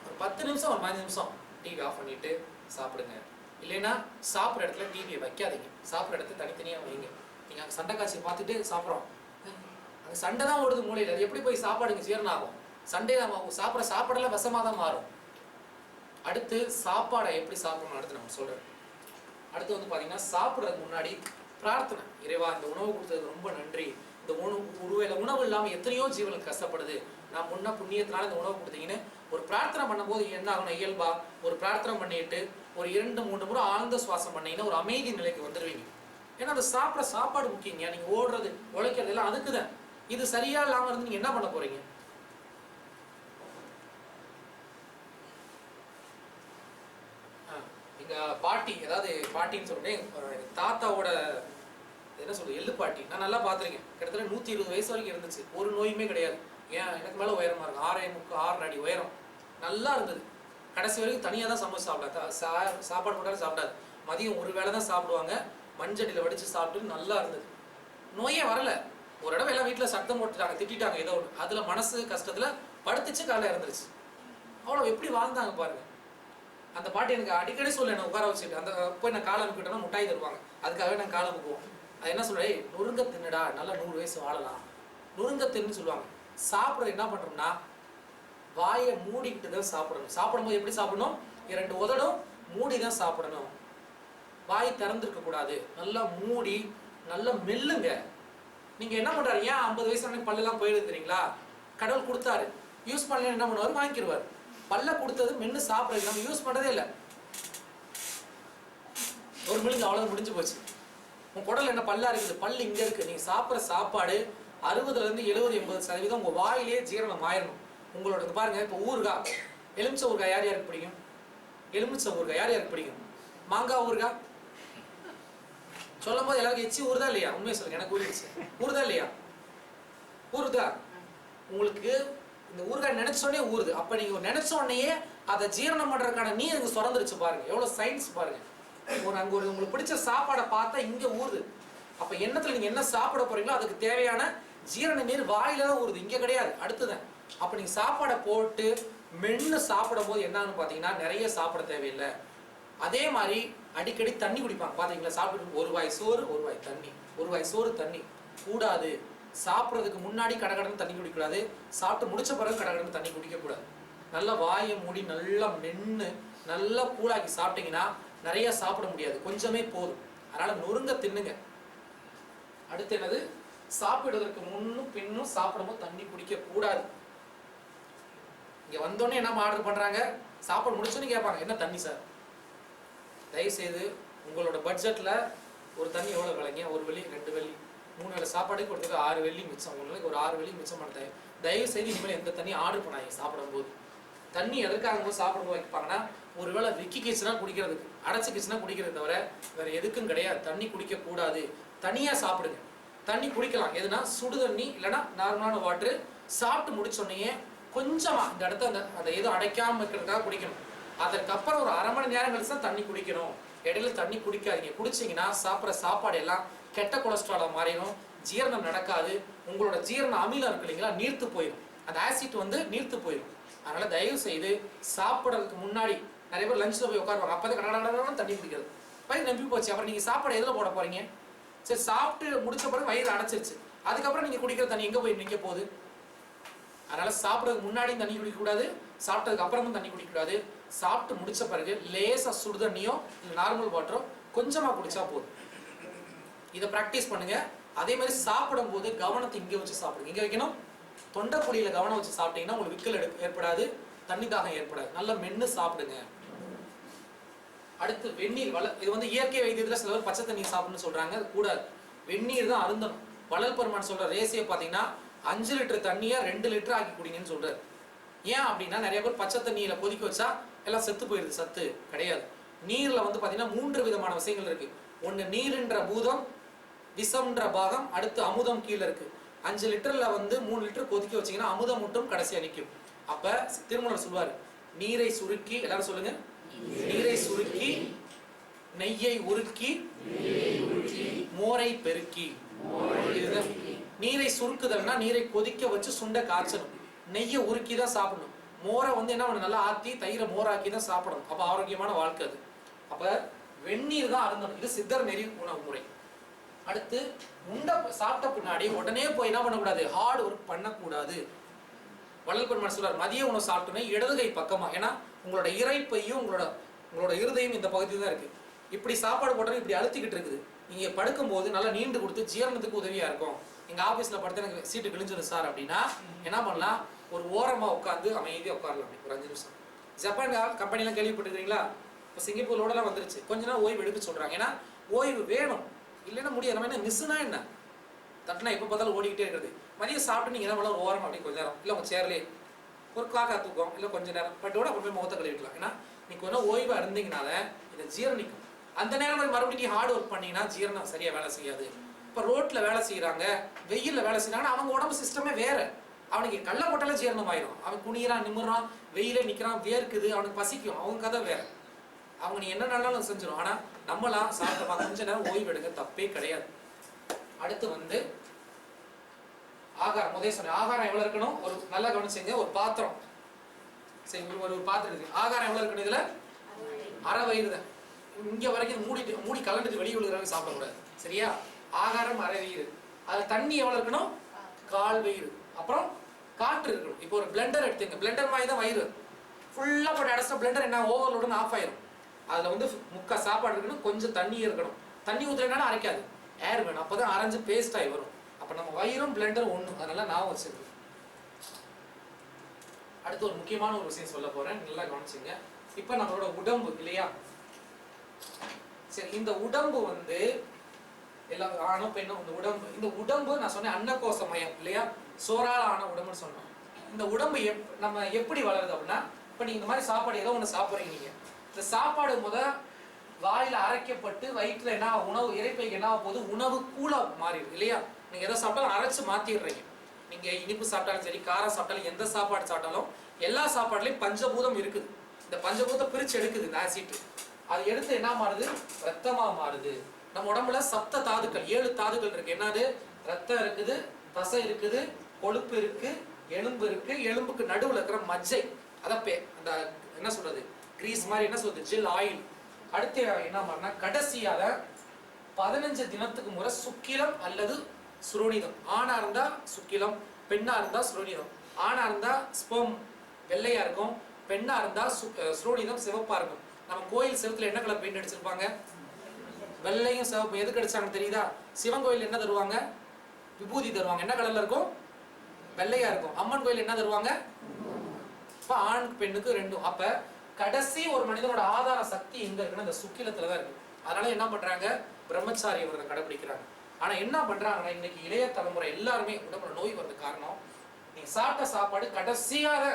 ஒரு 10 நிமிஷம் ஒரு 5 நிமிஷம் டிவி ஆஃப் பண்ணிட்டு சாப்பிடுங்க. இல்லைன்னா சாப்பிட்ற இடத்துல டிவியை வைக்காதீங்க, சாப்பிட்ற இடத்துல தனித்தனியாக வைங்க. நீங்கள் அங்கே சண்டை காட்சி பார்த்துட்டு சாப்பிட்றோம், அங்கே சண்டை தான் ஓடுது மூலையில், அது எப்படி போய் சாப்பாடுங்க ஜீரணம் ஆகும்? சண்டே தான் ஆகும், சாப்பிட்ற சாப்பாடெல்லாம் விஷமாக தான் மாறும். அடுத்து சாப்பாடை எப்படி சாப்பிடணும் அடுத்து நம்ம சொல்கிறேன். அடுத்து வந்து பார்த்தீங்கன்னா, சாப்பிட்றதுக்கு முன்னாடி பிரார்த்தனை, இறைவா இந்த உணவு கொடுத்ததுக்கு ரொம்ப நன்றி, இந்த உணவு இல்லாமல் எத்தனையோ ஜீவனுக்கு கஷ்டப்படுது, நான் முன்ன புண்ணியத்தினால இந்த உணவு கொடுத்தீங்கன்னு ஒரு பிரார்த்தனை பண்ணும்போது என்ன ஆகணும், இயல்பா ஒரு பிரார்த்தனை பண்ணிட்டு ஒரு 2-3 முறை ஆழ்ந்த சுவாசம் பண்ணீங்கன்னா ஒரு அமைதி நிலைக்கு வந்துடுவீங்க. ஏன்னா அந்த சாப்பிட்ற சாப்பாடு முக்கியங்க, நீங்கள் ஓடுறது உழைக்கிறது எல்லாம் அதுக்கு தான். இது சரியா இல்லாமல் இருந்து நீங்கள் என்ன பண்ண போறீங்க? எங்க பாட்டி, அதாவது பாட்டின்னு சொல்றேன், தாத்தாவோட என்ன சொல்றது, எள்ளு பாட்டி, நான் நல்லா பார்த்துருக்கேன். கிட்டத்தட்ட 120 வயசு வரைக்கும் இருந்துச்சு, ஒரு நோயுமே கிடையாது. ஏன் எனக்கு மேலே உயரமா இருக்கும், 6 அடி உயரம், நல்லா இருந்தது. கடைசி வரைக்கும் தனியாக தான் சமைச்சு சாப்பிடாது, சாப்பாடு போட்டாலும் சாப்பிடாது. மதியம் ஒரு வேளை தான் சாப்பிடுவாங்க, மஞ்சடியில் வடித்து சாப்பிட்டு நல்லா இருந்தது, நோயே வரல. ஒரு இடம் எல்லாம் வீட்டில் சத்தம் போட்டுட்டாங்க, திட்டாங்க ஏதோ ஒன்று, அதில் மனசு கஷ்டத்தில் படுத்துச்சு, காலையில் இறந்துருச்சு. அவ்வளோ எப்படி வாழ்ந்தாங்க பாருங்க. அந்த பாட்டி எனக்கு அடிக்கடி சொல்ல, என்ன உட்கார வச்சுட்டு அந்த போய் நான் காலை அமுக்கிட்டேன்னா முட்டாய் தருவாங்க, அதுக்காகவே நான் காலை அமுக்குவோம். அது என்ன சொல்கிறேன், நொறுங்க தின்னுடா, நல்லா 100 வயசு வாழலாம், நொறுங்க தின்னு சொல்லுவாங்க. சாப்பிட்றது என்ன பண்ணுறோம்னா வாயை மூடிக்கிட்டு தான் சாப்பிடணும். சாப்பிடும்போது எப்படி சாப்பிடணும், 2 உதடும் மூடி தான் சாப்பிடணும், வாய் திறந்துருக்க கூடாது, நல்லா மூடி நல்லா மெல்லுங்க. நீங்க என்ன பண்றாரு, ஏன் 50 வயசு பல்லெல்லாம் போயிடுது தெரியுங்களா? கடவுள் கொடுத்தாரு, யூஸ் பண்ணல என்ன பண்ணுவார், வாங்கிடுவார். பல்ல கொடுத்தது மென்னு சாப்பிட்றது நம்ம யூஸ் பண்றதே இல்லை. ஒரு மிழுங்க அவ்வளவு முடிஞ்சு போச்சு. உங்க குடல் என்ன பல்லா இருக்குது, பல்லு இங்க இருக்கு. நீங்க சாப்பிட்ற சாப்பாடு 60% 70-80% உங்க வாயிலே ஜீரணம் ஆயிரணும். உங்களோட பாருங்க, இப்போ ஊறுகாய், எலுமிச்சை ஊறுகாய் யார் யாருக்கு பிடிக்கும்? எலுமிச்சை ஊறுகாய் யார் யாருக்கு பிடிக்கும்? மாங்காய் ஊறுகாய் சொல்லும் போது எல்லாருக்கும் எச்சி ஊறுதா இல்லையா? உண்மையை சொல்லுங்க, எனக்கு ஊறிடுச்சு. ஊறுதா இல்லையா? ஊறுதா? உங்களுக்கு இந்த ஊறுகாய் நினைச்சோடனே ஊறுது. அப்ப நீங்க நினைச்ச உடனேயே அதை ஜீரணம் பண்றதுக்கான நீர் சுரந்துருச்சு பாருங்க, எவ்வளவு சயின்ஸ் பாருங்க. அங்க ஒரு உங்களுக்கு பிடிச்ச சாப்பாடை பார்த்தா இங்க ஊறுது. அப்ப எண்ணத்துல நீங்க என்ன சாப்பிட போறீங்களோ அதுக்கு தேவையான ஜீரண நீர் வாயில தான் ஊறுது, இங்க கிடையாது. அடுத்துதான் அப்ப நீங்க சாப்பாடை போட்டு மென்னு சாப்பிடும் போது என்னன்னு பாத்தீங்கன்னா நிறைய சாப்பிட தேவையில்லை. அதே மாதிரி அடிக்கடி தண்ணி குடிப்பாங்க பாத்தீங்களா, சாப்பிட்டு ஒரு வாய் சோறு ஒரு வாய் தண்ணி, ஒரு வாய் சோறு தண்ணி கூடாது. சாப்பிட்றதுக்கு முன்னாடி கடகடன்னு தண்ணி குடிக்கூடாது, சாப்பிட்டு முடிச்ச பிறகு கடகடன்னு தண்ணி குடிக்க கூடாது. நல்லா வாயை மூடி நல்லா மென்னு நல்லா கூழாக்கி சாப்பிட்டீங்கன்னா நிறைய சாப்பிட முடியாது, கொஞ்சமே போதும். அதனால நொறுங்க தின்னுங்க. அடுத்து என்னது, சாப்பிடுவதற்கு முன்னும் பின்னும் சாப்பிடும்போது தண்ணி குடிக்க கூடாது. இங்க வந்தோடனே என்ன ஆர்டர் பண்றாங்க, சாப்பாடு முடிச்சோன்னு கேட்பாங்க என்ன தண்ணி சார். தயவு செய்து உங்களோட பட்ஜெட்ல ஒரு தண்ணி எவ்வளவு விலைங்க, 1 வெள்ளி 2 வெள்ளி 3 வேளை சாப்பாடுக்கு கொடுத்துட்டு 6 வெள்ளி மிச்சம், உங்களுக்கு ஒரு 6 வெள்ளி மிச்சம் பண்ண தயவு செய்து இனிமேல் எந்த தண்ணி ஆர்டர் பண்ணாங்க. சாப்பிடும்போது தண்ணி எதற்காக போது சாப்பிடும்போது வைப்பாங்கன்னா ஒருவேளை விக்கிச்சுன்னா குடிக்கிறதுக்கு, அடைச்சிக்கிச்சுன்னா குடிக்கிறது தவிர வேற எதுக்கும் கிடையாது. தண்ணி குடிக்க கூடாது, தனியா சாப்பிடுங்க. தண்ணி குடிக்கலாம் எதுனா சுடு தண்ணி இல்லைன்னா நார்மலான வாட்டரு. சாப்பிட்டு முடிச்சோடனே கொஞ்சமா இந்த இடத்த அந்த எதுவும் அடைக்காம இருக்கிறதுக்காக குடிக்கணும். அதற்கப்புறம் ஒரு 1/2 மணி நேரம் கழிச்சு தான் தண்ணி குடிக்கணும். இடையில தண்ணி குடிக்காதீங்க. குடிச்சிங்கன்னா சாப்பிட்ற சாப்பாடு எல்லாம் கெட்ட கொலஸ்ட்ராலா மாறிடும், ஜீரணம் நடக்காது. உங்களோட ஜீரண அமிலம் இருக்கு இல்லைங்களா, நீர்த்து போயிடும், அந்த ஆசிட் வந்து நீர்த்து போயிடும். அதனால தயவு செய்து சாப்பிட்றதுக்கு முன்னாடி நிறைய பேர் லஞ்சில் போய் உட்காருவாங்க, அப்போதான் கடகடன்னு தண்ணி குடிக்கிறது. வயிறு நம்பி போச்சு. அப்புறம் நீங்க சாப்பாடு எதில் போட போறீங்க? சரி, சாப்பிட்டு முடிச்ச பிறகு வயிறு அடைச்சிருச்சு, அதுக்கப்புறம் நீங்க குடிக்கிற தண்ணி எங்க போய் நிற்க போகுது? அதனால சாப்பிட்றதுக்கு முன்னாடியும் தண்ணி குடிக்கக்கூடாது, சாப்பிட்டதுக்கு அப்புறமும் தண்ணி குடிக்கக்கூடாது. சாப்பிட்டு முடிச்ச பிறகு லேசா சுடு தண்ணியோ இல்லை நார்மல் வாட்டரோ கொஞ்சமா குடிச்சா போதும். இதை ப்ராக்டிஸ் பண்ணுங்க. அதே மாதிரி சாப்பிடும் போது கவனத்தை இங்கே வச்சு சாப்பிடுங்க. இங்க வைக்கணும், தொண்டைக்குழியில கவனம் வச்சு சாப்பிட்டீங்கன்னா உங்களுக்கு விக்கல் ஏற்படாது, தண்ணி தாகம் ஏற்படாது. நல்லா மென்னு சாப்பிடுங்க. அடுத்து வெந்நீர். இது வந்து இயற்கை வைத்தியத்துல சில பேர் பச்சை தண்ணி சாப்பிடணும்னு சொல்றாங்க, அது கூடாது. வெந்நீர் தான் அருந்தணும். வள்ளல் பெருமான் சொல்ற ரேசியை பார்த்தீங்கன்னா 5 லிட்டர் தண்ணியை 2 லிட்டர் ஆக்கி குடிங்கன்னு சொல்றாரு. ஏன் அப்படின்னா நிறைய பேர் பச்சை தண்ணியில கொதிக்க வச்சா எல்லாம் செத்து போயிருது. சத்து கிடையாது. நீர்ல வந்து பாத்தீங்கன்னா 3 விதமான விஷயங்கள் இருக்கு. ஒண்ணு நீர்ன்ற பூதம், விஷம்ன்ற பாகம், அடுத்து அமுதம் கீழே இருக்கு. 5 லிட்டர்ல வந்து 3 லிட்டர் கொதிக்க வச்சீங்கன்னா அமுதம் மட்டும் கடைசியா நிற்கும். அப்ப திருமூலர் சொல்வாரு, நீரை சுருக்கி, எல்லாரும் சொல்லுங்க, நீரை சுருக்கி நெய்யை உருக்கி மோரை பெருக்கி. இதுதான் நீரை சுருக்குதல்னா நீரை கொதிக்க வச்சு சுண்ட காய்ச்சணும், நெய்யை உருக்கி தான் சாப்பிடணும். மோரை வந்து என்ன பண்ணணும், நல்லா ஆத்தி தயிரை மோராக்கி தான் சாப்பிடணும். அப்ப ஆரோக்கியமான வாழ்க்கை அது. அப்ப வெந்நீர் தான் அருந்தணும். இது சித்தர் நெறி உணவு முறை. அடுத்து சாப்பிட்ட பின்னாடி உடனே போய் என்ன பண்ணக்கூடாது, ஹார்ட் ஒர்க் பண்ணக்கூடாது. வள்ளல் பெருமான் சொல்றார், மதிய உணவு சாப்பிட்டோன்னே இடதுகை பக்கமா, ஏன்னா உங்களோட இறைப்பையும் உங்களோட இருதயம் இந்த பகுதியில் தான் இருக்கு. இப்படி சாப்பாடு போட்டோன்னு இப்படி அழுத்திக்கிட்டு இருக்குது. நீங்க படுக்கும்போது நல்லா நீண்டு கொடுத்து ஜீரணத்துக்கு உதவியா இருக்கும். எங்க ஆபீஸ்ல படுத்து எனக்கு சீட்டு கிழிஞ்சிடும் சார் அப்படின்னா என்ன பண்ணலாம், ஒரு ஓரமா உட்காந்து அமைதியா உட்காரலாம். ஒரு 5 நிமிஷம். ஜப்பான் கம்பெனிலாம் கேள்விப்பட்டிருக்கீங்களா? இப்போ சிங்கப்பூரோடலாம் வந்துருச்சு. கொஞ்ச நாள் ஓய்வு எடுக்க சொல்றாங்க. ஏன்னா ஓய்வு வேணும், இல்லைன்னா முடியாது. நம்ம என்ன மிஸ்ஸுனா என்ன, தட்டினா எப்போ பார்த்தாலும் ஓடிக்கிட்டே இருக்கிறது. மதியம் சாப்பிட்டு நீங்கள் என்ன பண்ணலாம், ஒரு ஓரம் அப்படி கொஞ்ச நேரம், இல்லை உங்கள் சேர்லேயே ஒரு காக்கா தூக்கம், இல்லை கொஞ்ச நேரம் பட்டோட கொண்டு போய் முகத்தை கழுவிக்கலாம். ஏன்னா நீங்கள் கொஞ்சம் ஓய்வாக இருந்தீங்கனால இதை ஜீரணிக்கும். அந்த நேரம் மறுபடியும் நீ ஹார்ட் ஒர்க் பண்ணீங்கன்னா ஜீரணம் சரியாக வேலை செய்யாது. இப்போ ரோட்டில் வேலை செய்கிறாங்க, வெயிலில் வேலை செய்கிறாங்கன்னா அவங்க உடம்பு சிஸ்டமே வேறு. அவனுக்கு கல்ல போட்டாலே ஜீரணம் ஆயிடும். அவன் குனிகிறான், நிமிறான், வெயிலே நிற்கிறான், வேர்க்குது, அவனுக்கு பசிக்கும், அவங்க கதை வேறு. அவங்க நீ என்ன நாளாலும் செஞ்சிடும். ஆனால் நம்மளாம் சாப்பிட்டப்பா கொஞ்ச நேரம் ஓய்வு எடுக்க தப்பே கிடையாது. அடுத்து வந்து ஆகாரம். முதல்ல சொன்னேன், ஆகாரம் எவ்வளவு இருக்கணும், ஒரு நல்லா கவனிச்சுங்க. ஒரு பாத்திரம், சரி, ஒரு பாத்திரம் இருக்கு. ஆகாரம் எவ்வளவு இருக்கணும், இதுல அரை வயிறு தான். இங்க வரைக்கும் மூடி கலந்துட்டு வெளியே விழுகிறாங்க, சாப்பிடக்கூடாது. சரியா? ஆகாரம் அரை வயிறு. அதுல தண்ணி எவ்வளவு இருக்கணும், 1/4 வயிறு. அப்புறம் காற்று இருக்கணும். இப்போ ஒரு பிளெண்டர் எடுத்துங்க, பிளெண்டர் மாதிரி தான் வயிறு ஃபுல்லா போட்டு அடைச்சா பிளெண்டர் என்ன ஓவர்லோடுன்னு ஆஃப் ஆயிரும். அதுல வந்து முக்கா சாப்பாடு இருக்கணும், கொஞ்சம் தண்ணி இருக்கணும். தண்ணி ஊத்துறதுனால அரைக்காது, ஏர் வேணும், அப்பதான் அரைஞ்சு பேஸ்ட் ஆகி வரும். அப்ப நம்ம வயிறும் பிளெண்டர் ஒண்ணு, அதனால நான் வச்சிருக்கேன். அடுத்து ஒரு முக்கியமான ஒரு விஷயம் சொல்ல போறேன், நல்லா கவனிச்சுங்க. இப்ப நம்மளோட உடம்பு இல்லையா, சரி, இந்த உடம்பு வந்து எல்லா ஆணும் பெண்ணும் இந்த உடம்பு நான் சொன்னேன் அன்னகோசமயம் இல்லையா, சோறால ஆன உடம்புன்னு சொன்னோம். இந்த உடம்பு நம்ம எப்படி வளருது அப்படின்னா, இப்ப நீங்க இந்த மாதிரி சாப்பாடு ஏதோ ஒண்ணு சாப்பிடுறீங்க, நீங்க இந்த சாப்பாடு வாயில அரைக்கப்பட்டு வயிற்றுல என்ன உணவு இறைப்பைக்கு என்ன போகுது, உணவு கூலா மாறிடுது இல்லையா. நீங்க எதை சாப்பிட்டாலும் அரைச்சு மாத்திடுறீங்க. நீங்க இனிப்பு சாப்பிட்டாலும் சரி, காரம் சாப்பிட்டாலும், எந்த சாப்பாடு சாப்பிட்டாலும் எல்லா சாப்பாடுலயும் பஞ்சபூதம் இருக்குது. இந்த பஞ்சபூதம் பிரிச்சு எடுக்குது இந்த ஆசிட். அது எடுத்து என்ன மாறுது, ரத்தமா மாறுது. நம்ம உடம்புல சப்த தாதுக்கள், 7 தாதுக்கள் இருக்கு. என்னது, ரத்தம் இருக்குது, தசை இருக்குது, கொழுப்பு இருக்கு, எலும்பு இருக்கு, எலும்புக்கு நடுவுல இருக்கிற மஜ்ஜை, அந்த என்ன சொல்றது, கிரீஸ் மாதிரி, என்ன சொல்றது, ஜெல் ஆயில். அடுத்து என்ன பண்ணா கடைசியாக 15 தினத்துக்கு முறை சுக்கிலம் அல்லது சுரோனிதம். ஆணா இருந்தா சுக்கிலம், பெண்ணா இருந்தா சுரோனிதம். ஆணா இருந்தா ஸ்பெர்ம் வெள்ளையா இருக்கும், பெண்ணா இருந்தா சுரோனிதம் சிவப்பா இருக்கும். நம்ம கோயில் செவத்துல என்ன கலர் பெயிண்ட் அடிச்சிருப்பாங்க? வெள்ளையும் சிவப்பு. எதுக்கு அடிச்சாங்க தெரியுதா? சிவன் கோயில் என்ன தருவாங்க? விபூதி தருவாங்க. என்ன கலர்ல இருக்கும்? வெள்ளையா இருக்கும். அம்மன் கோயில் என்ன தருவாங்க? ஆணுக்கு பெண்ணுக்கு ரெண்டும். அப்ப கடைசி ஒரு மனிதனோட ஆதார சக்தி எங்க இருக்குன்னா இந்த சுக்கிலத்துலதான் இருக்கு. அதனால என்ன பண்றாங்க? பிரம்மச்சாரிய விரதை கடைபிடிக்கிறாங்க. ஆனா என்ன பண்றாங்கன்னா இன்னைக்கு இளைய தலைமுறை எல்லாருமே உடம்புல நோய் வர்றது காரணம், நீங்க சாப்பிட்ட சாப்பாடு கடைசியாக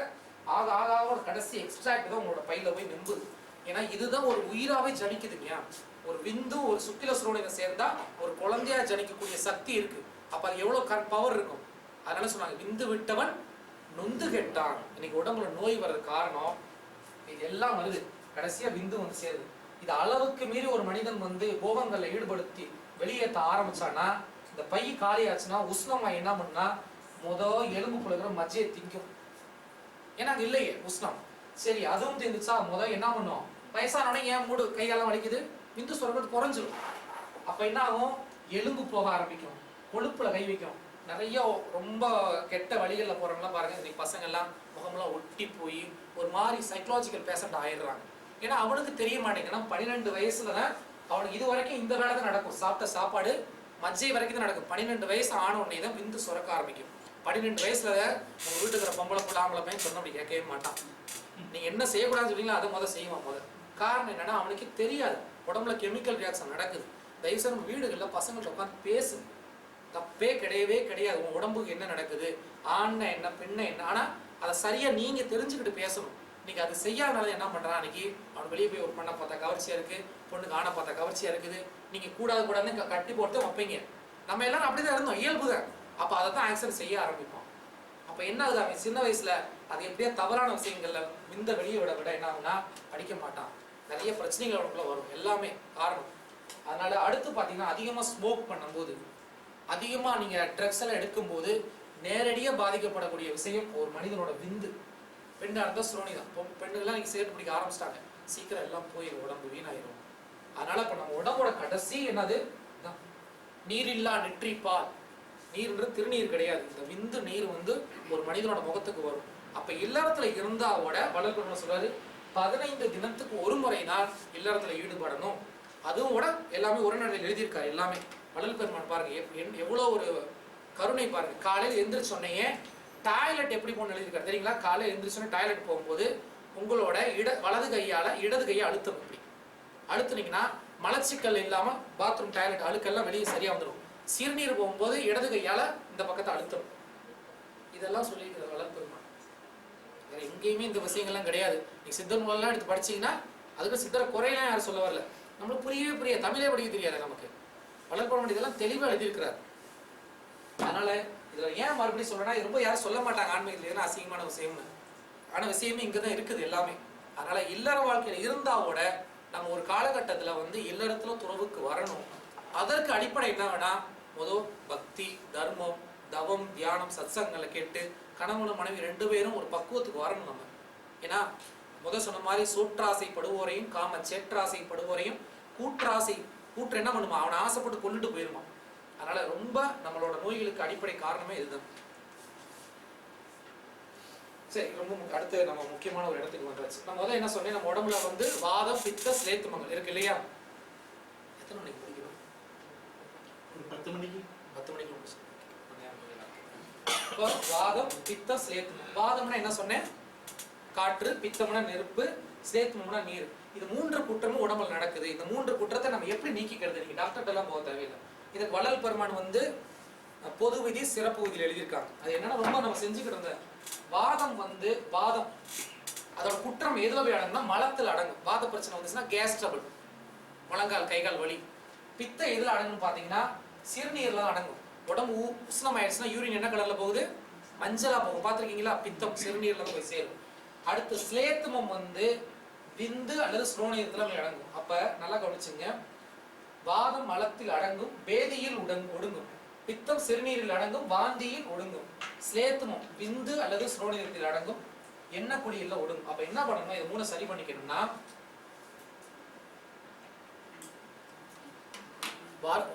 ஆக ஆக ஒரு கடைசி எக்ஸ்ட்ராக்ட் தான் உங்களோட பையில போய் நிம்புது. ஏன்னா இதுதான் ஒரு உயிராவே ஜனிக்குதுங்க. ஒரு விந்து ஒரு சுக்கில சுரோனிதம் சேர்ந்தா ஒரு குழந்தையா ஜனிக்கக்கூடிய சக்தி இருக்கு. அப்ப அது எவ்வளவு பவர் இருக்கும். அதனால சொன்னாங்க விந்து விட்டவன் நொந்து கெட்டான். இன்னைக்கு உடம்புல நோய் வர்றது காரணம் இது எல்லாம் வருது. கடைசியா விந்து வந்து சேருது. இது அளவுக்கு மீறி ஒரு மனிதன் வந்து போகங்கள்ல ஈடுபடுத்தி வெளியேற்ற ஆரம்பிச்சானா, இந்த பை காலியாச்சுன்னா உஷ்ணமா என்ன பண்ணா எலும்பு குழுக்கிற மஜ்ஜையை திங்கும். ஏன்னா அங்க இல்லையே உஷ்ணம். சரி அதுவும் திங்குச்சா என்ன பண்ணும்? வயசானோடனே ஏன் மூடு கையெல்லாம் வலிக்குது, விந்து சுரக்கிறது குறைஞ்சிரும். அப்ப என்ன ஆகும்? எலும்பு போக ஆரம்பிக்கும், கொழுப்புல கை வைக்கும். நிறைய ரொம்ப கெட்ட வழிகளில் போறவங்களாம் பாருங்க, இன்னைக்கு பசங்க எல்லாம் முகமெல்லாம் ஒட்டி போய் ஒரு மாதிரி சைக்கலாஜிக்கல் பேஷண்ட் ஆயிடுறாங்க. ஏன்னா அவனுக்கு தெரிய மாட்டேங்குன்னா 12 வயசுல தான் அவனுக்கு இது வரைக்கும் இந்த வேலை தான் நடக்கும். சாப்பிட்ட சாப்பாடு மஜ்ஜை வரைக்கும் தான் நடக்கும். 12 வயசு ஆன உடனே தான் விந்து சுரக்க ஆரம்பிக்கும். 12 வயசுல உங்க வீட்டுக்கு இருக்கிற பொம்பளை புள்ள ஆம்பளை பையன் சொன்ன அப்படி கேட்கவே மாட்டான். நீங்க என்ன செய்யக்கூடாதுன்னு சொல்றீங்களோ அதை முதல் செய்வான். காரணம் என்னன்னா அவனுக்கு தெரியாது உடம்புல கெமிக்கல் ரியாக்ஷன் நடக்குது. தயவுசெய்து நம்ம வீடுகள்ல பசங்கள்ட்ட உட்காந்து பேசு. தப்பே கிடையவே கிடையாது. உன் உடம்புக்கு என்ன நடக்குது, ஆண்னா என்ன பெண்ணை என்ன, ஆனா அதை சரியா நீங்க தெரிஞ்சுக்கிட்டு பேசணும். இன்னைக்கு அது செய்யாதனால என்ன பண்றான், அன்னைக்கு அவன் வெளியே போய் ஒரு பண்ணை பார்த்தா கவர்ச்சியா இருக்கு, பொண்ணுக்கு ஆணை பார்த்தா கவர்ச்சியா இருக்குது. நீங்க கூடாதுன்னு கட்டி போட்டு வைப்பீங்க. நம்ம எல்லாரும் அப்படிதான் இருந்தோம், இயல்புதான். அப்ப அதை தான் ஆக்சன் செய்ய ஆரம்பிப்போம். அப்ப என்ன ஆகுது, அவன் சின்ன வயசுல அது எப்படியா தவறான விஷயங்கள்ல விந்த வெளியே விட என்ன ஆகுனா படிக்க மாட்டான். நிறைய பிரச்சனைகள் அவனுக்குள்ள வரும். எல்லாமே காரணம். அதனால அடுத்து பாத்தீங்கன்னா அதிகமா ஸ்மோக் பண்ணும்போது, அதிகமா நீங்க ட்ரக்ஸ் எல்லாம் எடுக்கும்போது நேரடியா பாதிக்கப்படக்கூடிய விஷயம் ஒரு மனிதனோட விந்து. பெண்ணா இருந்தா சுரோனிதம். பெண்ணுகள்லாம் நீங்க சிகரெட் பிடிக்க ஆரம்பிச்சிட்டாங்க, சீக்கிரம் எல்லாம் போயிடும், உடம்பு வீணாயிரும். அதனால இப்ப நம்ம உடம்போட கடைசி என்னது, நீரில்லா நெற்றிப்பால். நீர்ன்றது திருநீர் கிடையாது. இந்த விந்து நீர் வந்து ஒரு மனிதனோட முகத்துக்கு வரும். அப்ப இல்லறத்துல இருந்தாவோட வளர்க்கணும்னு சொல்றாரு 15 தினத்துக்கு ஒரு முறை தான் இல்லறத்துல ஈடுபடணும். அதுவும் கூட எல்லாமே ஒரு நிலையில் எழுதியிருக்காரு. எல்லாமே வள்ளல் பெருமான் பாருங்க எவ்வளவு ஒரு கருணை பாருங்க. காலையில் எந்திரிச்சு சொன்னே டாய்லெட் எப்படி போகணும்னு எழுதியிருக்காரு தெரியுங்களா? காலையில் எந்திரிச்சோன்னே டாய்லெட் போகும்போது உங்களோட வலது கையால இடது கையை அழுத்தம். இப்படி அழுத்துனீங்கன்னா மலச்சிக்கல் இல்லாம பாத்ரூம் டாய்லெட் அழுக்கெல்லாம் வெளியே சரியா வந்துடும். சிறுநீர் போகும்போது இடது கையால இந்த பக்கத்தை அழுத்தம். இதெல்லாம் சொல்லியிருக்கிறார் வள்ளல் பெருமான். வேற எங்கேயுமே இந்த விஷயங்கள்லாம் கிடையாது. நீ சித்தர் நூலெல்லாம் எடுத்து படிச்சீங்கன்னா அதுக்கு சித்தரை குறையெல்லாம் யாரும் சொல்ல வரல. நம்மளுக்கு புரியவே தமிழே படிக்க தெரியாது நமக்கு. வள்ளல் பெருமான் இதெல்லாம் தெளிவா எழுதியிருக்கிறார். அதனால இதுல ஏன் மறுபடியும் சொல்றேன்னா, ரொம்ப யாரும் சொல்ல மாட்டாங்க ஆன்மீகத்துல அசிங்கமான விஷயம்னு. ஆனா விஷயமே இங்கதான் இருக்குது எல்லாமே. அதனால இல்லற வாழ்க்கையில இருந்தாவோட நம்ம ஒரு காலகட்டத்துல வந்து இல்லறத்துல துறவுக்கு வரணும். அதற்கு அடிப்படை என்ன வேணா, முதல் பக்தி, தர்மம், தவம், தியானம், சத்சங்களை கேட்டு கணவனும் மனைவி 2 பேரும் ஒரு பக்குவத்துக்கு வரணும் நம்ம. ஏன்னா முதல் சொன்ன மாதிரி சோற்றாசைப்படுவோரையும் காம சேற்றாசைப்படுவோரையும் கூற்று என்ன பண்ணுமா, அவனை ஆசைப்பட்டு கொண்டுட்டு போயிருமா. அதனால ரொம்ப நம்மளோட நோய்களுக்கு அடிப்படை காரணமே இதுதான். சரி, ரொம்ப அடுத்து நம்ம முக்கியமான ஒரு இடத்துக்கு வந்தாச்சு. நான் முதல்ல என்ன சொன்னேன், நம்ம உடம்புல வந்து வாதம், பித்த, ஸ்லேத்துமங்கள் இருக்கு இல்லையா? எத்தனை மணிக்கு முடிக்கணும்? ஒரு 10 மணிக்கு. 10 மணிக்கு முடிச்சு. இப்போ வாதம், பித்த, ஸ்லேத்துமம். வாதம்னா என்ன சொன்னேன், காற்று, பித்தம்னா நெருப்பு, ஸ்லேத்துமம்னா நீர். இது 3 குற்றமும் உடம்புல நடக்குது. இந்த 3 குற்றத்தை நம்ம எப்படி நீக்கிக்கிறது? நீங்க டாக்டர்கிட்ட எல்லாம் போக தேவையில்லை. இதுக்கு வள்ளல் பெருமான் வந்து பொது விதி, சிறப்பு விதியில் எழுதியிருக்காங்க. அது என்னன்னா ரொம்ப நம்ம செஞ்சுக்கிட்டு இருந்த வாதம் வந்து வாதம் அதோட குற்றம் எதுல போய் அடங்கும்னா மலத்தில் அடங்கும். வாத பிரச்சனை வந்துச்சுன்னா கேஸ் ட்ரபிள், முழங்கால் கைகால் வலி. பித்த எதுல அடங்குன்னு பாத்தீங்கன்னா சிறுநீர்ல அடங்கும். உடம்பு உஷ்ணம் ஆயிடுச்சுன்னா யூரின் என்ன கலர்ல போகுது, மஞ்சளா போகும். பாத்திருக்கீங்களா? பித்தம் சிறுநீர்ல போய் சேரும். அடுத்து ஸ்லேத்துமம் வந்து விந்து அல்லது ஸ்ரோனியத்துல அடங்கும். அப்ப நல்லா கவனிச்சுங்க, வாதம் மலத்தில் அடங்கும், பேதியில் ஒடுங்கும். பித்தம் சிறுநீரில் அடங்கும், வாந்தியில் ஒடுங்கும். ஸ்லேத்துமம் விந்து அல்லது சிரோநீரத்தில் அடங்கும், எண்ணெய் குழியில் ஒடுங்கும். அப்ப என்ன பண்ணணும், இது மூணு சரி பண்ணிக்கணும்னா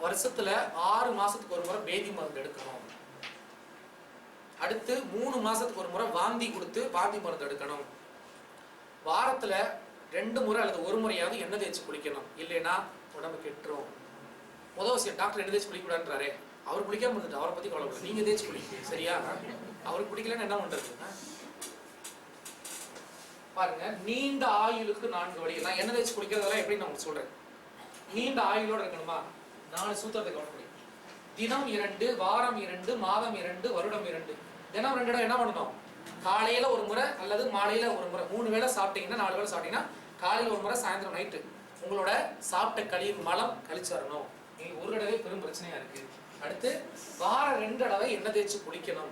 வருஷத்துல 6 மாசத்துக்கு ஒரு முறை பேதி மருந்து எடுக்கணும். அடுத்து 3 மாசத்துக்கு ஒரு முறை வாந்தி கொடுத்து வாந்தி மருந்து எடுக்கணும். வாரத்துல 2 முறை அல்லது 1 முறையாவது எண்ணெய் தேய்ச்சி குளிக்கணும், இல்லைன்னா உடம்பு கெட்டுரும். முதல் டாக்டர் எண்ணெய் தேய்ச்சி குளிக்கூடாதுன்றாரு, அவர் குளிக்காம இருந்துட்டு அவரை பத்தி கவலைப்பட, நீங்க தேய்ச்சி குளிக்க சரியா. அவருக்கு பிடிக்கலன்னு என்ன பண்றது பாருங்க. நீண்ட ஆயுளுக்கு 4 வழி. நான் எண்ணெய் தேய்ச்சி குளிக்கிறதெல்லாம் எப்படி நான் உங்களுக்கு சொல்றேன். நீண்ட ஆயுளோட இருக்கணுமா, 4 சூத்திரத்தை கவனிப்படி. தினம் 2, வாரம் 2, மாதம் 2, வருடம் 2. தினம் 2 இடம் என்ன பண்ணணும், காலையில ஒரு முறை அல்லது மாலையில ஒரு முறை. 3 வேளை சாப்பிட்டீங்கன்னா 4 வேளை சாப்பிட்டீங்கன்னா காலையில ஒரு முறை, சாயந்தரம் நைட்டு உங்களோட சாப்பிட்ட கழிவு மலம் கழிச்சு வரணும். நீங்க ஒரு தடவை பெரும் பிரச்சனையா இருக்கு. அடுத்து வாரம் 2 தடவை எண்ணெய் தேய்ச்சி குளிக்கணும்.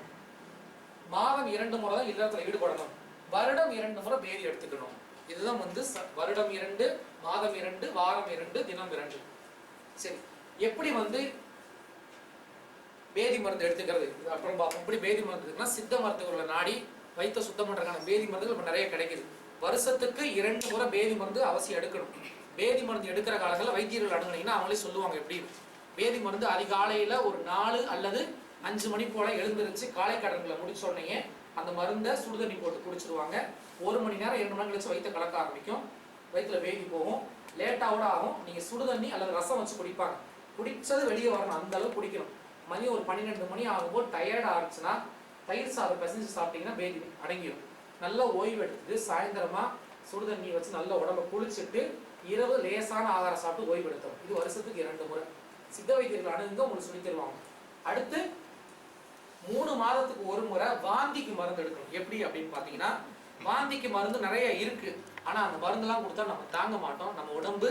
மாதம் 2 முறை தான் இல்லறத்துல ஈடுபடணும். வருடம் 2 முறை பேதி எடுத்துக்கணும். இதுதான் வருடம் 2, மாதம் 2, வாரம் 2, தினம் 2. சரி, எப்படி பேதி மருந்து எடுத்துக்கிறது அப்புறம் பார்ப்போம். எப்படி பேதி மருந்து இருக்குன்னா, சித்த மருத்துவர்களை நாடி வைத்த சுத்தம் பண்றதுக்கான பேதி மருந்துகள் இப்ப நிறைய கிடைக்குது. வருஷத்துக்கு 2 முறை பேதி மருந்து அவசியம் எடுக்கணும். பேதி மருந்து எடுக்கிற காலங்களில் வைத்தியர்கள் அணுகுனீங்கன்னா அவங்களே சொல்லுவாங்க எப்படி. பேதி மருந்து அதிகாலையில ஒரு 4 அல்லது 5 மணி போல எழுந்திருச்சு காலை கடன்களை முடிச்ச உடனே அந்த மருந்தை சுடுதண்ணி போட்டு குடிச்சிருவாங்க. 1 மணி நேரம் 2 மணி நேரம் கழிச்சு வயிற்ற கலக்க ஆரம்பிக்கும், வயிற்றுல பேதி போகும், லேட்டாவோட ஆகும். நீங்க சுடுதண்ணி அல்லது ரசம் வச்சு குடிப்பாங்க, குடிச்சது வெளியே வரணும், அந்த அளவு குடிக்கணும். மணி ஒரு 12 மணி ஆகும்போது டயர்ட் ஆச்சுன்னா தயிர் சாதம் பிசைஞ்சு சாப்பிட்டீங்கன்னா பேதி அடங்கிடும். நல்லா ஓய்வு எடுத்துட்டு சாயந்தரமா சுடுதண்ணி வச்சு நல்ல உடம்ப குளிச்சுட்டு இரவு லேசான ஆகாரம் சாப்பிட்டு ஓய்வு எடுத்தோம். இது வருஷத்துக்கு 2 முறை. சித்த வைத்தியர்கள் அணுகுங்க, உங்களுக்கு சொல்லி தருவாங்க. அடுத்து 3 மாதத்துக்கு ஒரு முறை வாந்திக்கு மருந்து எடுக்கணும். எப்படி அப்படின்னு பாத்தீங்கன்னா, வாந்திக்கு மருந்து நிறைய இருக்கு, ஆனா அந்த மருந்தெல்லாம் கொடுத்தா நம்ம தாங்க மாட்டோம். நம்ம உடம்பு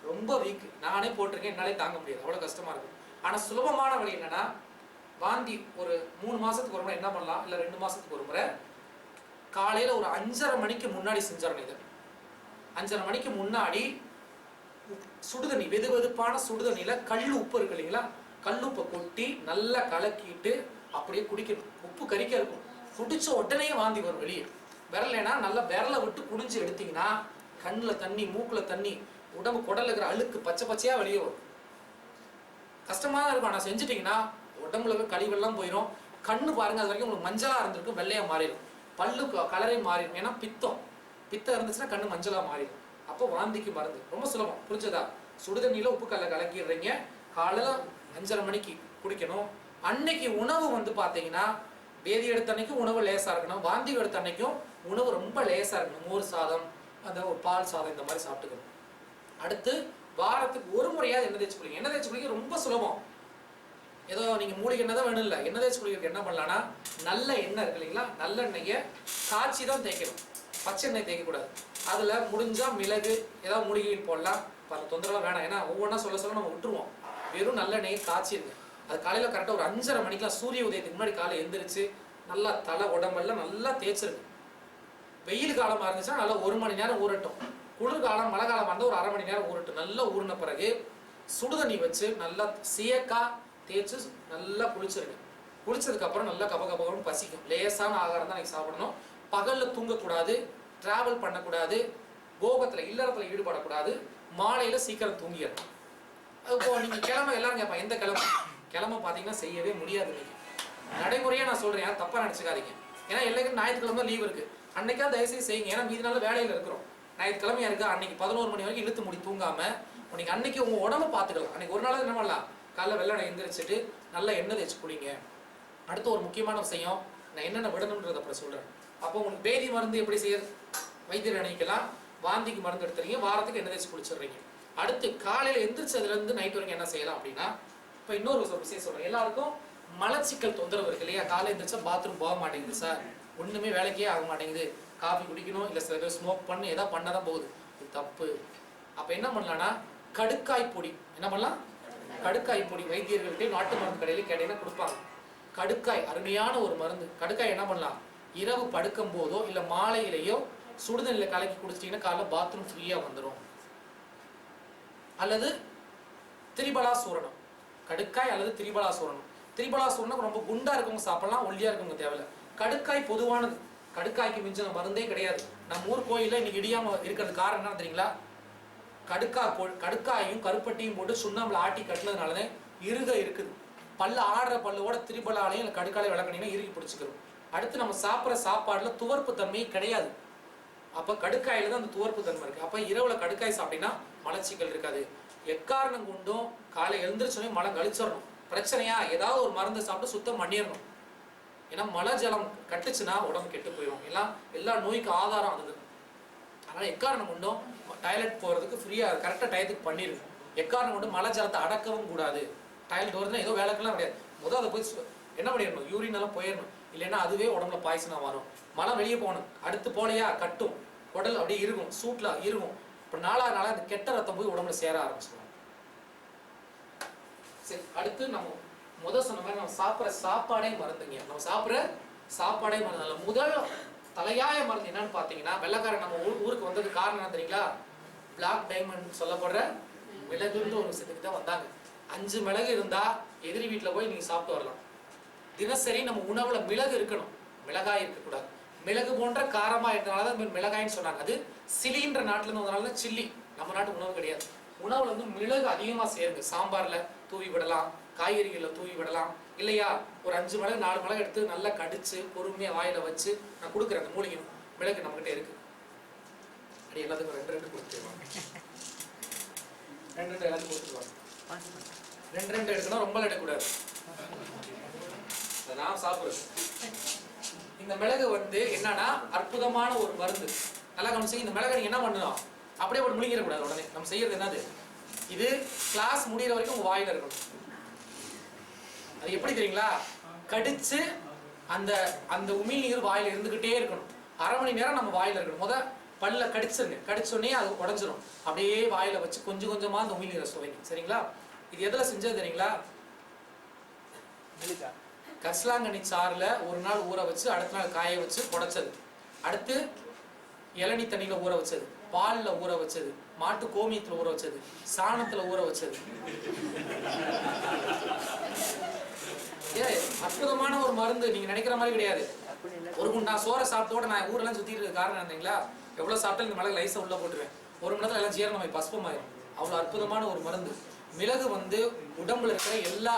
ரொம்ப வீக். நானே போட்டிருக்கேன், என்னாலே தாங்க முடியாது, அவ்வளவு கஷ்டமா இருக்கும். ஆனா சுலபமான வழி என்னன்னா, வாந்தி ஒரு 3 மாசத்துக்கு ஒரு முறை என்ன பண்ணலாம், இல்ல 2 மாசத்துக்கு ஒரு முறை காலையில ஒரு 5:30 மணிக்கு முன்னாடி செஞ்சிடணும். இது 5:30 மணிக்கு முன்னாடி சுடுதண்ணி, வெது வெதுப்பான சுடுதண்ணியில கல் உப்பு இருக்கு இல்லைங்களா, கல் உப்பை கொட்டி நல்லா கலக்கிட்டு அப்படியே குடிக்கணும். உப்பு கறிக்க இருக்கும், குடிச்ச உடனே வாந்தி வரும் வெளியே. விரலைனா நல்லா விரலை விட்டு குடிஞ்சு எடுத்தீங்கன்னா கண்ணுல தண்ணி, மூக்குல தண்ணி, உடம்பு குடல்ல இருக்கிற அழுக்கு பச்சை பச்சையா வெளியே வரும். கஷ்டமா தான் இருக்கும், ஆனா செஞ்சுட்டீங்கன்னா உடம்புல கழிவெல்லாம் போயிடும். கண்ணு பாருங்க, அது வரைக்கும் உங்களுக்கு மஞ்சளா இருந்திருக்கும், வெள்ளையா மாறிடும். பல்லு கலரே மாறிடும். ஏன்னா பித்தம் இருந்துச்சுன்னா கண்ணு மஞ்சளா மாறிடும். அப்போ வாந்திக்கு மருந்து ரொம்ப சுலபம். புரிஞ்சதா? சுடுதண்ணியில உப்பு கல்ல கலக்கிடுறீங்க, காலையில 5:30 மணிக்கு குடிக்கணும். அன்னைக்கு உணவு பாத்தீங்கன்னா, பேதி எடுத்த அன்னைக்கும் உணவு லேசா இருக்கணும், வாந்தி எடுத்த அன்னைக்கும் உணவு ரொம்ப லேசா இருக்கணும். மோர் சாதம், அந்த ஒரு பால் சாதம், இந்த மாதிரி சாப்பிட்டுக்கணும். அடுத்து வாரத்துக்கு ஒரு முறையாவது எண்ணெய் தேய்ச்சி குளிங்க. எண்ணெய் தேய்ச்சி குளிக்க ரொம்ப சுலபம். ஏதோ நீங்க மூலிகை எண்ணெய் தான் வேணும் இல்லை, எண்ணெய் தேய்ச்சி குளிக்கிறதுக்கு என்ன பண்ணலாம்னா, நல்ல எண்ணெய் இருக்கு இல்லைங்களா, நல்லெண்ணெயை காய்ச்சி தான் தேய்க்கணும், பச்சை எண்ணெய் தேய்க்கக்கூடாது. அதுல முடிஞ்சா மிளகு ஏதாவது மூலிகையில் போடலாம், தொந்தரவு வேணாம். ஏன்னா ஒவ்வொன்றா சொல்ல நம்ம விட்டுருவோம். வெறும் நல்லெண்ணெயை காய்ச்சிருங்க. அது காலையில கரெக்டாக ஒரு 5:30 மணிக்கெல்லாம் சூரிய உதயத்துக்கு முன்னாடி காலை எந்திரிச்சு நல்லா தலை உடம்பெல்லாம் நல்லா தேய்ச்சிருங்க. வெயில் காலமா இருந்துச்சுன்னா நல்லா 1 மணி நேரம் ஊறட்டும். குளிர்காலம் மழை காலமா இருந்தால் ஒரு 1/2 மணி நேரம் ஊறட்டும். நல்லா ஊறின பிறகு சுடுதண்ணி வச்சு நல்லா சேக்கா தேய்ச்சி நல்லா குளிச்சிருங்க. குளிச்சதுக்கு அப்புறம் நல்லா கபகபன்னு பசிக்கும். லேசான ஆகாரம் தான் நீங்க சாப்பிடணும். பகல்ல தூங்கக்கூடாது, டிராவல் பண்ணக்கூடாது, போகத்துல இல்லறத்துல ஈடுபடக்கூடாது. மாலையில சீக்கிரம் தூங்கிடணும். இப்போ நீங்க கிளம்ப எல்லாரும் கேட்பாங்க, எந்த கிளம்ப பாத்தீங்கன்னா செய்யவே முடியாது. இன்னைக்கு நடைமுறையா நான் சொல்றேன், தப்பா நினைச்சுக்காதீங்க. ஏன்னா எல்லாருக்கும் ஞாயிற்றுக்கிழமை லீவ் இருக்கு, அன்னைக்கா தயவுசெய்து செய்யுங்க. ஏன்னா மீதி நாள் வேலையில இருக்கிறோம். ஞாயிற்றுக்கிழமையா இருக்கா, அன்னைக்கு 11 மணி வரைக்கும் இழுத்து முடி தூங்காம நீங்க அன்னைக்கு உங்க உடம்பு பார்த்துக்கலாம். அன்னைக்கு ஒரு நாள் என்ன பண்ணலாம், காலைல வெள்ளனை எந்திரிச்சிட்டு நல்லா எண்ணெய் தேய்ச்சி குளிங்க. அடுத்து ஒரு முக்கியமான விஷயம், நான் என்னென்ன விடணும்ன்றத அப்புறம் சொல்றேன். அப்போ உங்களுக்கு பேதி மருந்து எப்படி செய்ய, வைத்தியர் அணிக்கலாம், வாந்திக்கு மருந்து எடுத்துறீங்க, வாரத்துக்கு எண்ணெய் தேய்ச்சி குளிச்சிடுறீங்க. அடுத்து காலையில எந்திரிச்சதுல இருந்து நைட் வரைக்கும் என்ன செய்யலாம் அப்படின்னா, இப்போ இன்னொரு விஷயம் சொல்றேன். எல்லாருக்கும் மலச்சிக்கல் தொந்தரவு இருக்கு இல்லையா, காலை எந்திரிச்சா பாத்ரூம் போக மாட்டேங்குது சார், ஒண்ணுமே வேலைக்கே ஆக மாட்டேங்குது, காஃபி குடிக்கணும், இல்லை சில பேர் ஸ்மோக் பண்ணு, ஏதாவது பண்ணதான் போகுது. இது தப்பு. அப்ப என்ன பண்ணலாம்னா, கடுக்காய் பொடி என்ன பண்ணலாம், கடுக்காய் பொடி வைத்தியர்கள்ட்ட நாட்டு மருந்து கடையில கேட்டீங்கன்னா கொடுப்பாங்க. கடுக்காய் அருமையான ஒரு மருந்து. கடுக்காய் என்ன பண்ணலாம், இரவு படுக்கும் போதோ இல்ல மாலையிலேயோ சுடுதண்ணில கலக்கி குடிச்சிட்டீங்கன்னா காலைல பாத்ரூம் ஃப்ரீயா வந்துடும். அல்லது திரிபலா சூரணம், கடுக்காய் அல்லது திரிபலா சூரணம் திரிபலா சொன்னா ரொம்ப குண்டா இருக்கவங்க சாப்பிடலாம், ஒல்லியா இருக்கவங்க தேவையில்லை. கடுக்காய் பொதுவானது, கடுக்காய்க்கு மிஞ்சின மருந்தே கிடையாது. நம்ம ஊர் கோயிலில் இன்னைக்கு இடியாம இருக்கிறது காரணம் என்ன தெரியுங்களா? கடுக்காயும் கருப்பட்டியும் போட்டு சுண்ணாம்புல ஆட்டி கட்டினதுனாலதான் இருக இருக்குது. பல்லு ஆடுற பல்லோட திரிபலாலையும் இல்லை கடுக்காலையும் விளக்கணிங்கன்னா இறுகி பிடிச்சிக்கிறோம். அடுத்து நம்ம சாப்பிட்ற சாப்பாடுல துவர்ப்பு தன்மை கிடையாது. அப்ப கடுக்காயில தான் அந்த துவர்ப்பு தன்மை இருக்கு. அப்ப இரவுல கடுக்காய் சாப்பிட்டீங்கன்னா மலச்சிக்கல் இருக்காது. எக்காரணம் கொண்டும் காலை எழுந்திரிச்சோடனே மலம் கழிச்சிடணும். பிரச்சனையா ஏதாவது ஒரு மருந்து சாப்பிட்டு சுத்தம் பண்ணிடணும். ஏன்னா மலை ஜலம் கட்டுச்சுன்னா உடம்பு கெட்டு போயிடும். எல்லா நோய்க்கு ஆதாரம் அதுதான். அதனால எக்காரணம் கொண்டும் டாய்லெட் போறதுக்கு ஃப்ரீயா கரெக்டா டயத்துக்கு பண்ணிருக்கும். எக்காரணம் கொண்டு மலை ஜலத்தை அடக்கவும் கூடாது. டாய்லெட் வருதுன்னா ஏதோ வேலைக்கெல்லாம் கிடையாது. முதல் அதை போய் என்ன பண்ணிடணும், யூரின் எல்லாம் போயிடணும். இல்லைன்னா அதுவே உடம்புல பாய்சனா வரும். மலம் வெளியே போகணும். அடுத்து போலையா கட்டும், உடல் அப்படியே இருக்கும், சூட்ல இருக்கும். இப்போ நாளாக அந்த கெட்ட ரத்தம் போய் உடம்புல சேர ஆரம்பிச்சிடும். சரி, அடுத்து நம்ம முதல் சொன்ன மாதிரி நம்ம சாப்பிட்ற சாப்பாடே மருந்துங்க. நம்ம சாப்பிட்ற சாப்பாடே மருந்து. முதல் தலையாய மருந்து என்னன்னு பார்த்தீங்கன்னா, வெள்ளைக்காரன் நம்ம ஊருக்கு வந்தது காரணம் என்ன தெரியுங்களா? பிளாக் டைமண்ட் சொல்லப்படுற மிளகுன்ற ஒரு விஷயத்துக்கு தான் வந்தாங்க. 5 மிளகு இருந்தா எதிரி வீட்டில் போய் நீங்க சாப்பிட்டு வரலாம். தினசரி நம்ம உணவுல மிளகு இருக்கணும், மிளகாய் இருக்கக்கூடாது. மிளகு போன்ற காரமா இருந்தனாலதான் மிளகாய்ன்னு சொன்னாங்க. அது சிலின்ற நாட்டுல இருந்து வந்தனால சில்லி. நம்ம நாட்டு உணவு கிடையாது. உணவுல வந்து மிளகு அதிகமா சேருங்க. சாம்பார்ல தூவி விடலாம், காய்கறிகள்ல தூவி விடலாம். இல்லையா ஒரு 5 மிளகு 4 மிளகு எடுத்து நல்லா கடிச்சு பொறுமையா வாயில வச்சு நான் கொடுக்குறேன். அந்த மூலிகை மிளகு நம்ம கிட்ட இருக்கு. அப்படி எல்லாத்துக்கும் 2 கொடுத்துருவாங்க. 2 எல்லாத்துக்கும் கொடுத்துருவாங்க. 2 எடுக்கணும், ரொம்ப எடுக்கக்கூடாது. நான் சாப்பிடுறது இந்த மிளகு வந்து என்னன்னா அற்புதமான ஒரு மருந்து. நல்லா கவனிச்சு. இந்த மிளகு நீங்க என்ன பண்ணணும், அப்படியே ஒரு முழுங்கிடக்கூடாது. உடனே நம்ம செய்யறது என்னது, இது கிளாஸ் முடிகிற வரைக்கும் உங்க வாயில இருக்கணும். அது எப்படி தெரியுங்களா? கடிச்சு அந்த அந்த உமிழ்நீர் வாயில இருந்துகிட்டே இருக்கணும். அரை மணி நேரம் நம்ம வாயில இருக்கணும். முத பல்ல கடிச்சிருங்க, கடிச்சோடனே அது உடஞ்சிரும். அப்படியே வாயில வச்சு கொஞ்சம் கொஞ்சமா அந்த உமிழ்நீரை சுவைங்க. சரிங்களா? இது எதுல செஞ்சது தெரியுங்களா? கரிசலாங்கண்ணி சாறுல ஒரு நாள் ஊற வச்சு அடுத்த நாள் காய வச்சு புடைச்சது. அடுத்து இளநீ தண்ணியில ஊற வச்சது, பால்ல ஊற வச்சது, மாட்டு கோமியத்துல ஊற வச்சது, சாணத்துல ஊற வச்சது. அற்புதமான ஒரு மருந்து. நீங்க நினைக்கிற மாதிரி கிடையாது. ஒரு குண்டா சோறை சாப்பிட்டோட நான் ஊரெல்லாம் சுத்திட்டு இருக்க காரணம் இருந்தீங்களா? எவ்வளவு சாப்பிட்டாலும் இந்த மிளகு லைஸா உள்ள போட்டுருவேன். 1 மணி நேரத்துல எல்லாம் ஜீரணமாய் பஸ்பமாயிரும். அவ்வளவு அற்புதமான ஒரு மருந்து. மிளகு வந்து உடம்புல இருக்கிற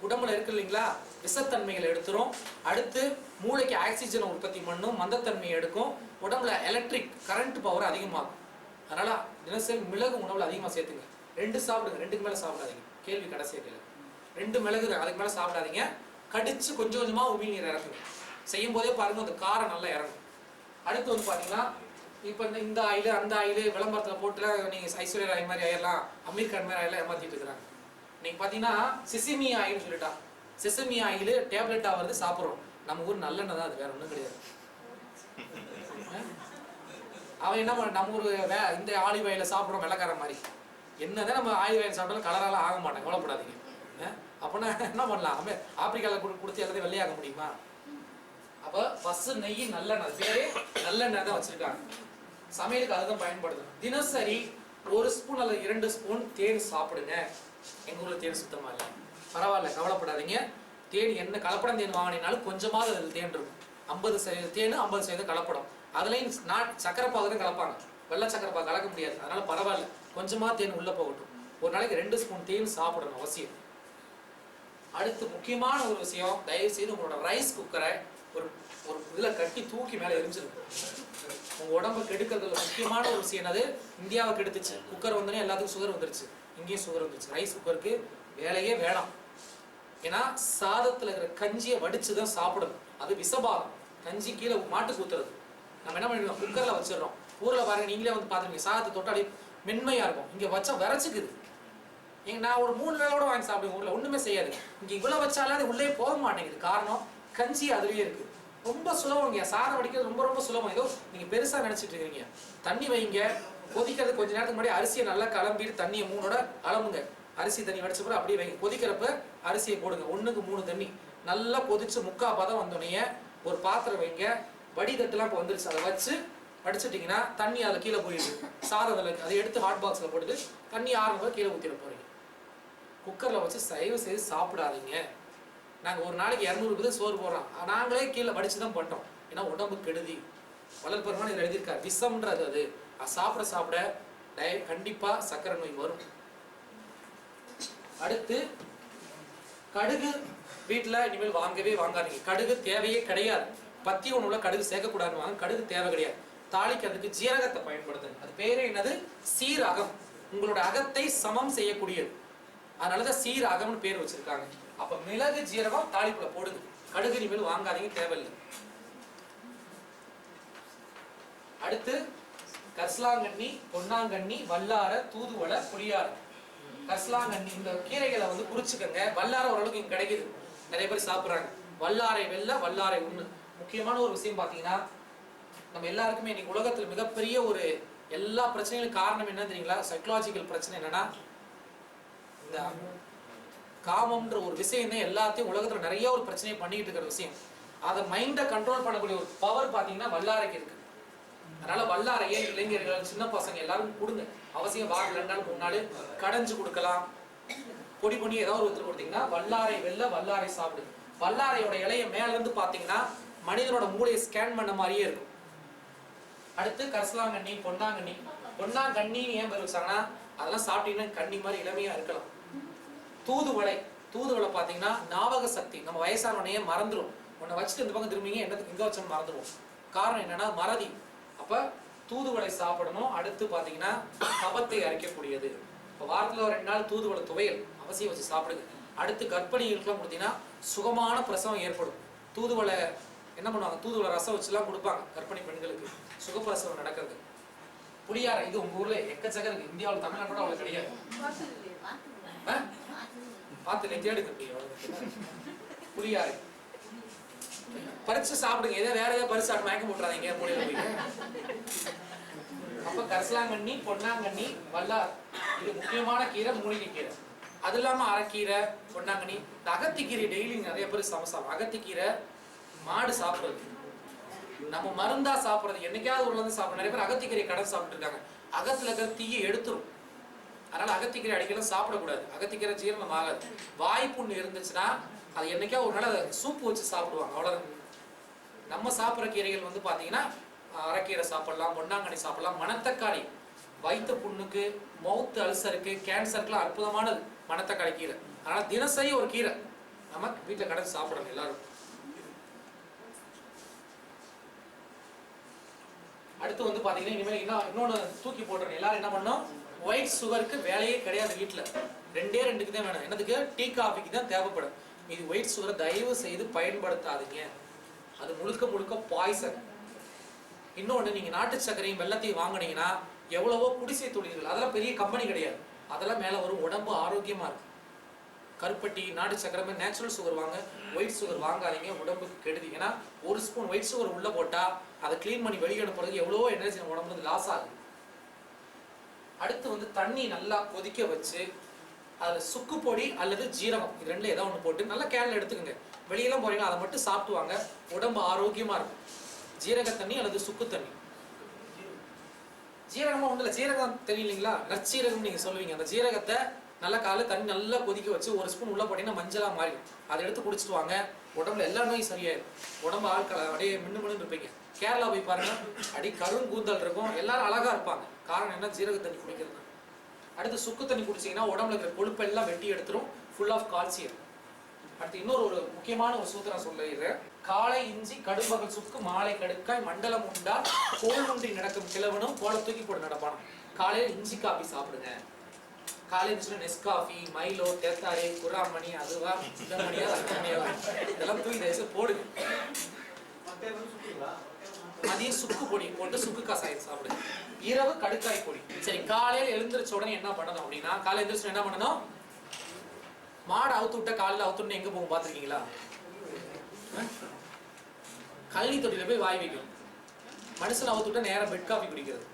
உடம்புல இருக்கு இல்லைங்களா, விஷத்தன்மைகளை எடுத்துரும். அடுத்து மூளைக்கு ஆக்சிஜனை உற்பத்தி பண்ணும், மந்தத்தன்மையை எடுக்கும். உடம்புல எலக்ட்ரிக் கரண்ட் பவர் அதிகமாகும். அதனால தினசரி மிளகு உணவுல அதிகமா சேர்த்துங்க. 2 சாப்பிடுங்க, 2க்கு மேல சாப்பிடாதீங்க. கேள்வி கடைசியா கேள்வி. 2 மிளகு அதுக்கு மேல சாப்பிடாதீங்க. கடிச்சு கொஞ்சம் கொஞ்சமா உமிழ்நீர் இறக்குங்க. செய்யும் போதே பாருங்க அந்த காரம் நல்லா இறங்கும். அடுத்து வந்து பாத்தீங்கன்னா, இப்ப இந்த ஆயில் அந்த ஆயில் விளம்பரத்துல போட்டுல நீங்க ஐஸ்வர்யா ராய் மாதிரி ஆயிடலாம், அமீர் கான் மாதிரி ஆயிலாம் ஏமாத்திட்டு இருக்கிறாங்க. நீங்க பாத்தீங்கன்னா சிசிமி ஆயில் சொல்லிட்டா, சிசிமி ஆயில் டேப்லெட்டா வருது, சாப்பிட்றோம். நம்ம ஊர் நல்லெண்ணெய் தான், அது வேற ஒன்றும் கிடையாது. அவன் என்ன பண்ண, நம்ம ஊர் இந்த ஆலிவ் ஆயில சாப்பிட்றோம் வெள்ளக்கார மாதிரி. என்னதான் நம்ம ஆலிவ் ஆயில் சாப்பிட்டாலும் கலரால ஆக மாட்டேன், கவலைப்படாதீங்க. அப்படின்னா என்ன பண்ணலாம், ஆப்பிரிக்கால கொடுத்து எல்லாத்தையும் வெள்ளையாக முடியுமா? அப்ப பசு நெய் நல்லெண்ணெய், பேரே நல்லெண்ணெய் தான் வச்சிருக்காங்க. சமையலுக்கு அதுதான் பயன்படுது. தினசரி 1 ஸ்பூன் அல்லது 2 ஸ்பூன் தேன் சாப்பிடுங்க. எங்க ஊர்ல தேன் சுத்தமா இல்லை, பரவாயில்ல, கவலைப்படாதீங்க. தேன் என்ன கலப்படம் தேன் வாங்கினாலும் கொஞ்சமாவது அதில் தேன் இருக்கும். 50% தேன், 50% கலப்படம். அதுலயும் சக்கரை பாகு தான் கலப்பாங்க, வெள்ளை சக்கரை பாகு கலக்க முடியாது. அதனால பரவாயில்ல, கொஞ்சமா தேன் உள்ள போகட்டும். ஒரு நாளைக்கு 2 ஸ்பூன் தேன் சாப்பிடணும் அவசியம். அடுத்து முக்கியமான ஒரு விஷயம், தயவு செய்து உங்களோட ரைஸ் குக்கரை ஒரு இதுல கட்டி தூக்கி மேல எரிஞ்சிருக்கு. உங்க உடம்பு கெடுக்கிறதுல முக்கியமான ஒரு விஷயம் என்னது, இந்தியாவை கெடுத்துச்சு. குக்கர் வந்தோடனே எல்லாத்துக்கும் சுகர் வந்துருச்சு, இங்கேயும் சுகர் வந்துருச்சு. ரைஸ் குக்கருக்கு வேலையே வேணாம். ஏன்னா சாதத்துல இருக்கிற கஞ்சியை வடிச்சுதான் சாப்பிடணும். அது விஷபாகம். கஞ்சி கீழே மாட்டுக்கு ஊத்துறது. நம்ம என்ன பண்ணிடுறோம், குக்கர்ல வச்சிடறோம். ஊர்ல பாருங்க, நீங்களே வந்து பாத்துருக்கீங்க, சாதத்தை தொட்டாடி மென்மையா இருக்கும். இங்க வச்சா விரைச்சுக்குது. நான் ஒரு 3 வேளோட வாங்கி சாப்பிடுவேன். ஊர்ல ஒண்ணுமே செய்யாது. இங்க இவ்வளவு வச்சாலும் அது உள்ளே போக மாட்டேங்குது. காரணம் கஞ்சி அதுலயே இருக்கு. ரொம்ப சுலபங்க. சாதம் வடிக்கிறது ரொம்ப ரொம்ப சுலபம். ஏதோ நீங்க பெருசா நினைச்சிட்டு இருக்கீங்க. தண்ணி வைங்க, கொதிக்கிறது கொஞ்ச நேரத்துக்கு முன்னாடி அரிசியை நல்லா கலம்பிட்டு தண்ணியை 3ஓட அளவுங்க. அரிசி தண்ணி வடிச்ச பிறகு அப்படியே வைங்க. கொதிக்கிறப்ப அரிசியை போடுங்க. 1க்கு 3 தண்ணி நல்லா கொதிச்சு 3/4 பதம் வந்தோடனே ஒரு பாத்திரம் வைங்க. வடிதட்டுலாம் இப்போ வந்துருச்சு, அதை வச்சு வடிச்சிட்டிங்கன்னா தண்ணி அதில் கீழே போயிடுது. சாதம் அதில் அதை எடுத்து ஹாட் பாக்ஸில் போட்டுட்டு தண்ணி ஆறும்போது கீழே ஊற்றிட போறீங்க. குக்கரில் வச்சு தயவு செய்து சாப்பிடாதீங்க. நாங்கள் ஒரு நாளைக்கு 200 பேர் சோறு போடுறோம், நாங்களே கீழே வடிச்சு தான் பண்ணுறோம். ஏன்னா உடம்பு கெடுதி. வள்ளல் பெருமான் இதில் எழுதியிருக்கார், விஷம்ன்றது அது. சாப்பிட சாப்பிட கண்டிப்பாக சக்கரை நோய் வரும். அடுத்து கடுகு வீட்டில் இனிமேல் வாங்கவே வாங்காதீங்க. கடுகு தேவையே கிடையாது. பத்தி ஒண்ணுல கடுகு சேர்க்கக்கூடாதுன்னு வாங்க. கடுகு தேவை கிடையாது. தாளிக்கிறதுக்கு ஜீரகத்தை பயன்படுத்துங்க. அது பேரே என்னது? சீரகம். உங்களோட அகத்தை சமம் செய்யக்கூடியது. அதனாலதான் சீரகம்னு பேர் வச்சிருக்காங்க. அப்ப மிளகு ஜீரகம் தாளிப்புல போடுங்க. கடுகு இனிமேல் வாங்காதீங்க, தேவையில்லை. அடுத்து கரிசலாங்கண்ணி, பொன்னாங்கண்ணி, வல்லார, தூதுவளை, புளியாறு. கரிசலாங்கண்ணி இந்த கீரைகளை வந்து குறிச்சுக்கங்க. வல்லார ஓரளவுக்கு இங்க கிடைக்குது, நிறைய பேர் சாப்பிடுறாங்க. வல்லாரை வெல்ல, வல்லாரை உண்ணு. முக்கியமான ஒரு விஷயம் பாத்தீங்கன்னா, நம்ம எல்லாருக்குமே இன்னைக்கு உலகத்துல மிகப்பெரிய ஒரு எல்லா பிரச்சனைகளும் காரணம் என்ன தெரியுங்களா? சைக்கலாஜிக்கல் பிரச்சனை என்னன்னா, இந்த காமம்ன்ற ஒரு விஷயம் தான் எல்லாத்தையும் உலகத்துல நிறைய ஒரு பிரச்சனையை பண்ணிட்டு இருக்கிற விஷயம். அதை மைண்டை கண்ட்ரோல் பண்ணக்கூடிய ஒரு பவர் பாத்தீங்கன்னா வல்லாரைக்கு இருக்கு. அதனால வல்லாரையை இளைஞர்கள், சின்ன பசங்க எல்லாரும் கொடுங்க. அவசியம் வாரம் 2 நாள் 3 நாள் கடைஞ்சு கொடுக்கலாம். பொடி பண்ணி ஏதாவது ஒருத்தர் கொடுத்தீங்கன்னா வல்லாரை வெல்ல, வல்லாரை சாப்பிடுங்க. வல்லாரையோட இலைய மேல இருந்து பாத்தீங்கன்னா மனிதனோட மூளையை ஸ்கேன் பண்ண மாதிரியே இருக்கும். அடுத்து கரிசலாங்கண்ணி, பொன்னாங்கண்ணி. பொன்னாங்கண்ணி ஏன் பேர் வச்சாங்கன்னா, அதெல்லாம் சாப்பிட்டீங்கன்னா கண்ணி மாதிரி இளமையா இருக்கலாம். தூதுவளை. தூதுவளை பாத்தீங்கன்னா ஞாபக சக்தி. நம்ம வயசானவனையே மறந்துடும். உன்னை வச்சுட்டு இந்த பக்கம் திரும்பிங்க, என்னத்துக்கு எங்க வச்சோம் மறந்துடுவோம். காரணம் என்னன்னா மறதி. அப்ப தூதுவளை சாப்பிடணும். அடுத்து பாத்தீங்கன்னா கபத்தை அரைக்கக்கூடியது. இப்போ வாரத்துல ஒரு 2 நாள் தூதுவளை துவையல் அவசியம் வச்சு சாப்பிடுங்க. அடுத்து கர்ப்பிணிகளுக்குலாம் கொடுத்தீங்கன்னா சுகமான பிரசவம் ஏற்படும். தூதுவளை என்ன பண்ணுவாங்க? தூதுவளை ரசம் வச்சுலாம் கொடுப்பாங்க கர்ப்பிணி பெண்களுக்கு, சுகப்பிரசவம் நடக்கிறது. புளியாரை, இது உங்க ஊர்ல எக்கச்சக்க இருக்கு. இந்தியாவில் தமிழ்நாடு கூட அவ்வளவு கிடையாது. பார்த்து தேடுக்க புளியாரை பறிச்சு சாப்பிடுங்க. ஏதோ வேற ஏதாவது பறிச்சு சாப்பிட்டு மயக்கம் போட்டுறாதீங்க மூலையில போய். அப்ப கரிசலாங்கண்ணி, பொன்னாங்கண்ணி, வல்லார் இது முக்கியமான கீரை, மூலிகை கீரை. அது இல்லாம அரைக்கீரை, பொன்னாங்கண்ணி, அகத்திக்கீரை டெய்லி நிறைய பேர் சமைச்சாங்க. அகத்திக்கீரை மாடு சாப்பிடுறது, நம்ம மருந்தா சாப்பிடுறது, என்னைக்காவது உள்ள வந்து சாப்பிட. நிறைய பேர் அகத்திக்கீரை கடன் சாப்பிட்டு இருக்காங்க. அகத்துல இருக்கிற தீயை எடுத்துரும். அதனால அகத்திக்கீரை அடிக்கலாம் சாப்பிடக்கூடாது. அகத்திக்கீரை ஜீரணம் ஆகாது. வாய்ப்புண்ணு இருந்துச்சுன்னா அது என்னைக்கா ஒரு நாள் அதை சூப்பு வச்சு சாப்பிடுவாங்க, அவ்வளவுதான். நம்ம சாப்பிட்ற கீரைகள் வந்து பாத்தீங்கன்னா அரைக்கீரை சாப்பிடலாம், பொன்னாங்கண்ணி சாப்பிடலாம். மணத்தக்காளி வயிற்று புண்ணுக்கு, மவுத் அல்சருக்கு, கேன்சருக்குலாம் அற்புதமானது மணத்தக்காளி கீரை. அதனால தினசரி ஒரு கீரை நம்ம வீட்டுல கடைசி சாப்பிடணும் எல்லாரும். அடுத்து வந்து பாத்தீங்கன்னா இனிமேல் இன்னொன்னு தூக்கி போடுறேன். எல்லாரும் என்ன பண்ணணும்? ஒயிட் சுகருக்கு வேலையே கிடையாது வீட்டுல. 2க்கு தான் வேணும். என்னதுக்கு? டீ காஃபிக்கு தான் தேவைப்படும். இது ஒயிட் சுகரை தயவு செய்து பயன்படுத்தாதீங்க. அது முழுக்க முழுக்க பாய்சன். இன்னொன்று, நீங்க நாட்டு சர்க்கரையும் வெள்ளத்தையும் வாங்கினீங்கன்னா எவ்வளவோ குடிசை தொழில்கள், அதெல்லாம் பெரிய கம்பெனி கிடையாது, அதெல்லாம் மேல வரும். உடம்பு ஆரோக்கியமா இருக்கும். கருப்பட்டி, நாட்டு சர்க்கரை, நேச்சுரல் சுகர் வாங்க. ஒயிட் சுகர் வாங்காதீங்க, உடம்புக்கு கெடுதி. ஏன்னா 1 ஸ்பூன் ஒயிட் சுகர் உள்ள போட்டா அதை கிளீன் பண்ணி வெளியே அனுப்புறதுக்கு எவ்வளவோ எனர்ஜி உடம்பு வந்து லாஸ் ஆகுது. அடுத்து வந்து தண்ணி நல்லா கொதிக்க வச்சு அதுல சுக்கு பொடி அல்லது ஜீரகம், இது 2ல ஏதாவது ஒன்று போட்டு நல்லா கேன்ல எடுத்துக்கோங்க. வெளியெல்லாம் போறீங்கன்னா அதை மட்டும் சாப்பிட்டு வாங்க, உடம்பு ஆரோக்கியமா இருக்கும். ஜீரக தண்ணி அல்லது சுக்கு தண்ணி. ஜீரகமா ஒண்ணு இல்லை, ஜீரகம் தெரியலீங்களா? நற்சீரகம் நீங்க சொல்லுவீங்க. அந்த ஜீரகத்தை நல்லா காலை தண்ணி நல்லா கொதிக்க வச்சு 1 ஸ்பூன் உள்ள போட்டீங்கன்னா மஞ்சளா மாறிடும். அதை எடுத்து குடிச்சிட்டு வாங்க, உடம்புல எல்லா நோயும் சரியாயிடும். உடம்பு ஆட்களை அப்படியே மின்னு இருப்பீங்க. கேரளா போய் பாருங்க, அடி கருங்கூந்தல் இருக்கும், எல்லாரும் அழகா இருப்பாங்க. காரணம் என்ன? ஜீரக தண்ணி குடிக்கிறது. அடுத்து சுக்கு தண்ணி குடிச்சீங்கன்னா உடம்புல இருக்கிற கொழுப்பு எல்லாம் வெட்டி எடுத்துரும், ஃபுல் ஆஃப் கால்சியம். அடுத்து இன்னொரு முக்கியமான ஒரு சூத்திரம் சொல்லிடுறேன். காலை இஞ்சி கடும்பகல் சுக்கு மாலை கடுக்காய் மண்டலம் உண்டா கோல் ஒன்றி நடக்கும் கிழவனும் கோலை தூக்கி போட்டு நடப்பானும். காலையில் இஞ்சி காபி சாப்பிடுங்க. காலையில் நெஸ்காஃபி, மைலோ, தேத்தாரி, குராமணி, அதுவா சுத்தமணியா அர்த்தமணியா இதெல்லாம் தூக்கி தயவுசு போடுங்க. மதியம் சுக்கு பொடி போட்டு சுக்கு காசாயம் சாப்பிடுங்க. இரவு கடுக்காய் பொடி. சரி, காலையில் எழுந்திரிச்ச உடனே என்ன பண்ணணும் அப்படின்னா, காலையில் எழுந்திரிச்சு என்ன பண்ணணும்? மாடு அவுத்து விட்டா காலையில் அவுத்துன்னு எங்க போகும் பார்த்துருக்கீங்களா? கழனி தொட்டியில போய் வாய் வைக்கணும். மனுஷன் அவுத்து விட்டா நேரம் பெட் காஃபி குடிக்கிறது.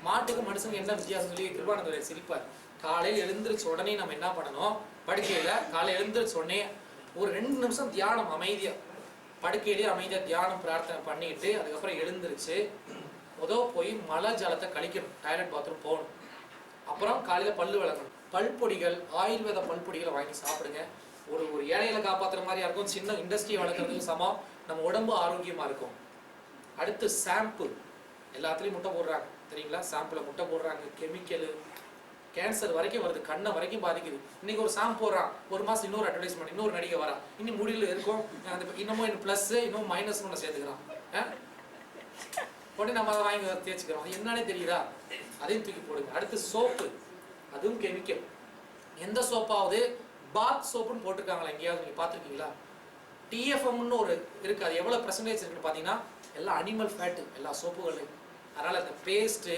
மாட்டுக்கு மனுஷனுக்கு என்ன வித்தியாசம் சொல்லி கிருபானந்தரை சிரிப்பார். காலையில் எழுந்திரிச்ச உடனே நம்ம என்ன பண்ணணும்? படுக்கையில காலையில் எழுந்திரிச்ச உடனே ஒரு 2 நிமிஷம் தியானம், அமைதியா படுக்கையிலேயே அமைதியா தியானம் பிரார்த்தனை பண்ணிட்டு அதுக்கப்புறம் எழுந்திருச்சு போய் மலை ஜலத்தை கழிக்கணும். டாய்லெட் பாத்ரூம் போகணும். அப்புறம் காலையில பல்லு விளக்கணும். பல்பொடிகள், ஆயுர்வேத பல்பொடிகளை வாங்கி சாப்பிடுங்க. ஒரு ஒரு ஏழைகளை காப்பாற்றுற மாதிரியா இருக்கும், சின்ன இண்டஸ்ட்ரியை வளர்க்குறதுக்கு சமம். நம்ம உடம்பு ஆரோக்கியமா இருக்கும். அடுத்து ஷாம்பு, எல்லாத்துலேயும் முட்டை போடுறாங்க தெரியுங்களா? ஷாம்புல முட்டை போடுறாங்க, கெமிக்கலு, கேன்சர் வரைக்கும் வருது, கண்ணை வரைக்கும் பாதிக்குது. இன்னைக்கு ஒரு ஷாம்பு போடுறான், ஒரு மாதம் இன்னொரு அட்வர்டைஸ்மெண்ட், இன்னொரு நடிகை வரா, இன்னும் முடியல இருக்கும், இன்னமும் இன்னும் ப்ளஸ் இன்னும் மைனஸ்னு ஒன்று சேர்த்துக்கிறான். உடனே நம்ம அதை வாங்கி தேய்ச்சிக்கிறோம். அது என்னன்னே தெரியுதா? அதையும் தூக்கி போடுங்க. அடுத்து சோப்பு, அதுவும் கெமிக்கல். எந்த சோப்பாவது பாத் சோப்புன்னு போட்டிருக்காங்களா எங்கேயாவது நீங்கள் பார்த்துருக்கீங்களா? டிஎஃப்எம்னு ஒரு இருக்குது, அது எவ்வளோ பர்சன்டேஜ் இருக்குன்னு பார்த்தீங்கன்னா எல்லாம் அனிமல் ஃபேட்டு எல்லா சோப்புகளையும். அதனால் இந்த பேஸ்ட்டு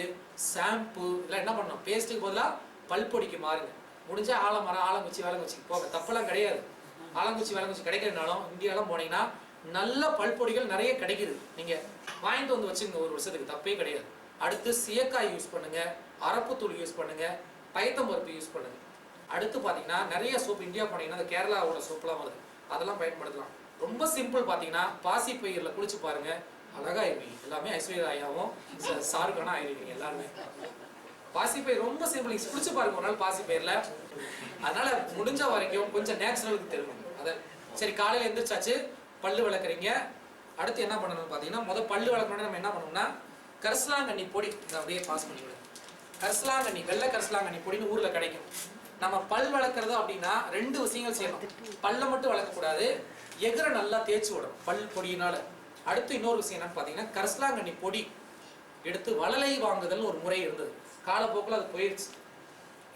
ஷாம்பு இதெல்லாம் என்ன பண்ணணும், பேஸ்ட்டுக்கு பதிலாக பல்பொடிக்கு மாறுங்க. முடிஞ்சால் ஆலமரம், ஆலங்குச்சி, வேலங்குச்சி போக தப்பெல்லாம் கிடையாது. ஆலங்குச்சி வேலங்குச்சி கிடைக்கிறதுனாலும் இந்தியாலாம் போனீங்கன்னா நல்ல பல்பொடிகள் நிறைய கிடைக்குது. நீங்கள் வாங்கிட்டு வந்து வச்சுங்க, ஒரு வருஷத்துக்கு தப்பே கிடையாது. அடுத்து சீயக்காய் யூஸ் பண்ணுங்க, அரப்புத்தூள் யூஸ் பண்ணுங்க, பயத்தம்பருப்பு யூஸ் பண்ணுங்க. அடுத்து பார்த்தீங்கன்னா நிறைய சோப்பு இந்தியா போனீங்கன்னா அந்த கேரளாவோட சோப்புலாம் வருது, அதெல்லாம் பயன்படுத்தலாம். ரொம்ப சிம்பிள். பார்த்தீங்கன்னா பாசி பயிரில் குளிச்சு பாருங்க, அழகா ஆயிருவீங்க. எல்லாமே ஐஸ்வர்யாவும் ஷாருக்கானா ஆயிருவீங்க எல்லாருமே. பாசி பயிர் ரொம்ப சிம்பிள், குளிச்சு பாருங்க ஒரு நாள் பாசி பயிரில். அதனால முடிஞ்ச வரைக்கும் கொஞ்சம் நேச்சுரலுக்கு தெரியும் அதை. சரி, காலையில் எழுந்திரிச்சாச்சு, பல்லு விளக்குறீங்க. அடுத்து என்ன பண்ணணும்னு பார்த்தீங்கன்னா பல்லு விளக்கணும்னா நம்ம என்ன பண்ணணும்னா கரிசலாங்கண்ணி பொடி இதை அப்படியே பாஸ் பண்ணிவிடுங்க. கரிசலாங்கண்ணி, வெள்ளை கரிசலாங்கண்ணி பொடின்னு ஊரில் கிடைக்கும். நம்ம பல் வளர்க்குறது அப்படின்னா 2 விஷயங்கள் செய்யணும். பல்லை மட்டும் வளர்க்கக்கூடாது, எகரை நல்லா தேய்ச்சி விடணும் பல் பொடியினால. அடுத்து இன்னொரு விஷயம் என்னன்னு பார்த்தீங்கன்னா கரிசலாங்கண்ணி பொடி எடுத்து வளலை வாங்குதல் ஒரு முறை இருந்தது. காலப்போக்கில் அது போயிடுச்சு.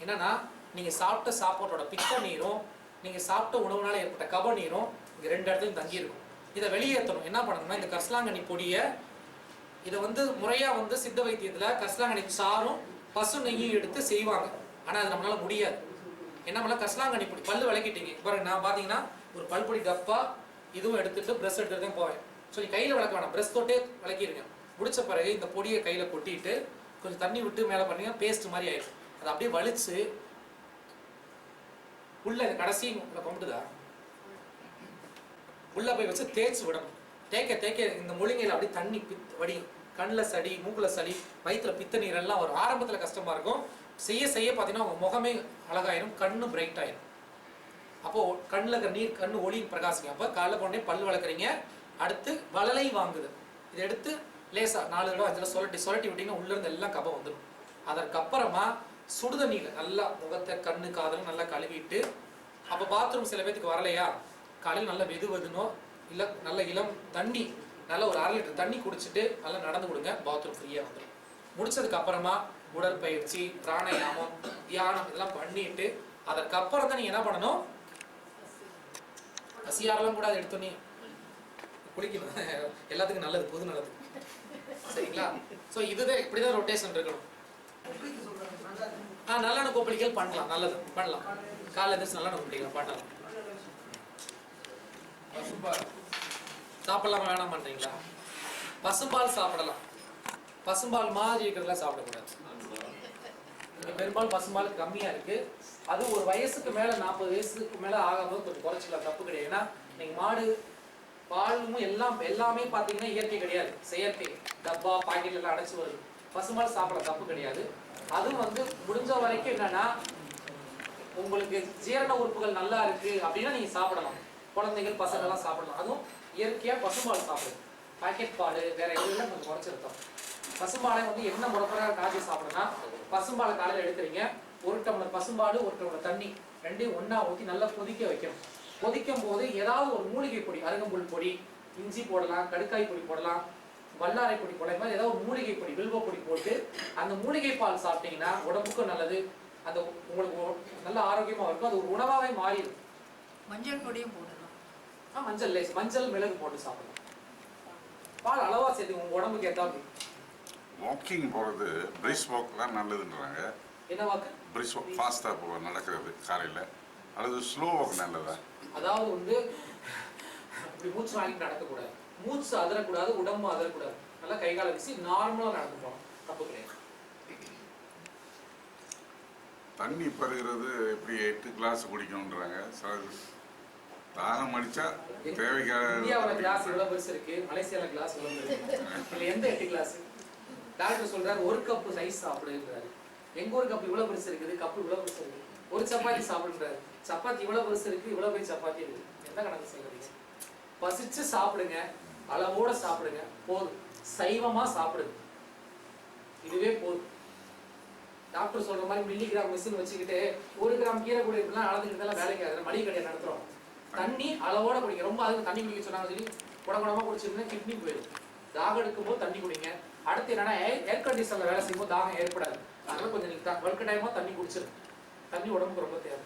என்னன்னா நீங்கள் சாப்பிட்ட சாப்பாட்டோட பித்த நீரும் நீங்கள் சாப்பிட்ட உணவுனால ஏற்பட்ட கப நீரும் இங்கே 2 இடத்துலையும் தங்கியிருக்கும். இதை வெளியேற்றணும். என்ன பண்ணணும்னா இந்த கரிசலாங்கண்ணி பொடியை இதை முறையாக சித்த வைத்தியத்தில் கரிசலாங்கண்ணி சாரும் பசு நெய்யும் எடுத்து செய்வாங்க. ஆனால் அது நம்மளால முடியாது. என்ன பண்ணலாம், கரிசலாங்கண்ணி பொடி பல்லு விளக்கிட்டீங்க பாருங்க. நான் பார்த்தீங்கன்னா ஒரு பல்பொடி டப்பா இதுவும் எடுத்துட்டு ப்ரெஷ் எடுத்துட்டு தான் போவேன். சொல்லி கையில் விளக்க வேணாம், ப்ரெஷ் தொட்டே விளக்கிடுங்க. முடிச்ச பிறகு இந்த பொடியை கையில் கொட்டிட்டு கொஞ்சம் தண்ணி விட்டு மேலே பண்ணீங்கன்னா பேஸ்ட் மாதிரி ஆயிடும். அதை அப்படியே வலிச்சு உள்ள கடைசி கொண்டுதா உள்ள போய் வச்சு தேய்ச்சி விடணும். தேய்க்க தேய்க்க இந்த முழுங்கையில் அப்படியே தண்ணி வடி, கண்ணில் சளி, மூக்கில் சளி, வயிற்றுல பித்த நீர் எல்லாம் ஒரு ஆரம்பத்தில் கஷ்டமாக இருக்கும். செய்ய செய்ய பார்த்தீங்கன்னா உங்கள் முகமே அழகாயிரும், கண்ணு பிரைட் ஆயிரும். அப்போது கண்ணில் இருக்கிற நீர் கண்ணு ஒளி பிரகாசிக்கும். அப்போ காலைல கொண்டே பல் வளர்க்குறீங்க. அடுத்து வளலை வாங்குது, இதை எடுத்து லேசாக 4 தடவை 5 தடவை சுரட்டி விட்டீங்கன்னா உள்ளேருந்து எல்லாம் கபம் வந்துடும். அதற்கப்புறமா சுடுதண்ணியில் நல்லா முகத்தை கண்ணு காதலும் நல்லா கழுவிட்டு, அப்போ பாத்ரூம் சில பேத்துக்கு வரலையா, காலையில் நல்லா வெதுவதுனோ இல்லை நல்ல இளம் தண்ணி, நல்லா ஒரு 1/2 லிட்டர் தண்ணி குடிச்சிட்டு நல்லா நடந்து கொடுங்க, பாத்ரூம் ஃப்ரீயாக வந்துடும். முடிச்சதுக்கு அப்புறமா உடற்பயிற்சி, பிராணாயாமம், தியானம் இதெல்லாம் பண்ணிட்டு அதற்கப்புறம் தான் நீங்கள் என்ன பண்ணணும், பசியாரெல்லாம் கூட அதை எடுத்தோன்னே குளிக்கணும். எல்லாத்துக்கும் நல்லது, பொது நல்லது, சரிங்களா? ஸோ இதுதான் இப்படிதான் ரொட்டேஷன் இருக்கணும். நல்லெண்ணெய் கொப்பளிக்கல் பண்ணலாம், நல்லது பண்ணலாம். காலையில் எழுந்திரிச்சு நல்லெண்ணெய் கொப்பளிக்கல் பண்ணலாம். சாப்பிடலாமா வேணாம் பண்றீங்களா? பசும்பால் சாப்பிடலாம். பசும்பால் மாதிரி இருக்கிறதெல்லாம் சாப்பிடக்கூடாது. பெரும்பாலும் பசும்பால் கம்மியா இருக்கு. அது ஒரு வயசுக்கு மேல 40 வயசுக்கு மேல ஆகும்போது கொஞ்சம் குறைச்சிக்கலாம், தப்பு கிடையாது. ஏன்னா நீங்க மாடு பாலும் எல்லாமே பாத்தீங்கன்னா இயற்கை கிடையாது, செயற்கை. டப்பா பாக்கெட்ல எல்லாம் அடைச்சு வருது. பசும்பால் சாப்பிட தப்பு கிடையாது. அதுவும் முடிஞ்ச வரைக்கும் என்னன்னா உங்களுக்கு ஜீரண உறுப்புகள் நல்லா இருக்கு அப்படின்னா நீங்க சாப்பிடலாம். குழந்தைகள் பசங்க எல்லாம் சாப்பிடலாம். அதுவும் இயற்கையா பசும்பால் சாப்பிடுது. பாக்கெட் பால் வேற எதுவும் கொஞ்சம் குறைச்சிருக்கோம். பசும்பாலை என்ன முறைப்படியாக காய்ச்சி சாப்பிடணும்னா, பசும்பாலை காலையில் எடுக்கிறீங்க, 1 டம்ளர் பசும்பால் 1 டம்ளர் தண்ணி 2 ஒண்ணா ஊற்றி நல்லா கொதிக்க வைக்கணும். கொதிக்கும் போது ஏதாவது ஒரு மூலிகை பொடி, அருகம்புல் பொடி, இஞ்சி போடலாம், கடுக்காய் பொடி போடலாம், வல்லாரை பொடி போடலாம், மாதிரி ஏதாவது ஒரு மூலிகை பொடி, வில்வ பொடி போட்டு அந்த மூலிகை பால் சாப்பிட்டீங்கன்னா உடம்புக்கும் நல்லது, அந்த உங்களுக்கு நல்ல ஆரோக்கியமாக இருக்கும். அது ஒரு உணவாகவே மாறிடும். மஞ்சள் பொடியும் போடலாம். மஞ்சள் லேஸ், மஞ்சள் மிளகு போட்டு சாப்பிடலாம். பால் அளவா சேர்த்து உங்க உடம்புக்கு ஏதாவது. வாக்கிங் போகிறது பிரிஸ் வாக் தான் நல்லதுன்றாங்க. என்ன வாக்கு? பிரிஸ் வாக், ஃபாஸ்ட்டாக நடக்கிறது காலையில், அல்லது ஸ்லோ வாக் நல்லதா? அதாவது இப்படி மூச்சு வாங்கிட்டு நடக்கக்கூடாது, மூச்சு அதரக்கூடாது, உடம்பு அதரக்கூடாது. நல்லா கை கால வீசி நார்மலாக நடந்து போகணும், தப்பு கிடையாது. தண்ணி பருகிறது எப்படி 8 கிளாஸ் குடிக்கணுன்றாங்க. தாகம் அடிச்சா தேவைக்காக. இந்தியாவில் கிளாஸ் இவ்வளோ பெருசு இருக்கு, மலேசியாவில் கிளாஸ் இவ்வளோ பெருசு. இல்லை எந்த 8 கிளாஸ்? டாக்டர் சொல்றாரு 1 கப்பு ரைஸ் சாப்பிடுங்கிறாரு. எங்க 1 கப் இவ்வளோ பெருசு இருக்குது, கப்பு இவ்வளோ பெருசு இருக்கு. ஒரு சப்பாத்தி சாப்பிடுறாரு. சப்பாத்தி இவ்வளவு பெருசு இருக்கு, இவ்வளவு பெரிய சப்பாத்தி இருக்கு, எந்த கணக்கு செய்யறீங்க? பசிச்சு சாப்பிடுங்க, அளவோட சாப்பிடுங்க, போதும். சைவமா சாப்பிடுங்க, இதுவே போதும். டாக்டர் சொல்ற மாதிரி மில்லிகிராம் மிஷின் வச்சுக்கிட்டு 1 கிராம் கீரை கூட இப்படிலாம் அளந்துக்கிட்டெல்லாம் வேலைக்கு ஆகுது. மளிகை கடையை நடத்துறோம். தண்ணி அளவோட குடிங்க. ரொம்ப அதுக்கு தண்ணி குடிக்க சொன்னாங்க சொல்லி குடகுடமா குடிச்சிருந்தா கிட்னி போயிடும். தாகம் எடுக்கும்போது தண்ணி குடிங்க. அடுத்து என்னன்னா ஏர் கண்டிஷன்ல வேலை செய்யும்போது தாகம் ஏற்படாது. அதனால கொஞ்சம் நீங்க ஒர்க் டைமா தண்ணி குடிச்சிருங்க. தண்ணி உடம்புக்கு ரொம்ப தேவை.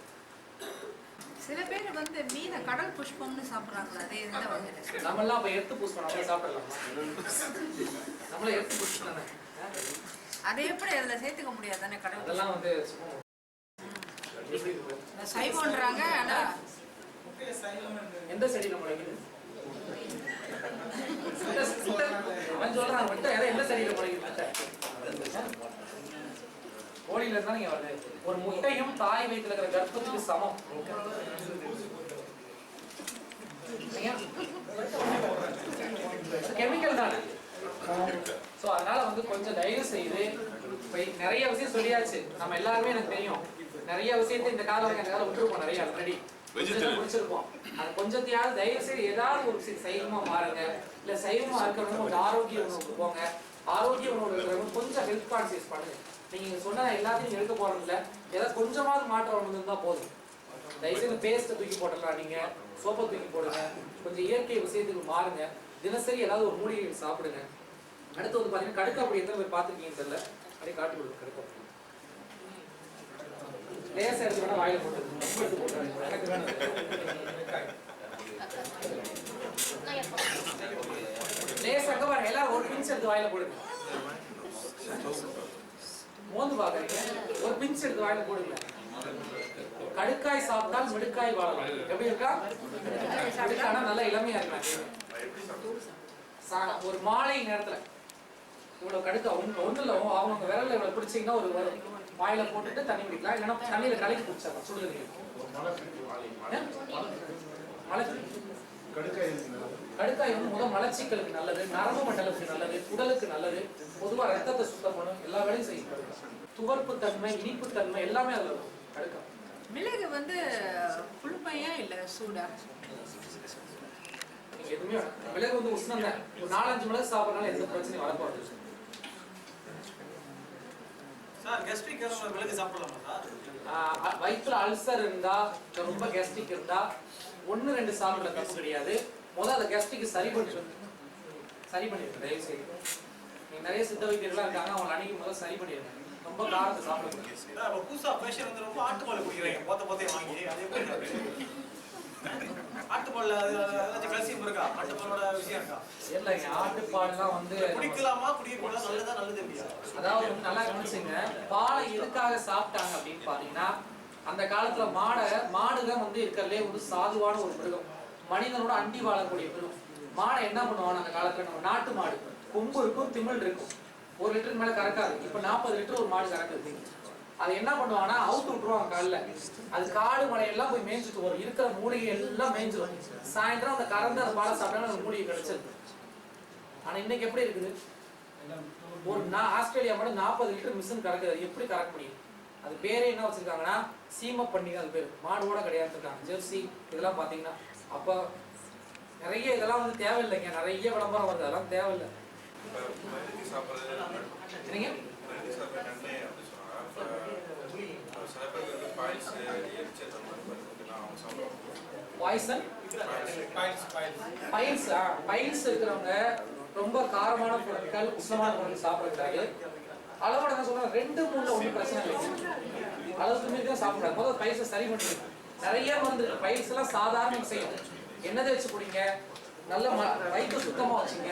சில பேர் வந்து மீன கடல் புஷ்பம்னு சாப்பிடுறாங்களா, அதே எந்த வகையில? நம்மளாம் அப்ப எடுத்து புஷ்பம் நம்மள சாப்பிடலாம். நம்மள எடுத்து புஷ்பம் தானே, அதை எப்படி அதுல சேர்த்துக்க முடியாது தானே கடல்? அதெல்லாம் வந்து சும்மா சைவம்ன்றாங்க. ஆனா எந்த செடியில முளைக்குது? அவன் சொல்றான் மட்டும் எந்த செடியில முளைக்குது? கோழியில இருந்தா நீங்க வருது. ஒரு முட்டையும் தாய் வயிற்றுல இருக்கிற கர்ப்பத்துக்கு சமம். கெமிக்கல் தானே. சோ அதனால வந்து கொஞ்சம் தயவு செய்து நிறைய விஷயம் சொல்லியாச்சு. நம்ம எல்லாருமே எனக்கு தெரியும் நிறைய விஷயத்தை இந்த காலம் விட்டுருப்போம். நிறைய ஆல்ரெடி முடிச்சிருப்போம். அது கொஞ்சத்தையாவது தயவு செய்து ஏதாவது ஒரு சைவமா மாறுங்க. இல்ல சைவமா இருக்கிறவங்க கொஞ்சம் ஆரோக்கிய உணவுக்கு போங்க. ஆரோக்கிய உணவு இருக்கிறவங்க கொஞ்சம் ஹெல்த் கான்சியஸ் பண்ணுங்க. நீங்க சொன்ன எல்லாத்தையும் எடுக்க போறது இல்ல, ஏதாவது கொஞ்சமாவது மாற்றம் வந்திருந்தா போதும். தயவுசெய்து பேஸ்ட்டை தூக்கி போடலாம், நீங்க சோப்பை தூக்கி போடுங்க. கொஞ்சம் இயற்கை விஷயத்துக்கு மாறுங்க. தினசரி ஏதாவது ஒரு மூலிகை சாப்பிடுங்க. அடுத்து வந்து பாத்தீங்கன்னா கடுக்காப்பொடி எத்தனை பேர் பார்த்துருக்கீங்கன்னு தெரியல, அப்படியே காட்டி கொடுங்க. கடுக்காப்பொடி லேசா எடுத்து வேணா வாயில போட்டு எடுத்து போட்டுறாங்க. எனக்கு வேணும். லேசா அங்க பாருங்க, எல்லாரும் ஒரு பிஞ்ச் எடுத்து வாயில போடுங்க. மோந்து பாக்குறீங்க, ஒரு பிஞ்ச் எடுத்து வாயில போடுங்க. கடுக்காய் சாப்பிட்டால் மிடுக்காய் வாழலாம். எப்படி இருக்கா? கடுக்கானா நல்லா இளமையா இருக்காங்க. ஒரு மாலை நேரத்துல இவ்வளவு கடுக்கா ஒண்ணு இல்ல, அவங்க விரல்ல இவ்வளவு பிடிச்சீங்கன்னா ஒரு வாயில போட்டுட்டு தண்ணி குடிக்கலாம். இல்லைன்னா தண்ணியில கலக்கி குடிச்சிடலாம். சுடுதண்ணி கடுக்காய் வந்து முதல் மலச்சிக்கலுக்கு நல்லது, நரம்பு மண்டலத்துக்கு நல்லது, உடலுக்கு நல்லது, பொதுவா ரத்தத்தை சுத்தம் பண்ணும், எல்லா வேலையும் செய்யும். துவர்ப்பு தன்மை, இனிப்பு தன்மை எல்லாமே அதுல இருக்கும். கடுக்காய் மிளகு வந்து புழுமையா இல்ல சூடா? எதுவுமே மிளகு வந்து உஷ்ணம் தான். ஒரு 4-5 மிளகு சாப்பிடறதுனால எந்த பிரச்சனையும் வரக்கூடாது. சார் கெஸ்ட்ரிக் மிளகு சாப்பிடலாமா சார்? வயிற்றுல அல்சர் இருந்தா, ரொம்ப கெஸ்ட்ரிக் இருந்தா 1-2 சாப்பிட தப்பு கிடையாது. முதல்ல அந்த கெஸ்ட்ரிக் சரி பண்ணிடுங்க. தயவு செய்து நீங்க நிறைய சித்த வைத்தியர்கள்லாம் இருக்காங்க, அவங்க அன்னைக்கு முதல்ல சரி பண்ணிடுங்க. ரொம்ப காரத்தை சாப்பிடுங்க. அப்ப புதுசா பேஷண்ட் வந்து ரொம்ப ஆட்டுப்பால் குடிக்கிறீங்க, போத்தே வாங்கி. அது எப்படி ஆட்டுப்பால் ஏதாச்சும் கல்சியம் இருக்கா? ஆட்டுப்பாலோட விஷயம் இருக்கா? இல்லைங்க, ஆட்டுப்பால்லாம் வந்து குடிக்கலாமா, குடிக்கக்கூடாது, நல்லதா நல்லது இல்லையா? அதாவது நல்லா கவனிச்சுங்க, பாலை எதுக்காக சாப்பிட்டாங்க அப்படின்னு பாத்தீங்கன்னா, அந்த காலத்துல மாடுதான் வந்து இருக்கிறதுலே ஒரு சாதுவான ஒரு மிருகம், மனிதனோட அண்டி வாழக்கூடிய மிருகம். மாடை என்ன பண்ணுவாங்க அந்த காலத்துல? நம்ம நாட்டு மாடு கொம்பு இருக்கும், திமிழ் இருக்கும், 1 லிட்டருக்கு மேல கறக்காது. இப்ப 40 லிட்டர் ஒரு மாடு கறக்குது. அது என்ன பண்ணுவாங்கன்னா அவுத்து விட்டுருவாங்க காலைல. அது காடு மலையெல்லாம் போய் மேய்ஞ்சிட்டு வரும், இருக்கிற மூலிகை எல்லாம் மேய்ஞ்சிடும். சாயந்தரம் அந்த கறந்து அந்த பாலை சாப்பிட்டா அந்த மூலிகை கிடைச்சது. ஆனா இன்னைக்கு எப்படி இருக்குது? ஒரு ஆஸ்திரேலியா மாடு 40 லிட்டர் மிஷின் கறக்குது. அது எப்படி கறக்க முடியும்? அது பேரே என்ன வச்சிருக்காங்கன்னா சீம பண்ணி, அது பேரு மாடுவோட கிடையாது இருக்காங்க. ஜெர்சி இதெல்லாம் பாத்தீங்கன்னா அப்ப நிறைய இதெல்லாம் வந்து தேவையில்லைங்க. நிறைய விளம்பரம் வருது, அதெல்லாம் தேவையில்லை. பைல்ஸ் இருக்கிறவங்க ரொம்ப காரமான பொருட்கள், உஷ்ணமான பொருட்கள் சாப்பிடக்கூடாது. அளவோட தான் சொல்றாங்க, 2-3 ஒன்றும் பிரச்சனை இல்லை. அளவுக்கு மீறி தான் சாப்பிடாது. முதல்ல பைல்ஸை சரி பண்ணிடுங்க. நிறைய மருந்து பைல்ஸ் எல்லாம் சாதாரண விஷயம். என்னதை வச்சு குடிங்க, நல்ல வயிற்று சுத்தமா வச்சுங்க.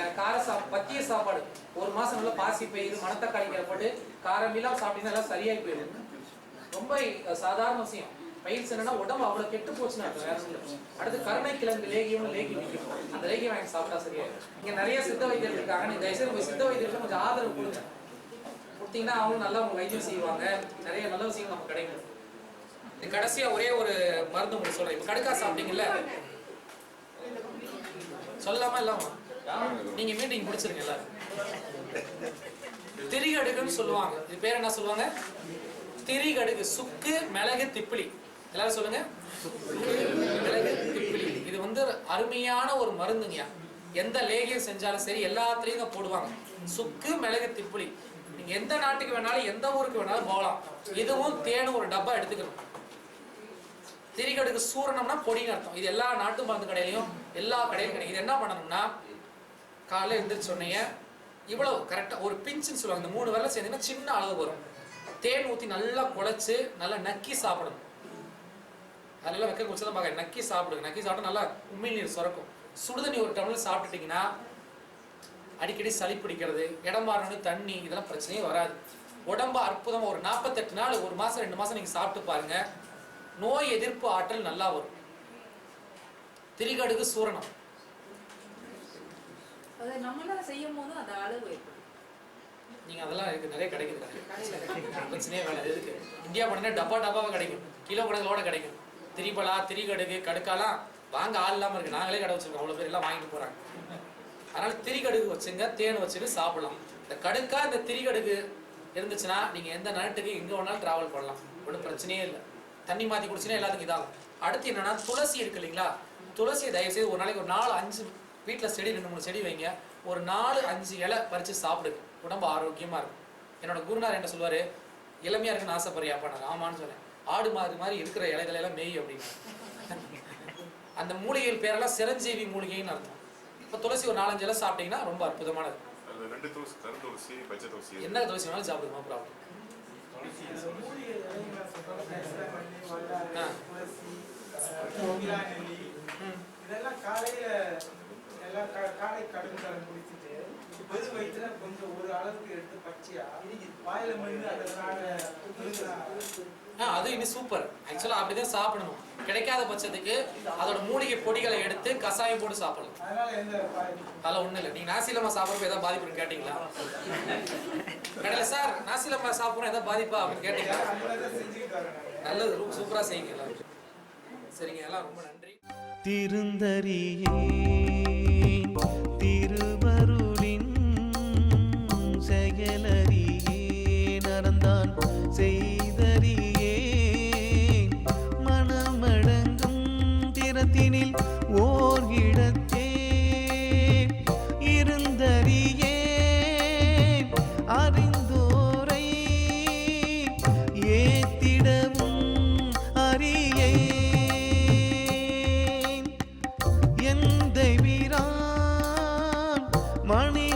பத்திய சாப்பாடு 1 மாசம் நல்லா பாசி பயிர், மணத்தக்காளி போட்டு காரமெல்லாம் சாப்பிட்டீங்கன்னா எல்லாம் சரியாகி போயிடும். ரொம்ப சாதாரண விஷயம். பயிர்ஸ் என்னன்னா உடம்பு அவ்வளவு கெட்டு போச்சுன்னா வேற இல்லை. அடுத்து கருணை கிழங்கு லேகியம் நிற்கும், அந்த லேகியம் வாங்கி சாப்பிட்டா சரியாயிடும். இங்க நிறைய சித்த வைத்தியர்கள் இருக்காங்க, நீங்க தயவுசெய்து சித்த வைத்தியர்கள் கொஞ்சம் ஆதரவு கொடுங்க. கொடுத்தீங்கன்னா அவங்க நல்லா அவங்க வைத்தியம் செய்வாங்க. நிறைய நல்ல விஷயம் நமக்கு கிடைக்கும். கடைசியா ஒரே ஒரு மருந்து உங்களுக்கு சொல்றேன். இப்ப கடுக்கா சாப்பிட்டீங்கல்ல, சொல்லாம இல்லாம நீங்க மீட்டிங் முடிச்சிருங்க எல்லாரும். திரிகடுக்குன்னு சொல்லுவாங்க. இது பேர் என்ன சொல்லுவாங்க? திரிகடுகு, சுக்கு, மிளகு, திப்பிலி. எல்லாரும் சொல்லுங்க. மிளகு, திப்பிலி. இது வந்து அருமையான ஒரு மருந்துங்கய்யா. எந்த லேகியம் செஞ்சாலும் சரி எல்லாத்துலயும் இதை போடுவாங்க. சுக்கு, மிளகு, திப்பிலி. நீங்க எந்த நாட்டுக்கு வேணாலும் எந்த ஊருக்கு வேணாலும் போகலாம். இதுவும் தேனும் ஒரு டப்பா எடுத்துக்கணும். திரிகடுகு சூரணம்னா பொடின்னு அர்த்தம். இது எல்லா நாட்டு மருந்து கடையிலையும் எல்லா கடையிலும் கிடைக்கும். இது என்ன பண்ணணும்னா காலையில் எழுந்திரிச்சு சொன்னீங்க இவ்வளவு கரெக்டாக ஒரு பிஞ்சுன்னு சொல்லுவாங்க. இந்த 3 விரல சேர்ந்தீங்கன்னா சின்ன அளவு வரும். தேன் ஊற்றி நல்லா குழைச்சி நல்லா நக்கி சாப்பிடணும். அதெல்லாம் வைக்க குடிச்சு தான் பார்க்க நக்கி சாப்பிடுங்க. நக்கி சாப்பிட்டா நல்லா உமிழ்நீர் சுரக்கும். சுடுதண்ணி ஒரு டம்ளர் சாப்பிட்டுட்டீங்கன்னா அடிக்கடி சளி பிடிக்கிறது, இடம் மாறணும், தண்ணி, இதெல்லாம் பிரச்சனையே வராது. உடம்பு அற்புதமாக ஒரு 48 நாள், 1 மாதம் 2 மாதம் நீங்கள் சாப்பிட்டு பாருங்க. நோய் எதிர்ப்பு ஆற்றல் நல்லா வரும். திரிகடுகு சூரணம் அதை நம்மளா செய்யும் போது அந்த அளவு ஏற்படும். நீங்க அதெல்லாம் இருக்கு, நிறைய கிடைக்குது. பிரச்சனையே வேலை. எதுக்கு இந்தியா போனீங்கன்னா டப்பா டப்பாவை கிடைக்கும், கிலோ கணக்கிலோட கிடைக்கும். திரிபலா, திரிகடுகு, கடுக்காலாம் வாங்க ஆள் இல்லாமல் இருக்கு. நாங்களே கடை வச்சிருக்கோம், அவ்வளோ பேர் எல்லாம் வாங்கிட்டு போறாங்க. அதனால திரிகடுகு வச்சுங்க, தேன் வச்சுட்டு சாப்பிடலாம். இந்த கடுக்கா இந்த திரிகடுகு இருந்துச்சுன்னா நீங்க எந்த நாட்டுக்கு எங்க வேணாலும் டிராவல் பண்ணலாம், ஒன்றும் பிரச்சனையே இல்லை. தண்ணி மாற்றி குடிச்சுன்னா எல்லாத்துக்கும் இதாகும். அடுத்து என்னன்னா துளசி இருக்கு இல்லைங்களா, துளசியை தயவுசெய்து ஒரு நாளைக்கு ஒரு 4-5 வீட்டில் செடி 2-3 செடி வைங்க. ஒரு 4-5 இலை பறித்து சாப்பிடுங்க, உடம்பு ஆரோக்கியமாக இருக்கும். என்னோட குருநாதர் என்ன சொல்லுவார், இளமையாக இருக்குன்னு ஆசைப்படுறியாப்பா? நான் ஆமான்னு சொன்னேன். ஆடு மாதிரி இருக்கிற இலைகளெல்லாம் மேய் அப்படின்னு. அந்த மூலிகைகள் பேரெல்லாம் சிரஞ்சீவி மூலிகைன்னு அர்த்தம். இப்போ துளசி ஒரு 4-5 இலை சாப்பிட்டீங்கன்னா ரொம்ப அற்புதமானது. என்ன துளசி வேணாலும் சாப்பிடுங்க, ப்ராப்ளம். இதெல்லாம் காலையில எல்லாம் காலை கடுங்காலம் முடிச்சுட்டு வெறும் வயிற்றுல கொஞ்சம் ஒரு அளவுக்கு எடுத்து பச்சையா வாயில மருந்து அது இன்னும் சூப்பர். ஆக்சுவலா அப்படிதான் சாப்பிடணும். கிடைக்காத பட்சத்துக்கு அதோட மூலிகை பொடிகளை எடுத்து கசாயம் போட்டு சாப்பிடலாம். அதெல்லாம் ஒண்ணும் இல்லை. நீங்க நாசிலமா சாப்பிட்றப்ப ஏதாவது பாதிப்புன்னு கேட்டீங்களா? கடையில சார் நாசிலமா சாப்பிட்றோம் ஏதாவது பாதிப்பா அப்படின்னு கேட்டீங்களா? நல்லது, சூப்பரா செய்யுங்க எல்லாரும். சரிங்க, எல்லாம் ரொம்ப நன்றி. திருந்தறியே திருவருளின் செயலறியே நரந்தான் செய்தறியே மனமடங்கும் திறத்தினில் ஓர் இடத்தே இருந்தறியே அறிந்தோரை ஏத்திடவும் அறியே மணி